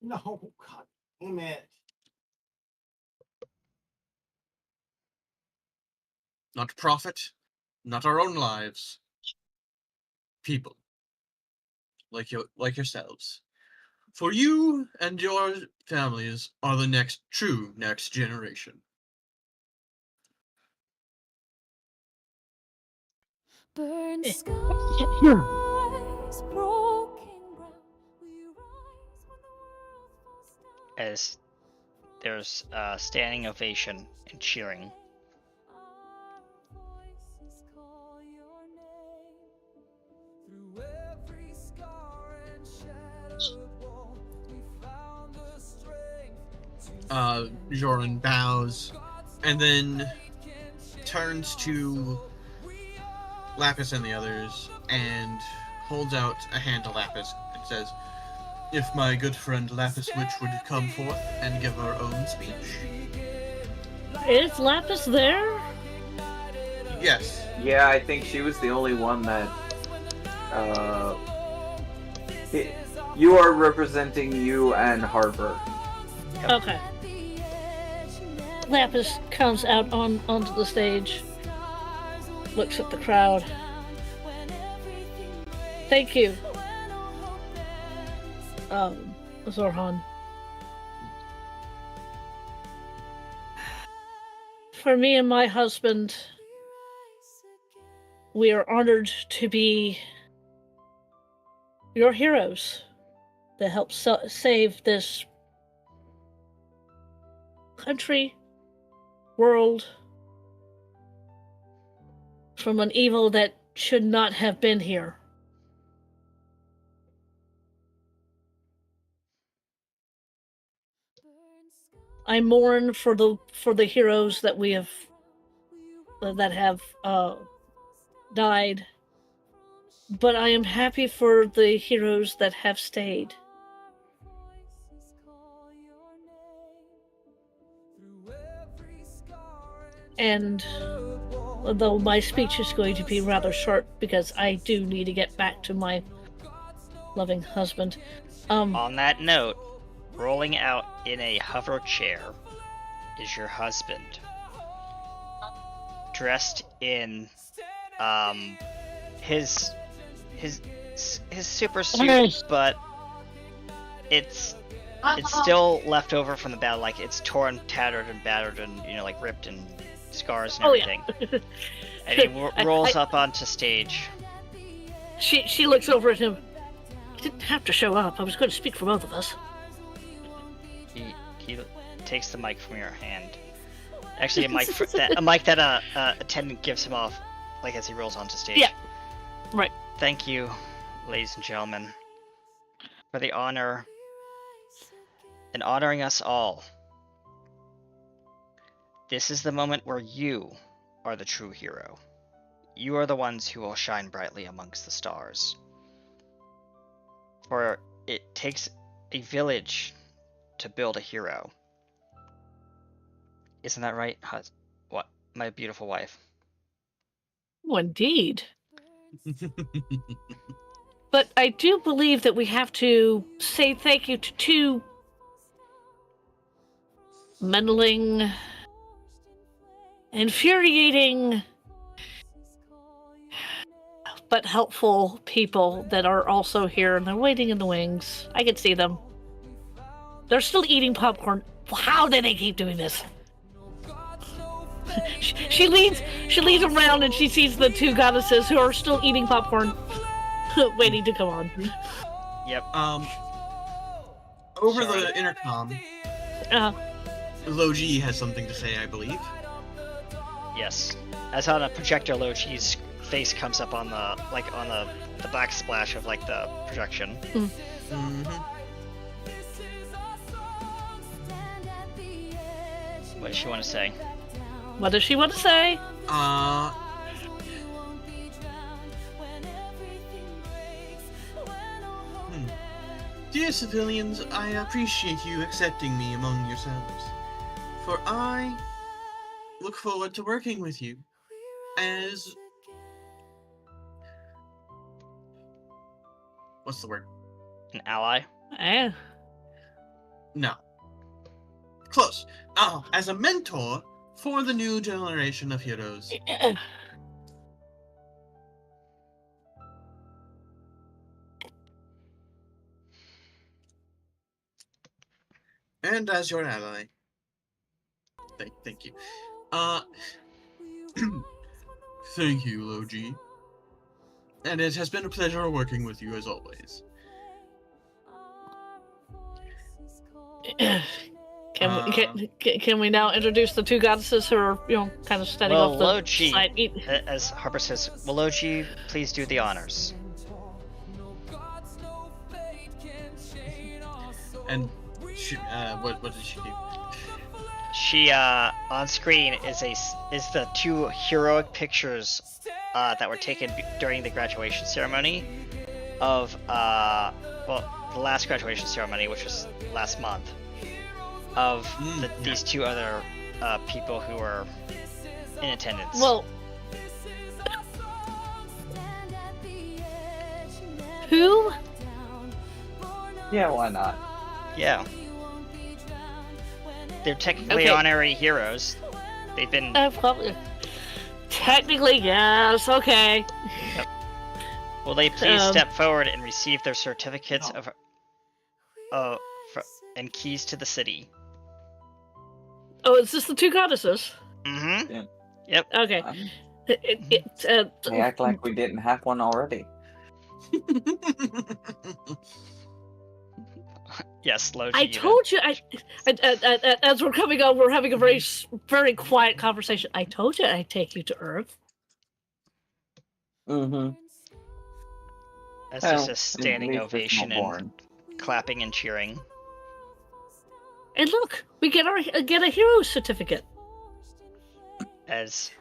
No, God damn it. Not profit, not our own lives, people like yourselves. For you and your families are the next generation. Burn Eh. skies, broken ground. We rise when the world falls down. As there's a standing ovation and cheering. Our voices call your name. Through every scar and shattered wall, we found the strength to Joran bows and then turns to Lapis and the others and holds out a hand to Lapis and says, "If my good friend Lapis Witch would come forth and give her own speech." Is Lapis there? Yes. Yeah, I think she was the only one that. You are representing you and Harper. Okay. Lapis comes out onto the stage, looks at the crowd. Thank you, Zorhan. For me and my husband, we are honored to be your heroes that help save this country, world, from an evil that should not have been here. I mourn for the heroes that we have died, but I am happy for the heroes that have stayed. And although my speech is going to be rather short because I do need to get back to my loving husband. On that note, rolling out in a hover chair is your husband, dressed in his super suit, but it's still left over from the battle. Like, it's torn, tattered, and battered, and like ripped and scars and everything. Yeah. And he rolls up onto stage. She looks over at him. You didn't have to show up. I was going to speak for both of us. He takes the mic from your hand. Actually, a mic that attendant gives him off, like as he rolls onto stage. Yeah. Right. Thank you, ladies and gentlemen, for the honor and honoring us all. This is the moment where you are the true hero. You are the ones who will shine brightly amongst the stars. For it takes a village to build a hero. Isn't that right? What? My beautiful wife. Oh, indeed. But I do believe that we have to say thank you to two meddling, infuriating, but helpful people that are also here, and they're waiting in the wings. I can see them. They're still eating popcorn. How do they keep doing this? She leads around and she sees the two goddesses who are still eating popcorn, waiting to come on. Yep. Over Sorry. the intercom, Logi has something to say, I believe. Yes. As on a projector, Lochi's face comes up on the the black splash of like the projection. Mm-hmm. What does she want to say? What does she want to say? Dear civilians, I appreciate you accepting me among yourselves, for I look forward to working with you as... What's the word? An ally? No. Close. As a mentor for the new generation of heroes. And as your ally. Thank you. Thank you, Logi. And it has been a pleasure working with you as always. Can we now introduce the two goddesses who are, kind of standing Well, off the Logi, side? as Harper says, well, Logi, please do the honors. And she, what did she do? She, on screen is the two heroic pictures that were taken during the graduation ceremony of, the last graduation ceremony, which was last month, of these two other people who were in attendance. Well, who? Yeah, why not? Yeah. They're technically honorary heroes. They've been... Probably. Technically, yes, okay. Yep. Will they please step forward and receive their certificates and keys to the city? Oh, is this the two goddesses? Mm-hmm. Yeah. Yep. Okay. They act like we didn't have one already. Yes, Logi. I told you, as we're coming on, we're having a very, very quiet conversation. I told you I'd take you to Earth. Mm-hmm. That's just a standing ovation and clapping and cheering. And look, we get a hero certificate. As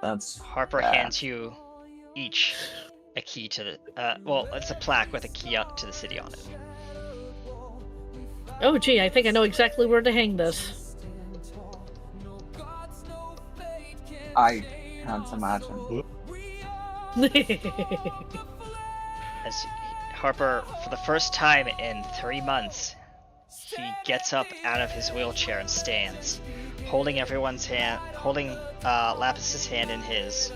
That's Harper hands you each a key to the it's a plaque with a key up to the city on it. Oh gee, I think I know exactly where to hang this. I can't imagine. As Harper, for the first time in 3 months, he gets up out of his wheelchair and stands, holding everyone's hand, holding Lapis's hand in his.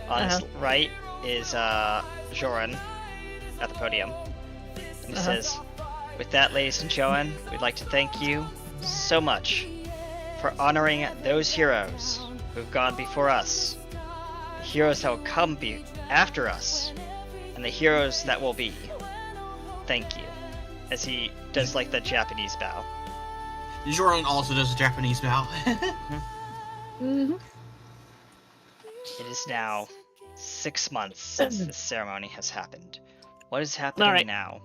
On his right is Joran at the podium. And he says, "With that, ladies and gentlemen, we'd like to thank you so much for honoring those heroes who've gone before us, the heroes that will come after us, and the heroes that will be. Thank you." As he does like the Japanese bow. Joran also does a Japanese bow. Mm-hmm. It is now 6 months since this ceremony has happened. What is happening now?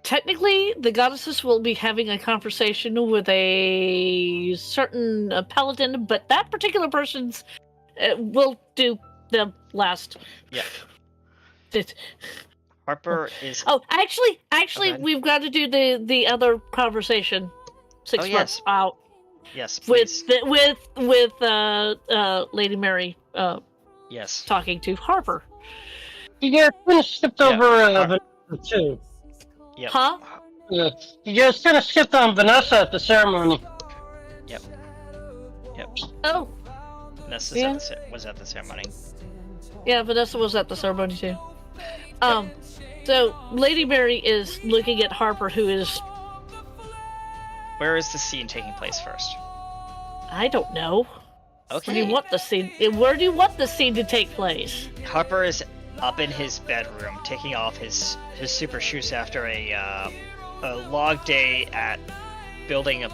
Technically, the goddesses will be having a conversation with a certain paladin, but that particular person's will do the last. Yeah. Harper is. Oh, actually, we've got to do the other conversation. 6 months out. Yes, please. With Lady Mary. Yes. Talking to Harper. You guys kind of skipped over Vanessa too. Yep. Huh? Yeah. You guys kind of skipped on Vanessa at the ceremony. Yep. Oh. Vanessa was at the ceremony. Yeah, Vanessa was at the ceremony too. So Lady Mary is looking at Harper, who is. Where is the scene taking place first? I don't know. Okay. Where do you want the scene to take place? Harper is up in his bedroom, taking off his super shoes after a log day at building a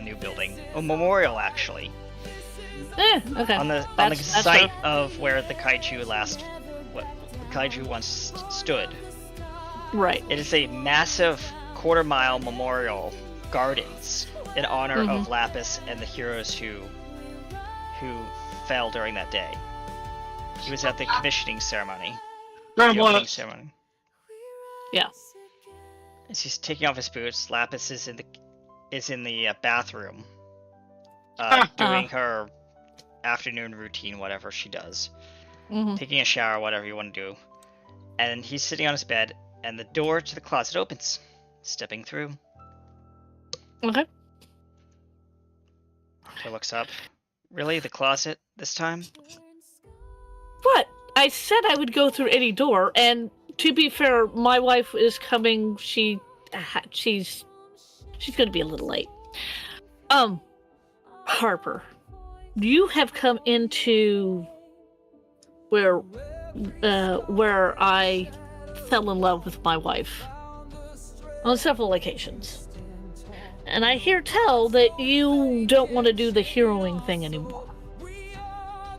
new building, a memorial actually. Okay. On the site of where the kaiju once stood. Right. It is a massive quarter-mile memorial gardens in honor of Lapis and the heroes who fell during that day. He was at the commissioning ceremony. The opening ceremony. Yeah. As he's taking off his boots, Lapis is in the bathroom, doing her afternoon routine, whatever she does, taking a shower, whatever you want to do. And he's sitting on his bed, and the door to the closet opens, stepping through. Okay. He looks up. Really, the closet this time? What? I said I would go through any door, and to be fair, my wife is coming. She she's going to be a little late. Harper, you have come into where I fell in love with my wife on several occasions. And I hear tell that you don't want to do the heroing thing anymore.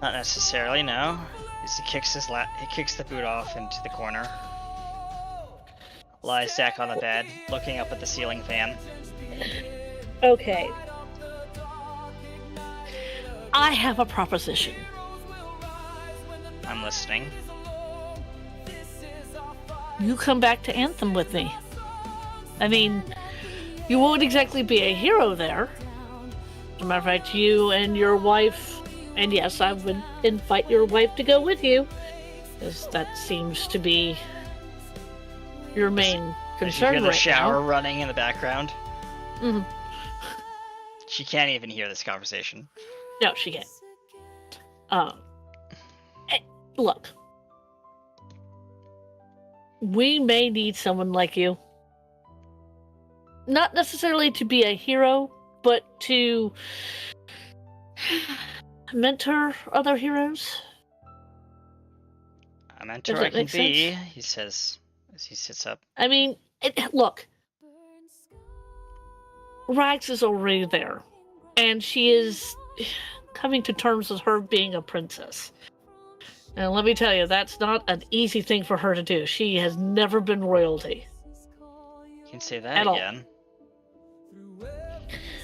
Not necessarily, no. He kicks he kicks the boot off into the corner. Lies back on the bed, looking up at the ceiling fan. Okay. I have a proposition. I'm listening. You come back to Anthem with me. I mean, you won't exactly be a hero there. As a matter of fact, you and your wife, and yes, I would invite your wife to go with you, because that seems to be your main concern You hear the right shower now. running in the background. Mm-hmm. She can't even hear this conversation. No, she can't. Look. We may need someone like you. Not necessarily to be a hero, but to mentor other heroes. A mentor I can be, he says as he sits up. I mean, look. Rags is already there, and she is coming to terms with her being a princess. And let me tell you, that's not an easy thing for her to do. She has never been royalty. You can say that At all. again.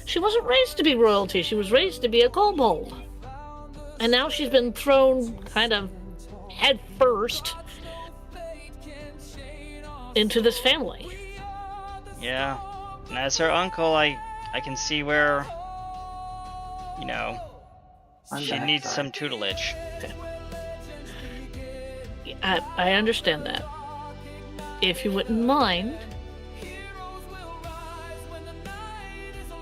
She wasn't raised to be royalty. She was raised to be a kobold. And now she's been thrown kind of head first into this family. Yeah. And as her uncle, I can see where, she needs some tutelage. I understand that. If you wouldn't mind,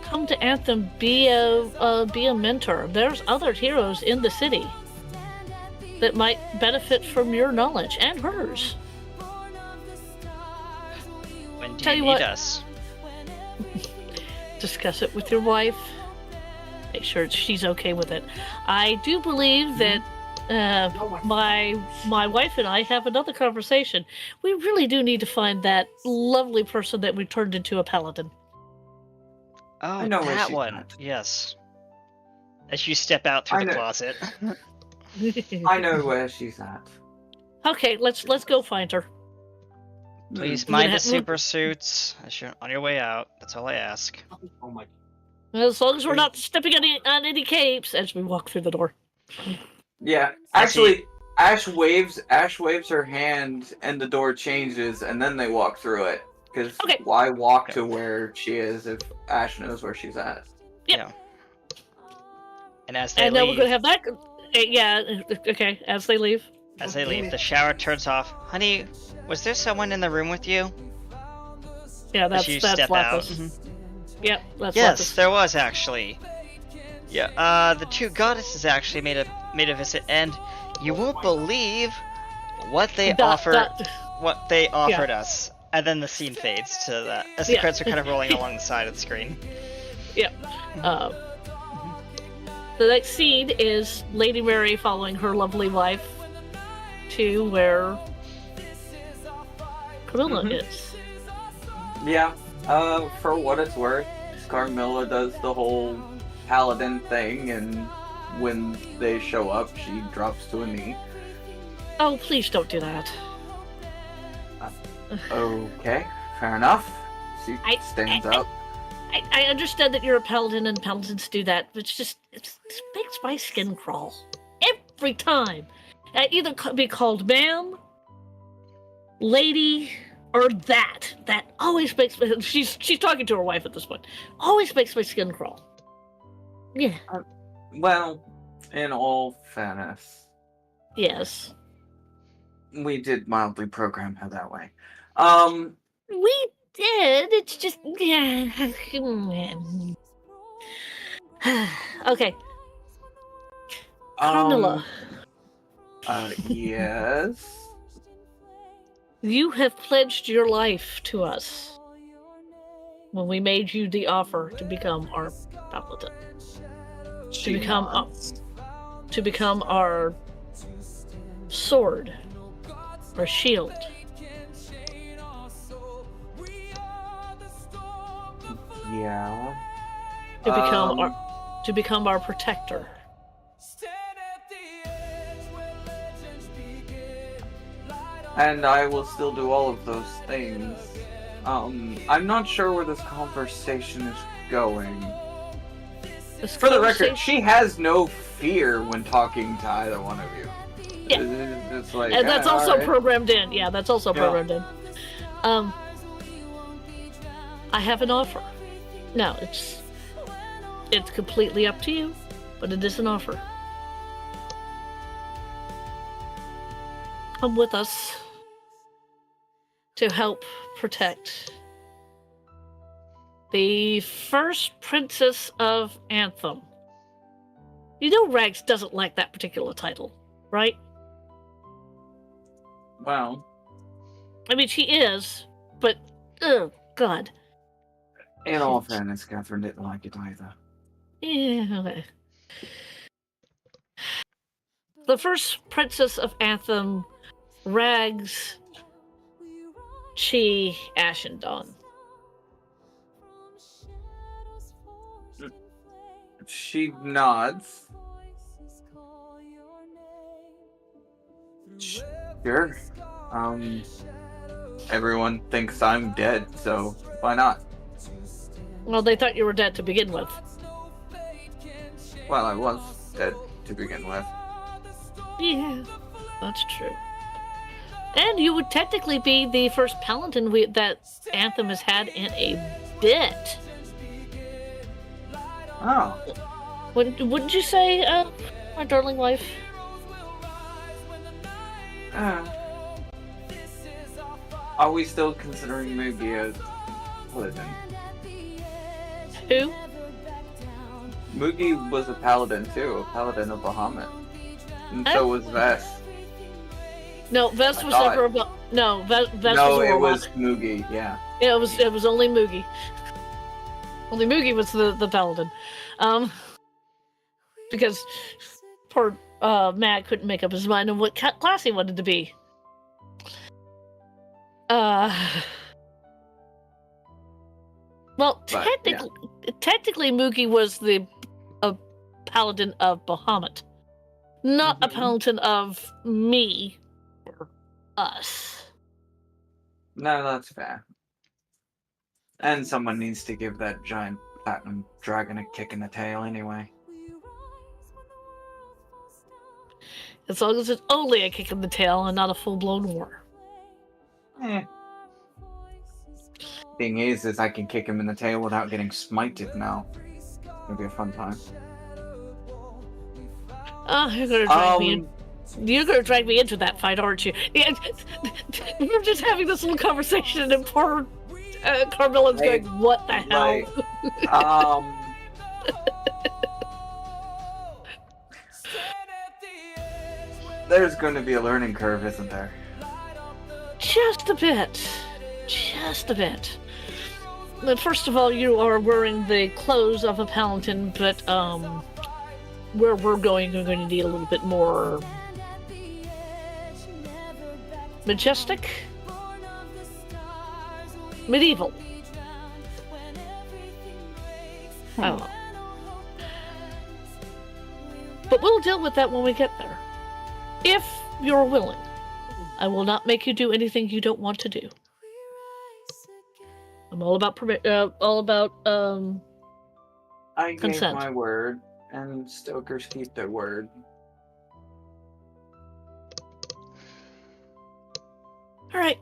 come to Anthem, be a mentor. There's other heroes in the city that might benefit from your knowledge and hers. When do Tell you you need what. us? Discuss it with your wife. Make sure she's okay with it. I do believe that my wife and I have another conversation. We really do need to find that lovely person that we turned into a paladin. Oh, I know where that she's one. at. Yes. As you step out through I the know. closet. I know where she's at. Okay, let's go find her. Please Hmm. mind the Yeah. super suits on your way out. That's all I ask. Oh my. As long as we're not stepping on any capes as we walk through the door. Yeah, I see. actually, Ash waves her hand, and the door changes, and then they walk through it. Because Okay. why walk to where she is if Ash knows where she's at? Yeah. And as they And now leave, we're gonna have that. Yeah. Okay. As they leave. the shower turns off. Honey, was there someone in the room with you? Yeah, As you that's step Lapis. out. Mhm. Yep, that's Yes, Lapis. there was actually. Yeah, the two goddesses actually made a visit, and you won't believe what they offered us. And then the scene fades to that as the Yeah. credits are kind of rolling along the side of the screen. Yep. The next scene is Lady Mary following her lovely wife to where Camilla Mhm. is. Yeah, for what it's worth, Carmilla does the whole paladin thing, and when they show up, she drops to a knee. Oh, please don't do that. Okay, fair enough. She stands up. I understand that you're a paladin and paladins do that, but it makes my skin crawl every time. I either be called ma'am, lady, or that. That always makes me. She's talking to her wife at this point. Always makes my skin crawl. Yeah. Well, in all fairness, Yes. we did mildly program her that way. We did. It's just yeah. Okay. Carmilla, Yes. you have pledged your life to us. when we made you the offer to become our paladin, She become nods. to become our sword, our shield. Yeah. To become our protector. And I will still do all of those things. I'm not sure where this conversation is going. For the record, she has no fear when talking to either one of you. Yeah. It's like, And that's also alright. programmed in. Yeah, that's also programmed in. I have an offer. Now, it's completely up to you, but it is an offer. Come with us to help protect the first princess of Anthem. You know Rags doesn't like that particular title, right? Well, I mean, she is, but, oh, God. in all fairness, Catherine didn't like it either. Yeah, okay. The first princess of Anthem, Rags, Chi, Ashen Dawn. She nods. Sure. Everyone thinks I'm dead, so why not? Well, they thought you were dead to begin with. Well, I was dead to begin with. Yeah, that's true. And you would technically be the first paladin that Anthem has had in a bit. Oh. Wouldn't you say, my darling wife? Are we still considering maybe a paladin? Who? Mugi was a paladin too, a paladin of Bahamut. And so was Vess. No, Vess was thought. never about. No, Vess was No, a it warlock. was Mugi, yeah. Yeah, it was only Mugi. Only Mugi was the paladin. Because poor Matt couldn't make up his mind on what class he wanted to be. Well, But, technically Mugi was a paladin of Bahamut. Not a paladin of me or us. No, that's fair. And someone needs to give that giant platinum dragon a kick in the tail anyway. As long as it's only a kick in the tail and not a full-blown war. Thing is I can kick him in the tail without getting smited now. It'll be a fun time. Oh, you're gonna drag me into that fight, aren't you? Yeah, we're just having this little conversation, and poor Carmilla's going, "What the hell?" There's going to be a learning curve, isn't there? Just a bit. Just a bit. But first of all, you are wearing the clothes of a paladin, but where we're going to need a little bit more majestic, medieval. I don't know. But we'll deal with that when we get there. If you're willing. I will not make you do anything you don't want to do. I'm all about I gave consent. my word, and Stokers keep their word. All right.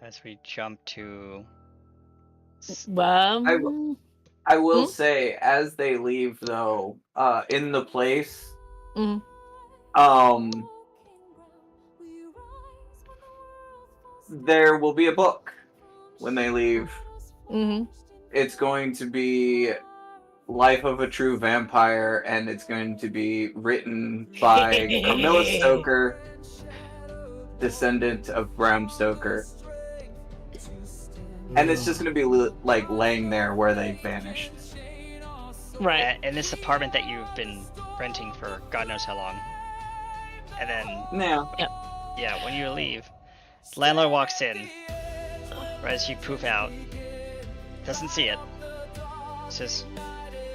As we jump to... I will say, as they leave, though, in the place, there will be a book when they leave. It's going to be Life of a True Vampire, and it's going to be written by Camilla Stoker, descendant of Bram Stoker. And it's just going to be like laying there where they vanished. Right. In this apartment that you've been renting for God knows how long. And then, Yeah. yeah, when you leave, the landlord walks in, right as you poof out, doesn't see it, says,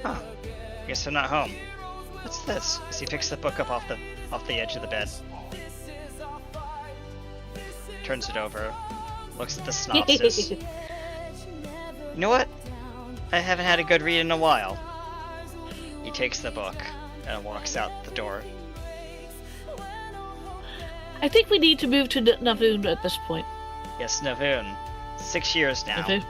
"Huh, I guess they're not home. What's this?" As he picks the book up off the edge of the bed, turns it over, looks at the synopsis. You know what? I haven't had a good read in a while. He takes the book and walks out the door. I think we need to move to Navoon at this point. Yes, Navoon. 6 years now. Okay.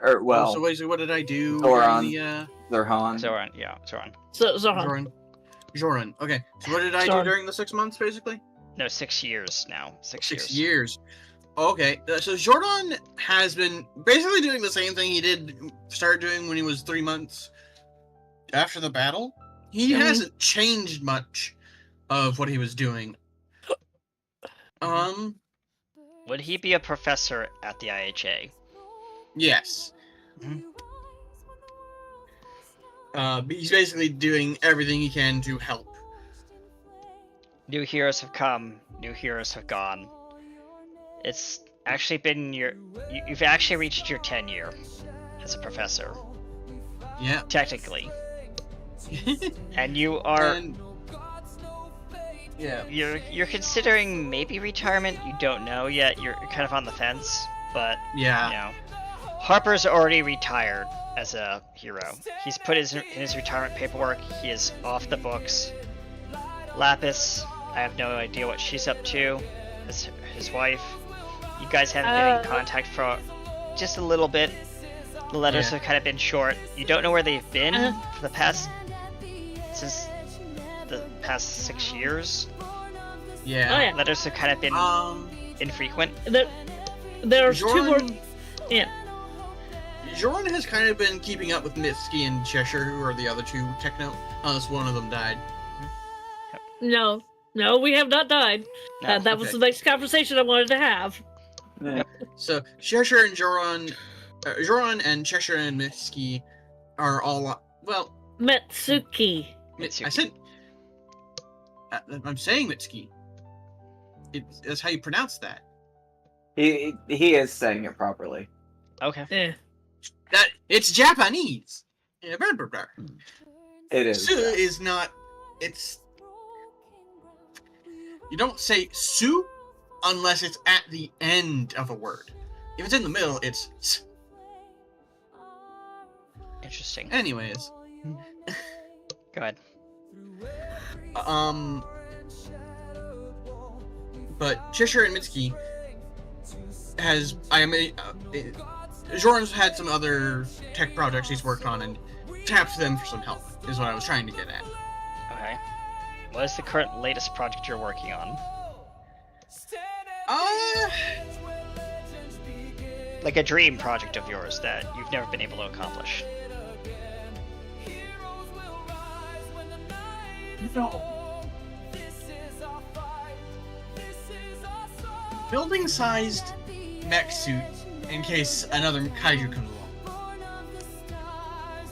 Or, well, so wait, so what did I do? Zoran. during the, Zoran. Zoran, yeah, Zoran. So Zoran. Zoran. Okay. So what did I Zoran. do during the 6 months, basically? No, 6 years now. 6 6 years. years. Okay. So Jordan has been basically doing the same thing he started doing when he was 3 months after the battle. He hasn't changed much of what he was doing. Would he be a professor at the IHA? Yes. Mhm. He's basically doing everything he can to help. New heroes have come, new heroes have gone. It's actually been you've actually reached your tenure as a professor, Yeah. technically. And you are Yeah. you're considering maybe retirement. You don't know yet. You're kind of on the fence, but Yeah. you know, Harper's already retired as a hero. He's put in his retirement paperwork. He is off the books. Lapis, I have no idea what she's up to as his wife. You guys haven't been in contact for just a little bit. The letters have kind of been short. You don't know where they've been for the past since the past 6 years. Yeah. Oh, yeah. Letters have kind of been infrequent. There's two more. Jordan, Yeah. Jordan has kind of been keeping up with Mitski and Cheshire, who are the other two techno, unless one of them died. No, we have not died. No, that was the next conversation I wanted to have. Yeah. So Cheshire and Joran and Cheshire and Mitski are all Metsuki. I said I'm saying Mitski. That's how you pronounce that. He is saying it properly. Okay. Yeah. That it's Japanese. Yeah, It is. Su is not. It's. You don't say su unless it's at the end of a word. If it's in the middle, it's s. Interesting. Anyways. Go ahead. But Cheshire and Mitski has Joran's had some other tech projects he's worked on and tapped them for some help. Is what I was trying to get at. Okay. What is the current latest project you're working on? Like a dream project of yours that you've never been able to accomplish. Building-sized mech suit in case another kaiju comes along.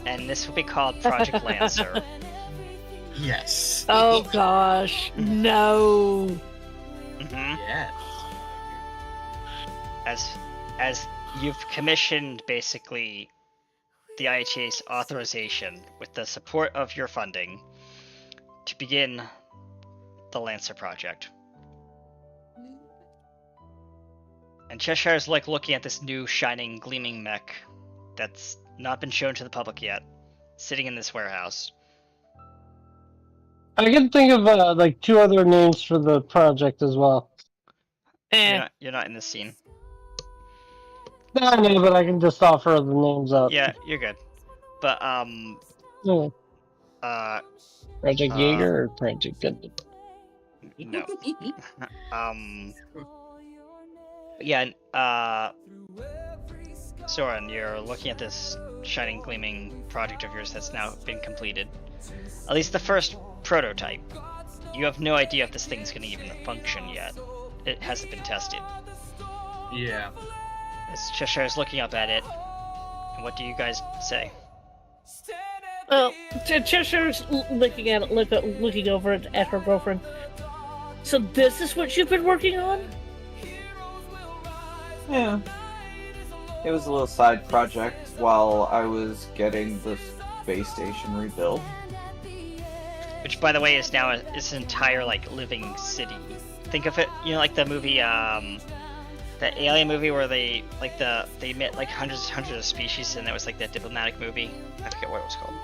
And this will be called Project Lancer. Yes. Oh gosh, no. Mm-hmm. Yes. As you've commissioned basically the IHA's authorization with the support of your funding to begin the Lancer project. And Cheshire's like looking at this new shining gleaming mech that's not been shown to the public yet, sitting in this warehouse. I can think of like 2 other names for the project as well. You're not in this scene. No, I know, but I can just offer the names up. Yeah, you're good. But Yeah. Project Uh, Jaeger or Project Gundam? no. Yeah, Soren, you're looking at this shining, gleaming project of yours that's now been completed. At least the first prototype. You have no idea if this thing's gonna even function yet. It hasn't been tested. Yeah. As Cheshire is looking up at it, and what do you guys say? Well, Cheshire's looking at it, looking over it at her girlfriend. So this is what you've been working on? Yeah. It was a little side project while I was getting the space station rebuilt. Which, by the way, is now its entire like living city. Think of it, you know, like the movie, the Alien movie where they met like hundreds of species, and that was like that diplomatic movie. I forget what it was called.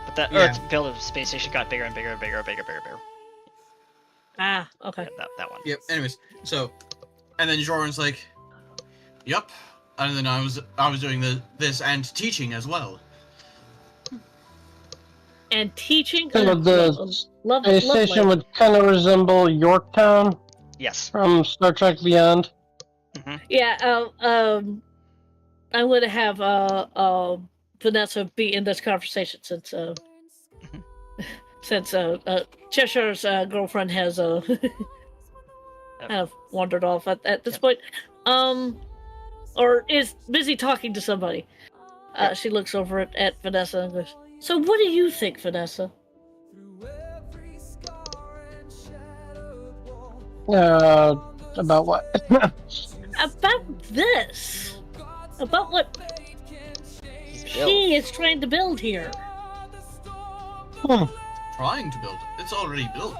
But the Yeah. Earth built a space station got bigger and bigger and bigger and bigger and bigger. Ah, okay. Yeah, that one. Yep. Anyways, so, and then Joran's like, "Yep." And then I was doing this and teaching as well. And teaching. So the space station lovely. would kind of resemble Yorktown Yes. from Star Trek Beyond. Yeah. I'm gonna have Vanessa be in this conversation since Cheshire's girlfriend has kind of wandered off at this point, or is busy talking to somebody. She looks over at Vanessa and goes, "So what do you think, Vanessa?" About what? About this. About what Built. he is trying to build here. Trying to build it. It's already built.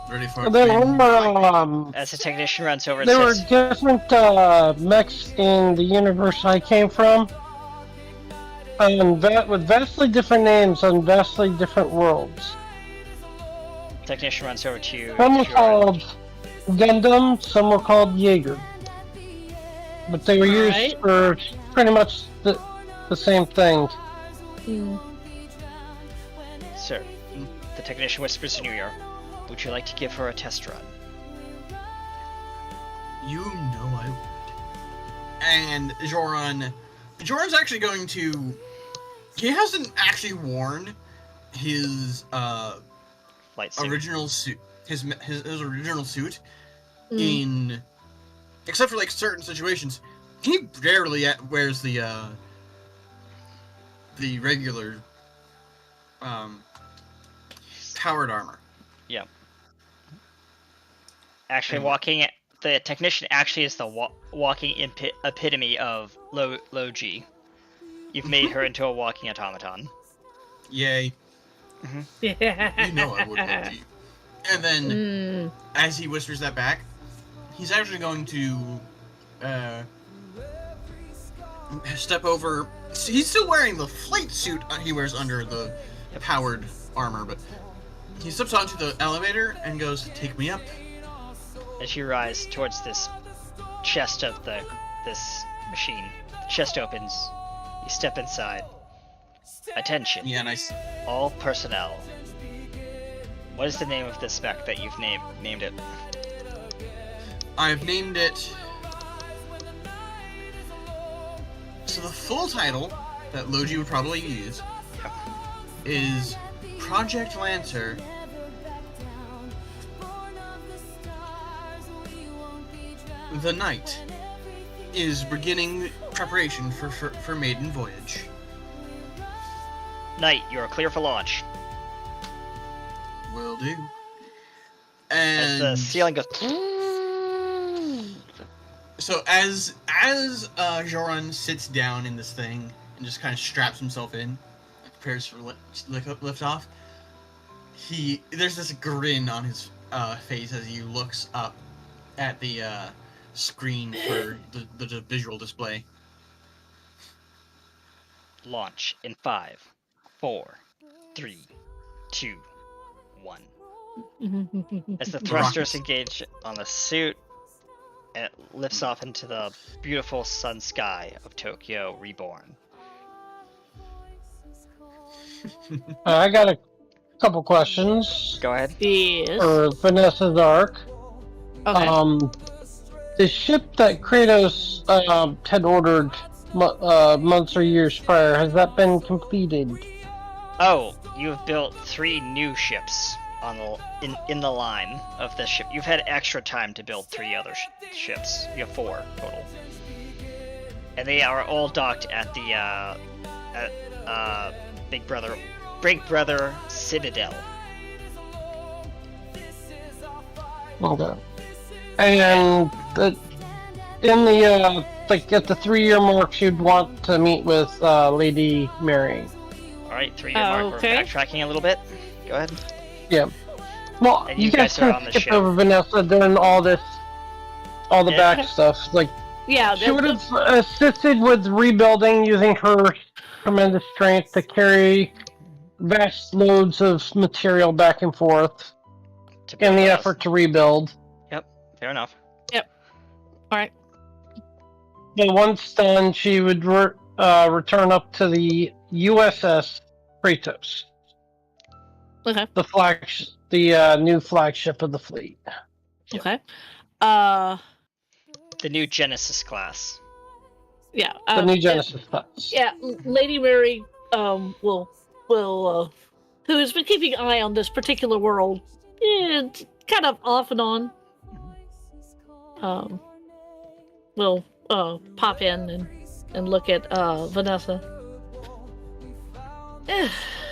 Ready for There training. were As the technician runs over and there were says, different mechs in the universe I came from, and with vastly different names on vastly different worlds. technician runs over to Some were Joran. called Gundam, some were called Jaeger, but they were used Alright. for pretty much the same thing. Sir, the technician whispers in your ear, would you like to give her a test run? You know I would. And Joran's actually going to. He hasn't actually worn his Light suit. original suit, his original suit, in, except for like certain situations. He rarely wears the regular powered armor. Yeah. Actually, the technician actually is the walking epitome of low G. You've made her into a walking automaton. Yay! You know I would love you. And then, as he whispers that back, he's actually going to step over. He's still wearing the flight suit he wears under the powered armor, but he steps onto the elevator and goes, "Take me up." As you rise towards this chest of this machine, the chest opens. You step inside. Attention, Yeah, and all personnel. What is the name of this spec that you've named it? I've named it. So the full title that Logi would probably use is Project Lancer. The Knight is beginning preparation for maiden voyage. Knight, you are clear for launch. Will do. As the And ceiling goes. so as Joran sits down in this thing and just kind of straps himself in, prepares for lift off, there's this grin on his face as he looks up at the screen for the visual display. Launch in 5, 4, 3, 2, 1. As the thrusters engage on the suit, it lifts off into the beautiful sun sky of Tokyo Reborn. I got a couple questions Go ahead. Yes. for Vanessa's arc. Okay. The ship that Kratos had ordered months or years prior, has that been completed? Oh, you have built 3 new ships. on in the line of this ship. You've had extra time to build 3 other ships. You have 4 total, and they are all docked at the Big Brother Citadel. Okay. And in the like at the 3-year mark, you'd want to meet with Lady Mary. All right, 3-year mark. Okay. We're backtracking a little bit. Go ahead. Yeah. Well, And you you guys guys are can on the skip ship. over Vanessa doing all the Yeah. back stuff. Like Yeah, she would have assisted with rebuilding using her tremendous strength to carry vast loads of material back and forth To in build the us. effort to rebuild. Yep, fair enough. all right. But once done, she would return up to the USS Kratos, Okay. the new flagship of the fleet. Yep. Okay. The new Genesis class. Yeah. The new Genesis class. Yeah, Lady Mary will who has been keeping an eye on this particular world, kind of off and on. Will pop in and look at Vanessa.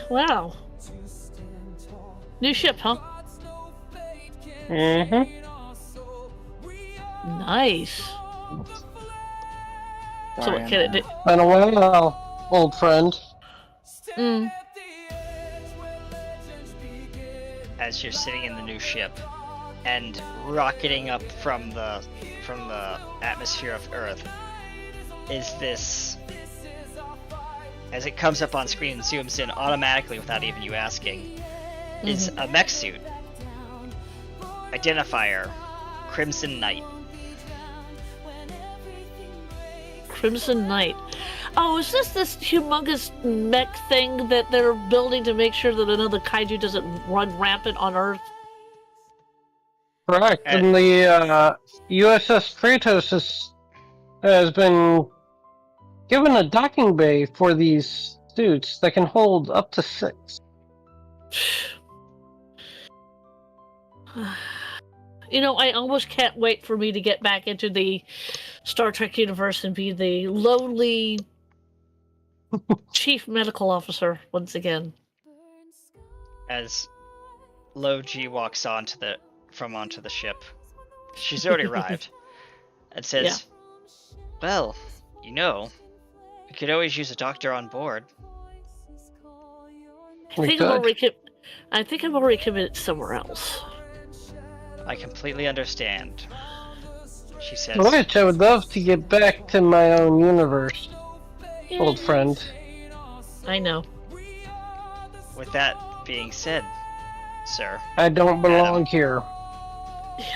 Wow. New ship, huh? Mm-hmm. Nice. So what can it do? Been a while, old friend. Mm. As you're sitting in the new ship and rocketing up from the atmosphere of Earth, is this, as it comes up on screen and zooms in automatically without even you asking, is a mech suit. Identifier, Crimson Knight. Crimson Knight. Oh, is this humongous mech thing that they're building to make sure that another kaiju doesn't run rampant on Earth? Correct. And the USS Kratos has been given a docking bay for these suits that can hold up to 6. You know, I almost can't wait for me to get back into the Star Trek universe and be the lowly chief medical officer once again. As Lo-G walks onto the ship, she's already arrived, and says, "Well, you know, we could always use a doctor on board." I think I'm already committed somewhere else. I completely understand. She says, Which I would love to get back to my own universe, old friend. I know. "With that being said, sir, I don't belong Adam, here.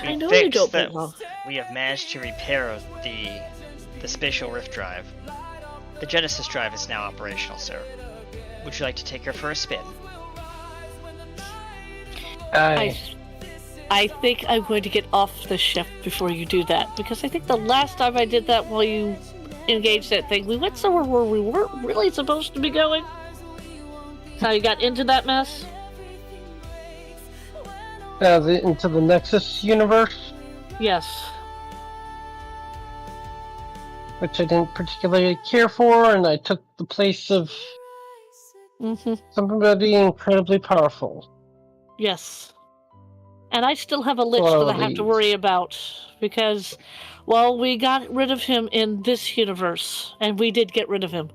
I know fixed you don't that belong. we have managed to repair the spatial rift drive. The Genesis drive is now operational, sir. Would you like to take her for a spin?" I think I'm going to get off the ship before you do that, because I think the last time I did that while you engaged that thing, we went somewhere where we weren't really supposed to be going. How you got into that mess? Into the Nexus universe, Yes. which I didn't particularly care for, and I took the place of somebody incredibly powerful. Yes. And I still have a lich that I have to worry about, because, well, we got rid of him in this universe, and we did get rid of him.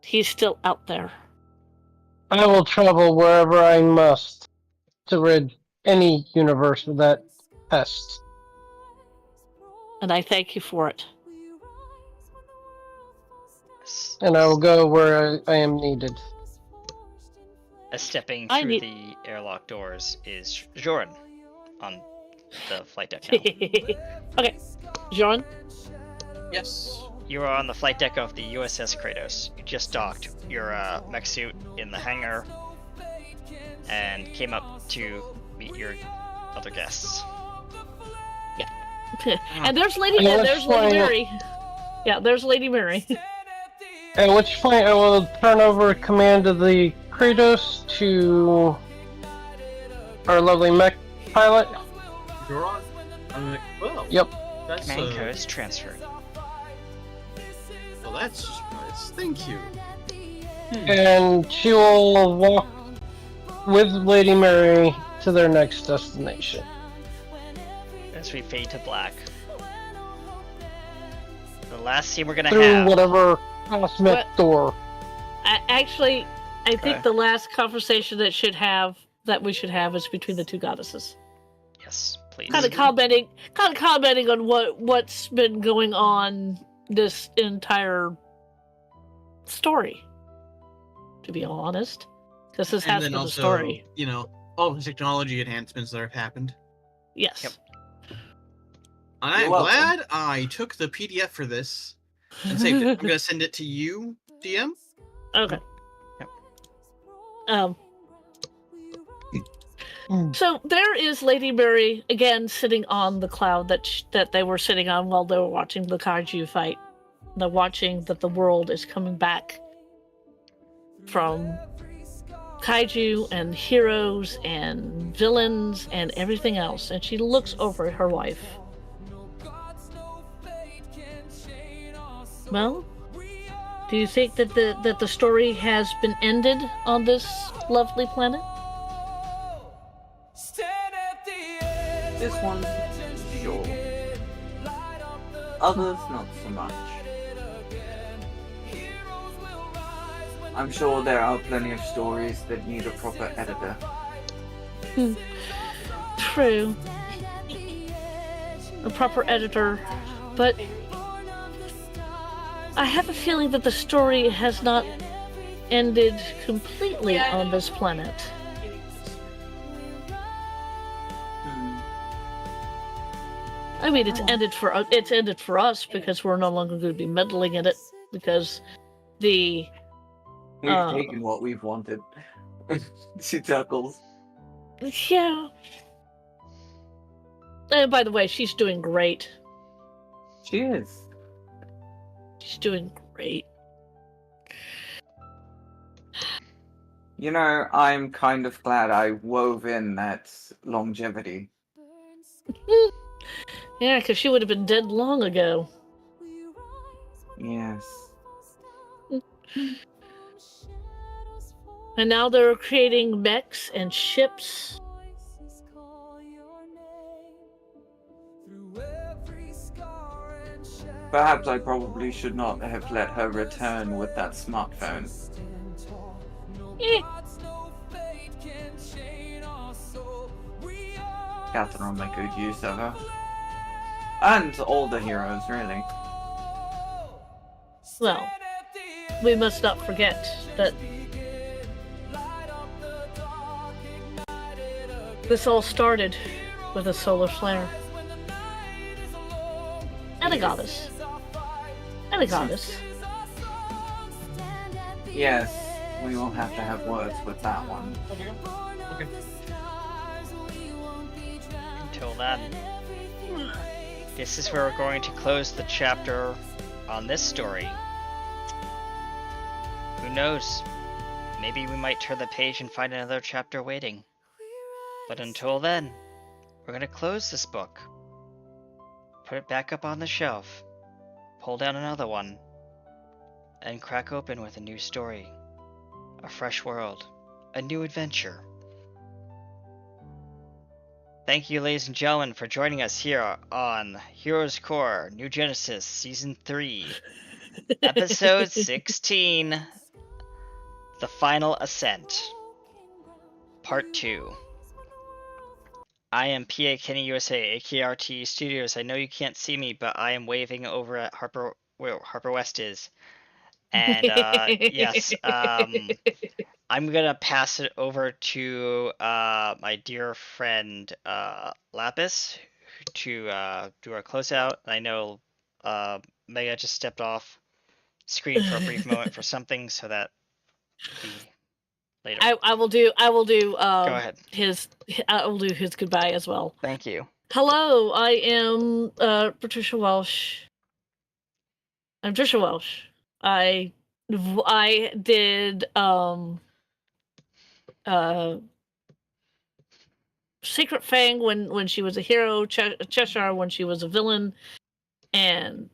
He's still out there. I will travel wherever I must to rid any universe of that pest. And I thank you for it. And I will go where I am needed. As stepping through the airlock doors is Joran on the flight deck now. Okay. Joran? Yes. You are on the flight deck of the USS Kratos. You just docked your mech suit in the hangar and came up to meet your other guests. And there's Lady Mary. Yeah, there's Lady Mary. At which point I will turn over command of the Kratos to our lovely mech pilot. You're on. I'm like, well, Yep. that's Command code is transferred. well, that's nice. Thank you. And she will walk with Lady Mary to their next destination. As we fade to black. The last scene we're gonna Through have. whatever cosmic What? door. I think Okay. the last conversation that we should have is between the two goddesses. Yes, please. Kind of commenting on what's been going on this entire story. To be honest, because this And has then been the also, story. you know, all the technology enhancements that have happened. Yes. Yep. And I'm You're welcome. glad I took the PDF for this and saved it. I'm gonna send it to you, DM. Okay. Yep. So there is Lady Mary again sitting on the cloud that they were sitting on while they were watching the kaiju fight. They're watching that the world is coming back from kaiju and heroes and villains and everything else, and she looks over at her wife. Well, do you think that the story has been ended on this lovely planet? This one, sure. Others, not so much. I'm sure there are plenty of stories that need a proper editor. True. A proper editor, but I have a feeling that the story has not ended completely on this planet. I mean, it's ended for us because we're no longer going to be meddling in it because the We've taken what we've wanted. She chuckles. yeah. And by the way, she's doing great. She is. She's doing great. You know, I'm kind of glad I wove in that longevity. Yeah, because she would have been dead long ago. Yes. And now they're creating mechs and ships. Perhaps I probably should not have let her return with that smartphone. Eh, Catherine will make good use of her. And all the heroes, really. well, we must not forget that this all started with a solar flare. And a goddess. And a goddess. Yes, we will have to have words with that one. Okay. Until then, this is where we're going to close the chapter on this story. Who knows? Maybe we might turn the page and find another chapter waiting. But until then, we're going to close this book. Put it back up on the shelf. Pull down another one. And crack open with a new story. A fresh world. A new adventure. Thank you, ladies and gentlemen, for joining us here on Heroes Core New Genesis Season 3, Episode 16, The Final Ascent, Part 2. I am PA Kenny USA, AKRT Studios. I know you can't see me, but I am waving over at Harper, where Harper West is. And, yes, I'm gonna pass it over to my dear friend Lapis to do our closeout. I know Mega just stepped off screen for a brief moment for something, so that be later. I will do Go ahead. I will do his goodbye as well. Thank you. Hello, I am Patricia Welsh. I'm Trisha Welsh. I I did Secret Fang when she was a hero, Cheshire when she was a villain, and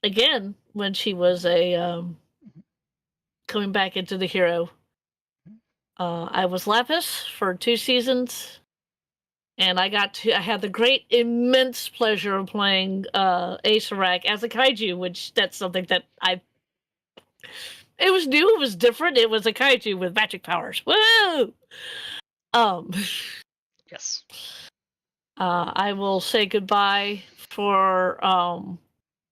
again when she was a coming back into the hero. I was Lapis for 2 seasons, and I had the great immense pleasure of playing Asarak as a kaiju, which that's something that it was new, it was different, it was a kaiju with magic powers. Woo! Yes. I will say goodbye for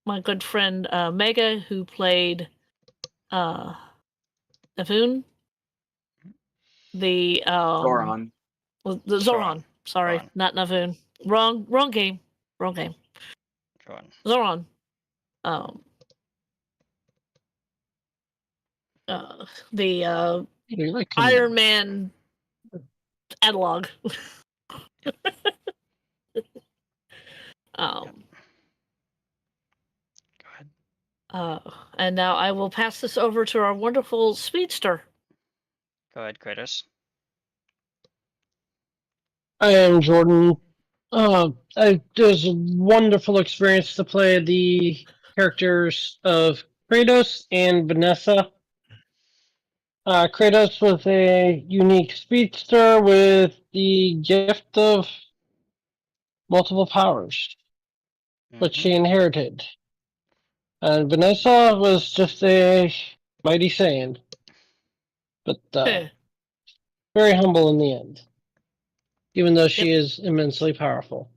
my good friend Mega, who played Navoon, the Zoran. the Zoran. Sorry, Zoran. not Navoon. Wrong game. Wrong game. Zoran. Zoran. The You like Iron Man analog. Go ahead. And now I will pass this over to our wonderful speedster. Go ahead, Kratos. I am Jordan. It was a wonderful experience to play the characters of Kratos and Vanessa. Kratos was a unique speedster with the gift of multiple powers, which she inherited. And Vanessa was just a mighty Saiyan, but very humble in the end, even though she is immensely powerful.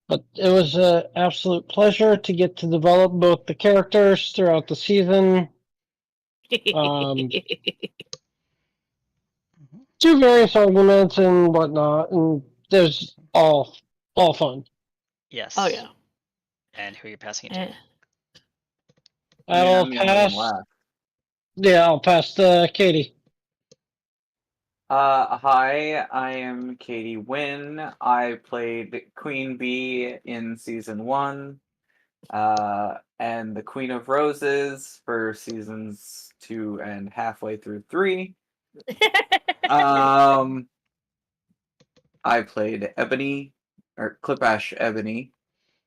But it was an absolute pleasure to get to develop both the characters throughout the season. Do various arguments and whatnot, and there's all fun. Yes. Oh yeah. And who are you passing it to? I'll I'm the only one pass. left. Yeah, I'll pass to Katie. Hi, I am Katie Wynn. I played Queen Bee in season 1, and the Queen of Roses for seasons 2 and halfway through 3. I played Ebony, or Clipash Ebony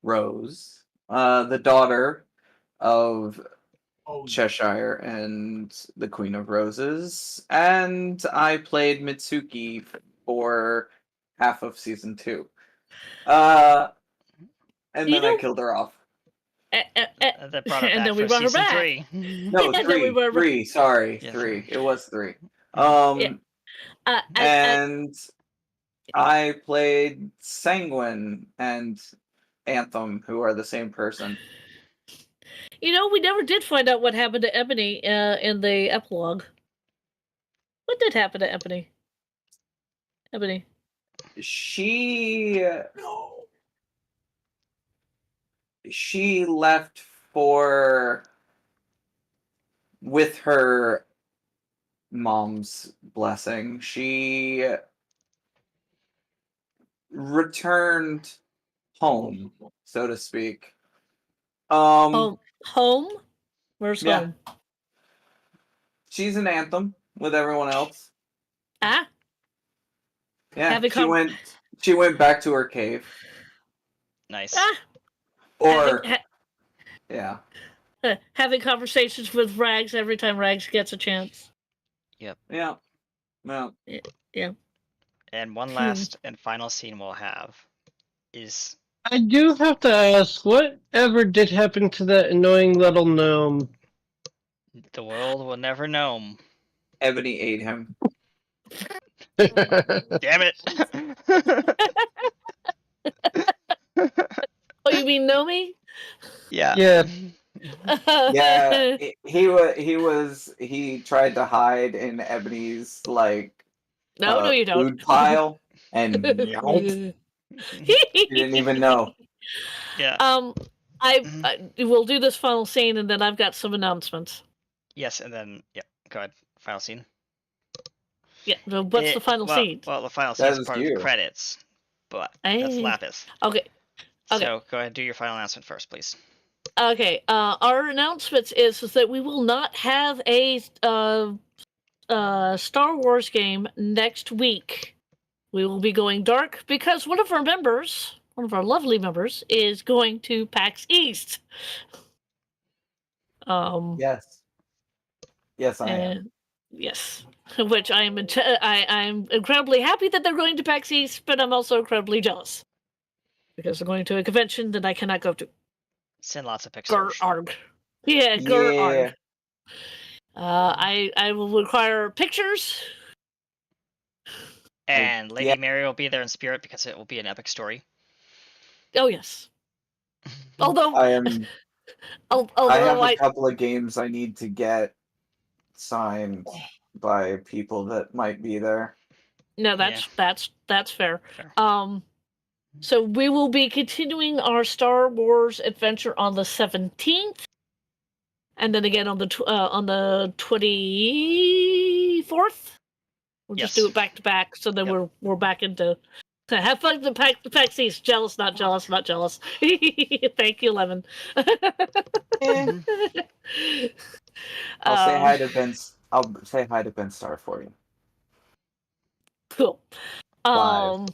Rose, the daughter of Cheshire and the Queen of Roses, and I played Mitsuki for half of season 2. And then I killed her off. That brought her and back then we for brought her season back. 3. No, And then we 3. were- 3, sorry. Yeah, 3. 3. It was 3. Yeah. And I played Sanguine and Anthem, who are the same person. We never did find out what happened to Ebony in the epilogue. What did happen to Ebony? She left with her mom's blessing. She returned home, so to speak. Home? Where's Yeah. home? She's an Anthem with everyone else. Ah? Yeah, she went back to her cave. Nice. Ah? Or yeah. Having conversations with Rags every time Rags gets a chance. Yep. Yeah. Well. Yeah. And one last and final scene we'll have is... I do have to ask, whatever did happen to that annoying little gnome? The world will never know. Ebony ate him. Damn it! Oh, you mean Nomi? Yeah. Yeah. Yeah, he tried to hide in Ebony's no, you don't. food pile, and he didn't even know. Yeah. I will do this final scene, and then I've got some announcements. Yes, and then go ahead. Final scene. Yeah. What's the final scene? Well, the final scene is part of the credits, but that's Lapis. Okay. So go ahead, do your final announcement first, please. Okay. Our announcements is that we will not have a Star Wars game next week. We will be going dark because one of our lovely members, is going to PAX East. Yes. Yes, I am. And yes, which I'm incredibly happy that they're going to PAX East, but I'm also incredibly jealous because they're going to a convention that I cannot go to. Send lots of Grr pictures. arg. Yeah, grr Yeah. arg. I will require pictures. And Lady Yeah. Mary will be there in spirit because it will be an epic story. Oh yes. Although, I am. I have although a couple of games I need to get signed by people that might be there. no, that's fair. Fair. So we will be continuing our Star Wars adventure on the 17th, and then again on the 24th. We'll just do Yes. it back to back, so then Yep. we're back into to have fun. The PAX East. Jealous, not jealous, not jealous. Thank you, Lemon. Mhm. I'll say hi to Ben. I'll say hi to Ben Star for you. Cool. Live.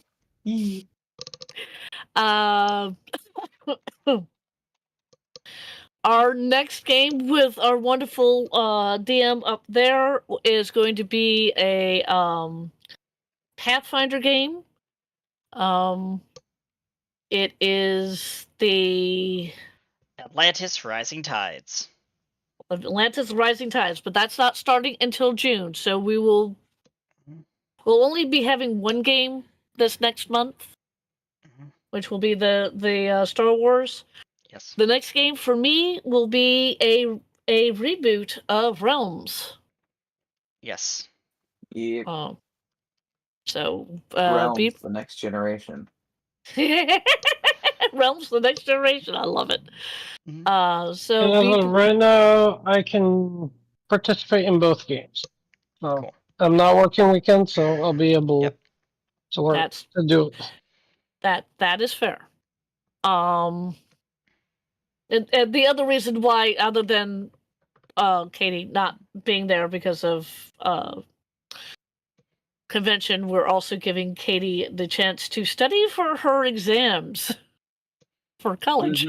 Our next game with our wonderful DM up there is going to be a Pathfinder game. It is the Atlantis Rising Tides. Atlantis Rising Tides, but that's not starting until June. So we'll only be having one game this next month, which will be the Star Wars. Yes. The next game for me will be a reboot of Realms. Yes. Yeah. So Realms, the next generation. Realms, the next generation. I love it. So And as of right now, I can participate in both games. So Cool. I'm not working weekends, so I'll be able Yep. to work That's- to do it. that is fair. And the other reason why, other than Katie not being there because of convention, we're also giving Katie the chance to study for her exams for college.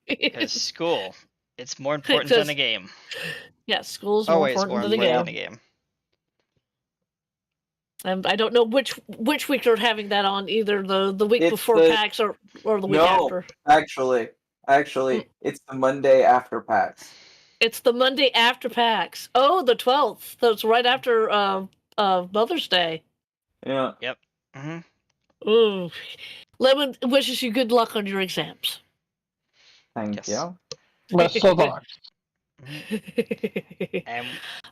Because school, it's more important than a game. Yes, school's more Always important more than the important game. than a game. And I don't know which week they're having that on, either the week It's before the- PAX or the week No, after. actually, it's the Monday after PAX. It's the Monday after PAX. Oh, the 12th. That's right after Mother's Day. Yeah. hmm Ooh. Lemon wishes you good luck on your exams. Thank Yes. you. Best of luck. And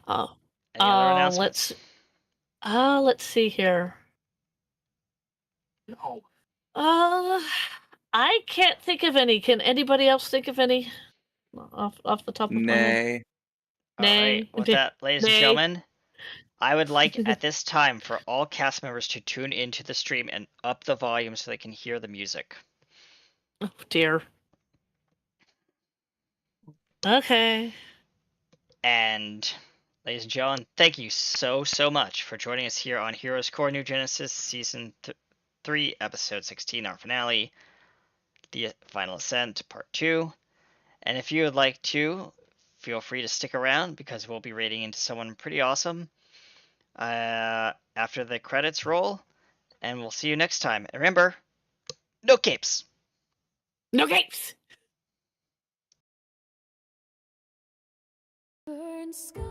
Oh, any other announcements? let's see here. I can't think of any. Can anybody else think of any off the top of my head? Nay. Nay. Alright, with that, ladies and Nay. gentlemen, I would like at this time for all cast members to tune into the stream and up the volume so they can hear the music. Oh dear. Okay. And ladies and gentlemen, thank you so much for joining us here on Heroes Core New Genesis Season 3, Episode 16, our finale, The Final Ascent, Part 2. And if you would like to, feel free to stick around because we'll be raiding into someone pretty awesome after the credits roll. And we'll see you next time. And remember, no capes! No games. Burn skies,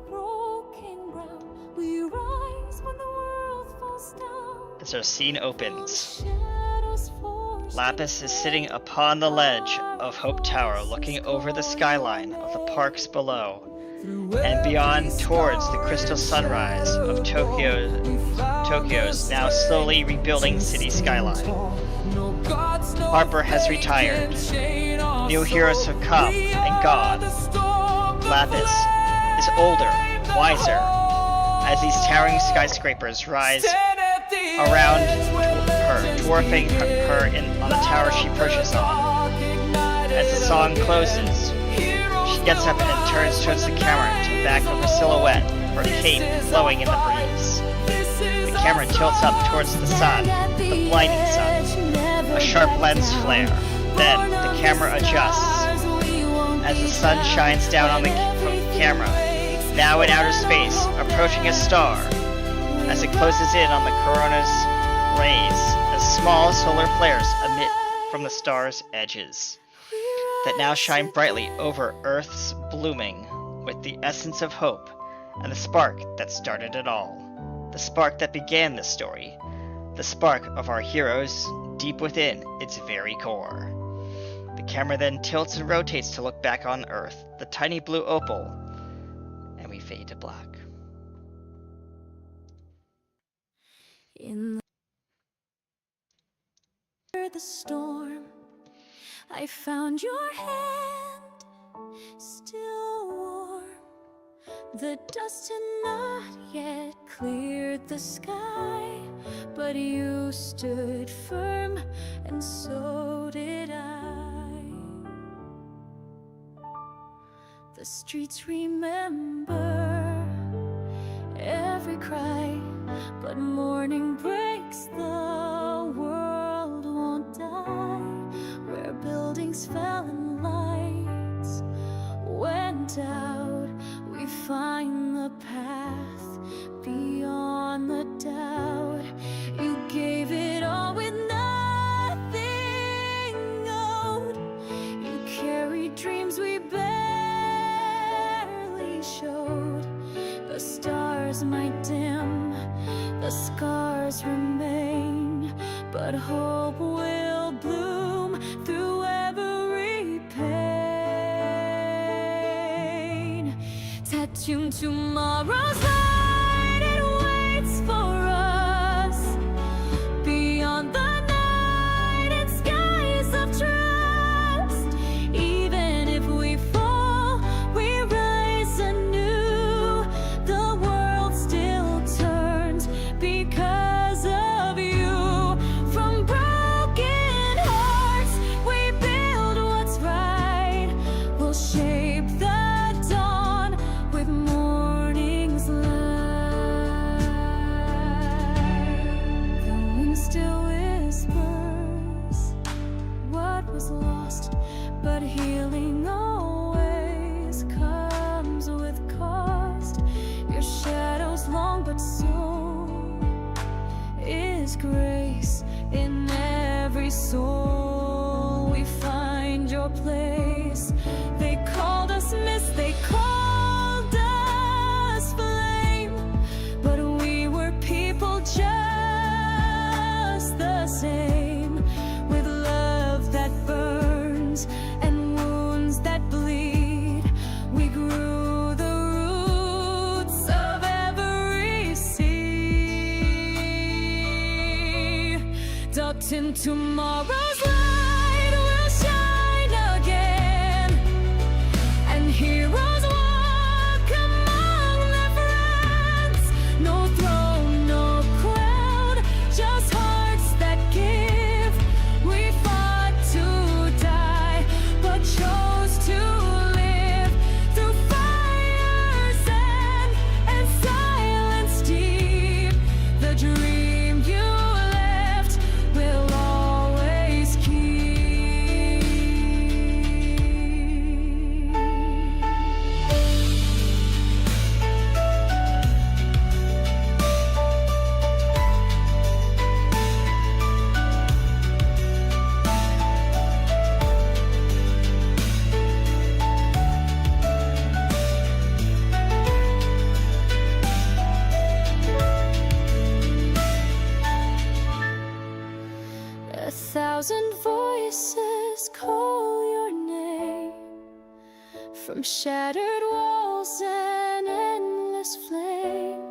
broken ground. We rise when the world falls down. As our scene opens, Shadows forced Lapis is sitting upon the ledge of Hope Tower looking over the skyline of the parks below and beyond towards the crystal sunrise of Tokyo's now slowly rebuilding city skyline. Harper has retired. New heroes have come and gone. Lapis is older, wiser, as these towering skyscrapers rise around her, dwarfing her on the tower she perches on. As the song closes, she gets up and turns towards the camera to back of her silhouette, her cape flowing in the breeze. The camera tilts up towards the sun, the blinding sun. A sharp lens flare. Then the camera adjusts. As the sun shines down on the camera, now in outer space, approaching a star. As it closes in on the corona's rays, as small solar flares emit from the star's edges, that now shine brightly over Earth's blooming with the essence of hope and the spark that started it all, the spark that began this story, the spark of our heroes deep within its very core. The camera then tilts and rotates to look back on Earth, the tiny blue opal, and we fade to black. In the storm, I found your hand still warm. The dust had not yet cleared the sky, but you stood firm, and so did I. The streets remember every cry, but morning breaks, the world won't die. Where buildings fell and lights went out, we find the path beyond the doubt. You gave it all with nothing owed. You carried dreams we barely showed. The stars might dim, the scars remain, but hope will bloom through every pain. Tattooed tomorrow's light, it waits for us beyond the night and skies of trust. Even if we fall, we rise anew. The world still turns because of you. From broken hearts, we build what's right. We'll shape the dawn with morning's light. The wind still whispers what was lost, but healing always comes with cost. Your shadow's long, but so is grace. In every soul we find your place. They called us mist, they called us flame, but we were people just the same. With love that burns and wounds that bleed, we grew the roots of every sea. Ducked in tomorrow's light will shine again, and heroes walk among their friends. No throne, no crown, just hearts that give. We fought to die, but chose to live through fires and silence deep. The dream you left will always keep. A thousand voices call your name, from shattered walls and endless flame.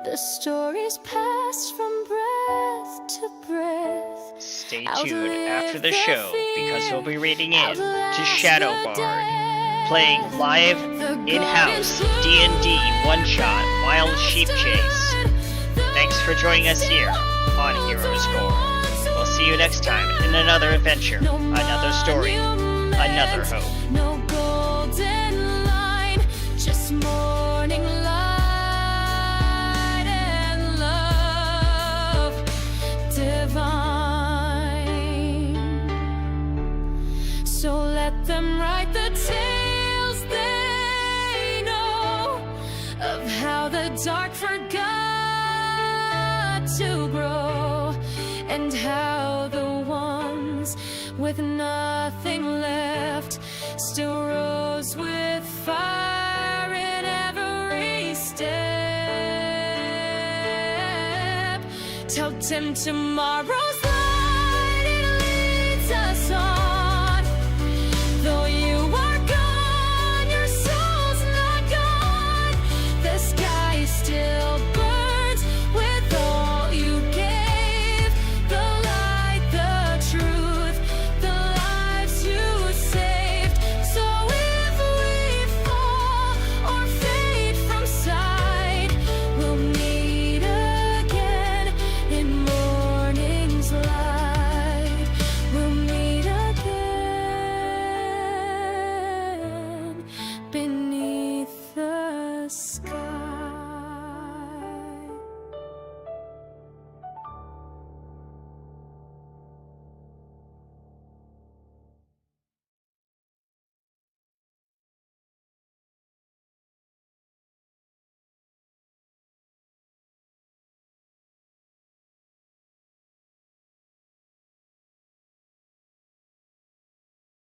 The stories passed from breath to breath. Stay tuned after the show because we'll be reading in to Shadow Bard, playing live in-house D&D one-shot Wild Sheep Chase. Thanks for joining us here on Heroes Core. We'll see you next time in another adventure, another story, another hope. No golden line, just morning light and love divine. So let them write the tales they know of how the dark forgot to grow, and how the ones with nothing left still rose with fire in every step. Tell them tomorrow's light, it leads us on.